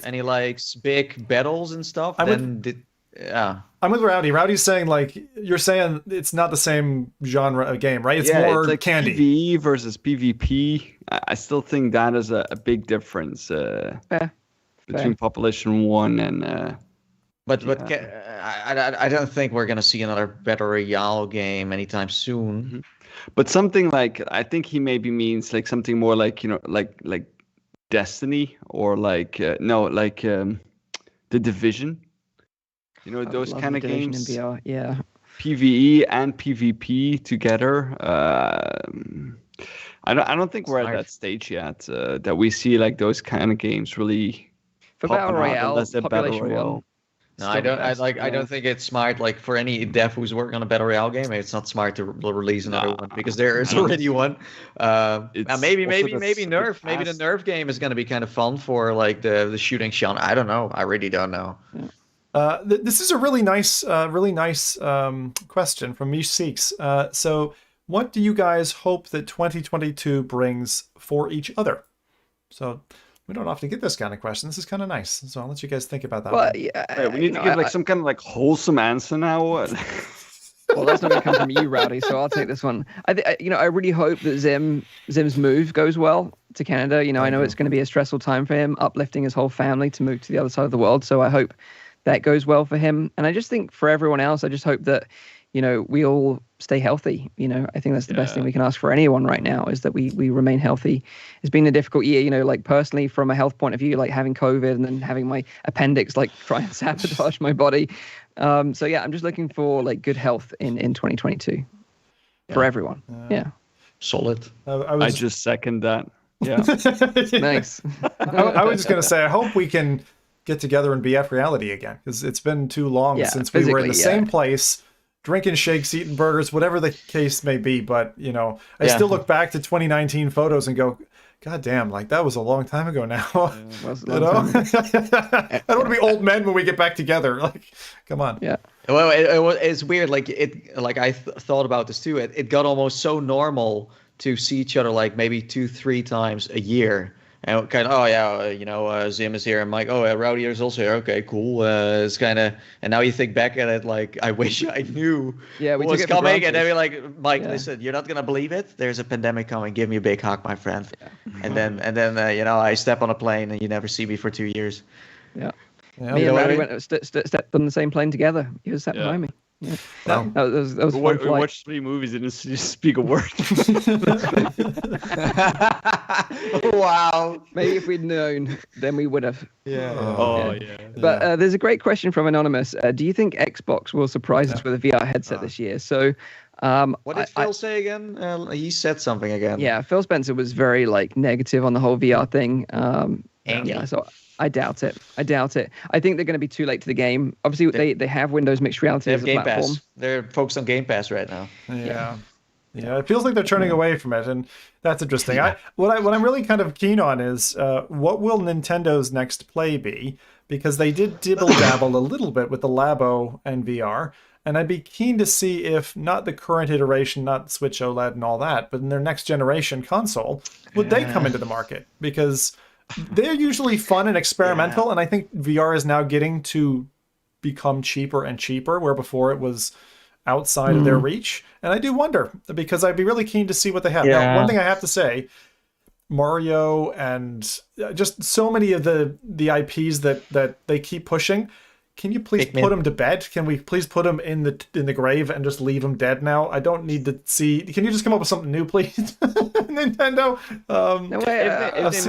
and he likes big battles and stuff. I'm with Rowdy. Rowdy's saying, like, you're saying it's not the same genre of game, right? It's more it's like candy. PvE versus PvP. I still think that is a big difference between Population 1 and... But I don't think we're gonna see another Battle Royale game anytime soon. Mm-hmm. But something like, I think he maybe means like something more like, like Destiny or like The Division. Those kind of games. In VR. Yeah. PvE and PvP together. I don't think we're at that stage yet that we see like those kind of games really. For Battle Royale, Population 1. No, I don't think it's smart. Like for any dev who's working on a Battle Royale game, it's not smart to release another one because there is already one. Maybe Nerf. Maybe the Nerf game is going to be kind of fun for like the shooting genre. I don't know. I really don't know. Yeah. This is a really nice question from Mish Seeks. So, what do you guys hope that 2022 brings for each other? So. We don't often get this kind of question. This is kind of nice. So I'll let you guys think about that. Well, we need to give like some kind of like wholesome answer now. Well, that's not going to come from you, Rowdy. So I'll take this one. I really hope that Zim's move goes well to Canada. I know it's going to be a stressful time for him, uplifting his whole family to move to the other side of the world. So I hope that goes well for him. And I just think for everyone else, I just hope that we all stay healthy. I think that's the best thing we can ask for anyone right now is that we remain healthy. It's been a difficult year, like personally from a health point of view, like having COVID and then having my appendix like try and sabotage my body. So yeah, I'm just looking for like good health in 2022 for everyone. Yeah. Solid. I just second that. Yeah. Nice. I was just going to say, I hope we can get together and be FReality again because it's been too long since we were in the same place. Drinking shakes, eating burgers, whatever the case may be. But, I still look back to 2019 photos and go, God damn, like that was a long time ago now. I don't want to be old men when we get back together. Like, come on. Yeah. Well, it's weird. Like I thought about this too. It got almost so normal to see each other like maybe 2-3 times a year. And kind of, Zim is here. I'm like, Rowdy is also here. Okay, cool. It's kind of, and now you think back at it, like, I wish I knew what was coming. And then we're like, Mike, listen, you're not gonna believe it. There's a pandemic coming. Give me a big hug, my friend. Yeah. And then, I step on a plane and you never see me for 2 years. Yeah. Me and Rowdy stepped on the same plane together. He was sat behind me. Yeah. Wow. That was we watched 3 movies and didn't speak a word. Wow. Maybe if we'd known, then we would have. Yeah. But there's a great question from Anonymous. Do you think Xbox will surprise us with a VR headset this year? So, what did Phil say again? He said something again. Yeah, Phil Spencer was very negative on the whole VR thing. So I doubt it. I think they're going to be too late to the game. Obviously, they have Windows Mixed Reality as a platform. Pass. They're focused on Game Pass right now. Yeah, it feels like they're turning away from it, and that's interesting. What I'm really kind of keen on is what will Nintendo's next play be? Because they did dibble-dabble a little bit with the Labo and VR, and I'd be keen to see if not the current iteration, not Switch OLED and all that, but in their next generation console, would they come into the market? Because they're usually fun and experimental, and I think VR is now getting to become cheaper and cheaper, where before it was outside of their reach. And I do wonder, because I'd be really keen to see what they have. Now, one thing I have to say, Mario and just so many of the IPs that they keep pushing, can you please put them to bed? Can we please put them in the grave and just leave them dead now? I don't need to see. Can you just come up with something new, please, Nintendo? No way.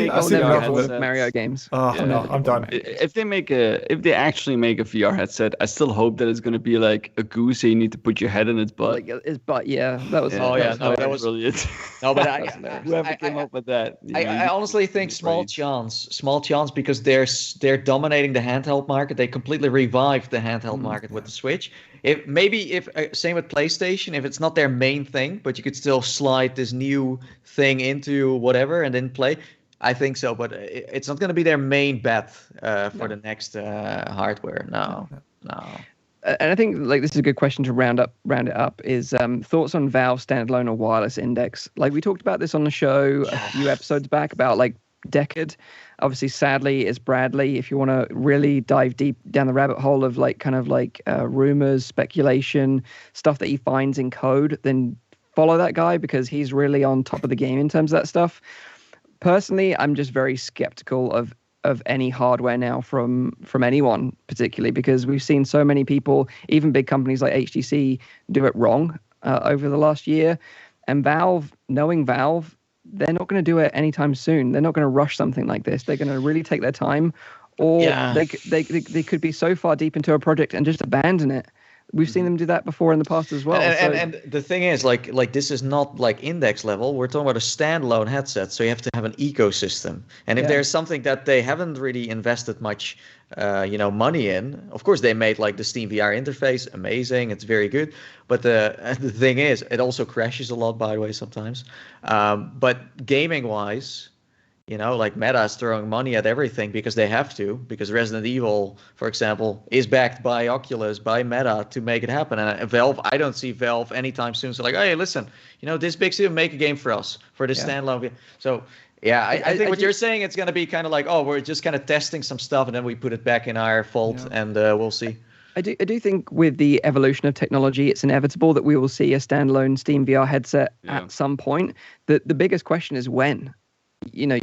I'll never go for the Mario games. Oh no, I'm done. If they actually make a VR headset, I still hope that it's going to be like a goose. So you need to put your head in its butt. Like his butt, yeah. That was. That was brilliant. No, but whoever came up with that. I honestly think small chance, because they're dominating the handheld market. They completely revived the handheld market with the Switch. If same with PlayStation, if it's not their main thing, but you could still slide this new thing into whatever and then play. I think so, but it's not going to be their main bet for the next hardware. No. And I think like this is a good question to round it up is thoughts on Valve standalone or wireless index. Like we talked about this on the show a few episodes back about like Deckard. Obviously, sadly, it's Bradley. If you want to really dive deep down the rabbit hole of like kind of like rumors, speculation, stuff that he finds in code, then follow that guy because he's really on top of the game in terms of that stuff. Personally, I'm just very skeptical of any hardware now from anyone, particularly because we've seen so many people, even big companies like HTC, do it wrong over the last year. And Valve, knowing Valve, they're not going to do it anytime soon. They're not going to rush something like this. They're going to really take their time, or they could be so far deep into a project and just abandon it. We've seen them do that before in the past as well. And the thing is, like this is not like index level. We're talking about a standalone headset, so you have to have an ecosystem. And if there's something that they haven't really invested much, money in, of course they made like the Steam VR interface, amazing, it's very good. But the thing is, it also crashes a lot, by the way, sometimes. But gaming wise, like Meta is throwing money at everything because they have to, because Resident Evil, for example, is backed by Oculus, by Meta to make it happen. And Valve, I don't see Valve anytime soon. So like, hey, listen, this big studio, make a game for us for this standalone. So yeah, I think what you're saying, it's going to be kind of like, oh, we're just kind of testing some stuff and then we put it back in our vault and we'll see. I do think with the evolution of technology, it's inevitable that we will see a standalone Steam VR headset at some point. The biggest question is when. And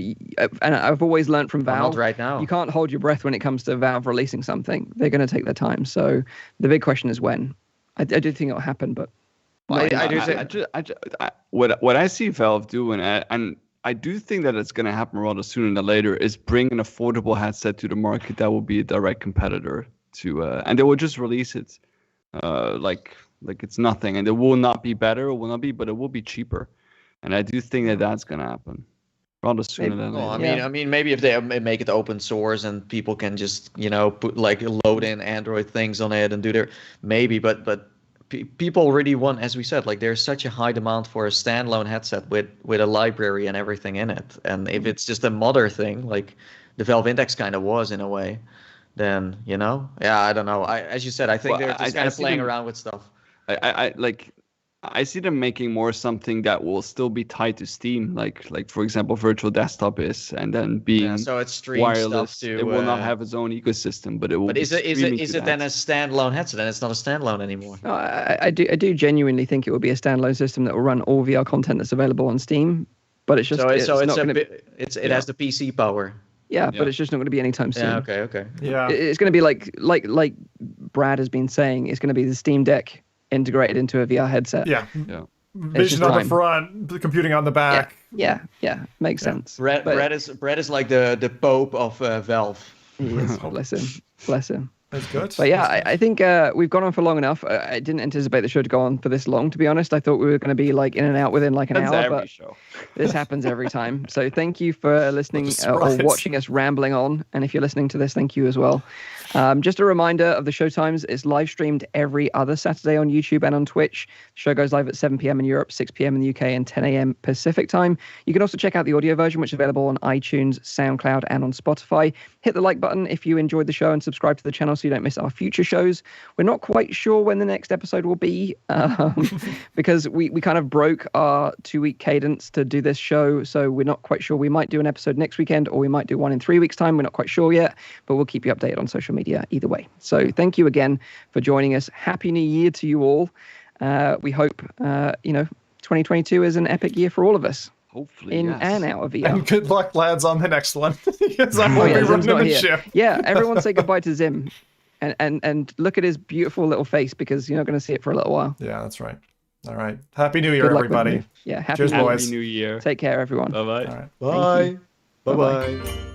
I've always learned from Valve, not right now. You can't hold your breath when it comes to Valve releasing something. They're going to take their time. So the big question is when. I do think it'll happen, but what I see Valve doing, and I do think that it's going to happen rather sooner than later, is bring an affordable headset to the market that will be a direct competitor to, and they will just release it, like it's nothing, and it will not be better, it will not be, but it will be cheaper, and I do think that that's going to happen. Rather sooner than later. I mean, maybe if they make it open source and people can just, put like load in Android things on it and do their but people really want, as we said, like there's such a high demand for a standalone headset with a library and everything in it. And if it's just a modder thing, like the Valve Index kind of was in a way, then I don't know. As you said, I think they're just kind of playing around with stuff. I see them making more something that will still be tied to Steam, like for example, Virtual Desktop is, and then being so it's stream wireless. Stuff to, it will not have its own ecosystem, but it will. But is it then a standalone headset? And it's not a standalone anymore. No, I do genuinely think it will be a standalone system that will run all VR content that's available on Steam. But it's just it has the PC power. Yeah, but it's just not going to be anytime soon. Yeah, okay. Yeah, it's going to be like Brad has been saying. It's going to be the Steam Deck integrated into a VR headset. Yeah. Vision on the front, the computing on the back. Yeah. Makes sense. Brad is like the Pope of Valve. He is. Bless him. That's good. But yeah, I think we've gone on for long enough. I didn't anticipate the show to go on for this long, to be honest. I thought we were going to be like in and out within like an hour, but this happens every time. So thank you for listening or watching us rambling on. And if you're listening to this, thank you as well. Just a reminder of the show times. It's live streamed every other Saturday on YouTube and on Twitch. The show goes live at 7 p.m. in Europe, 6 p.m. in the UK, and 10 a.m. Pacific time. You can also check out the audio version, which is available on iTunes, SoundCloud, and on Spotify. Hit the like button if you enjoyed the show and subscribe to the channel so you don't miss our future shows. We're not quite sure when the next episode will be because we kind of broke our 2-week cadence to do this show. So we're not quite sure. We might do an episode next weekend or we might do one in 3 weeks' time. We're not quite sure yet, but we'll keep you updated on social media either way. So thank you again for joining us. Happy New Year to you all. We hope, 2022 is an epic year for all of us. Hopefully, in and out of VR. And good luck, lads, on the next one. Because I won't be running the ship. Yeah, everyone say goodbye to Zim. And look at his beautiful little face because you're not going to see it for a little while. Yeah, that's right. All right. Happy New Year, everybody. Yeah, Cheers, boys. Happy New Year. Take care, everyone. Bye-bye. All right. Bye. Bye-bye.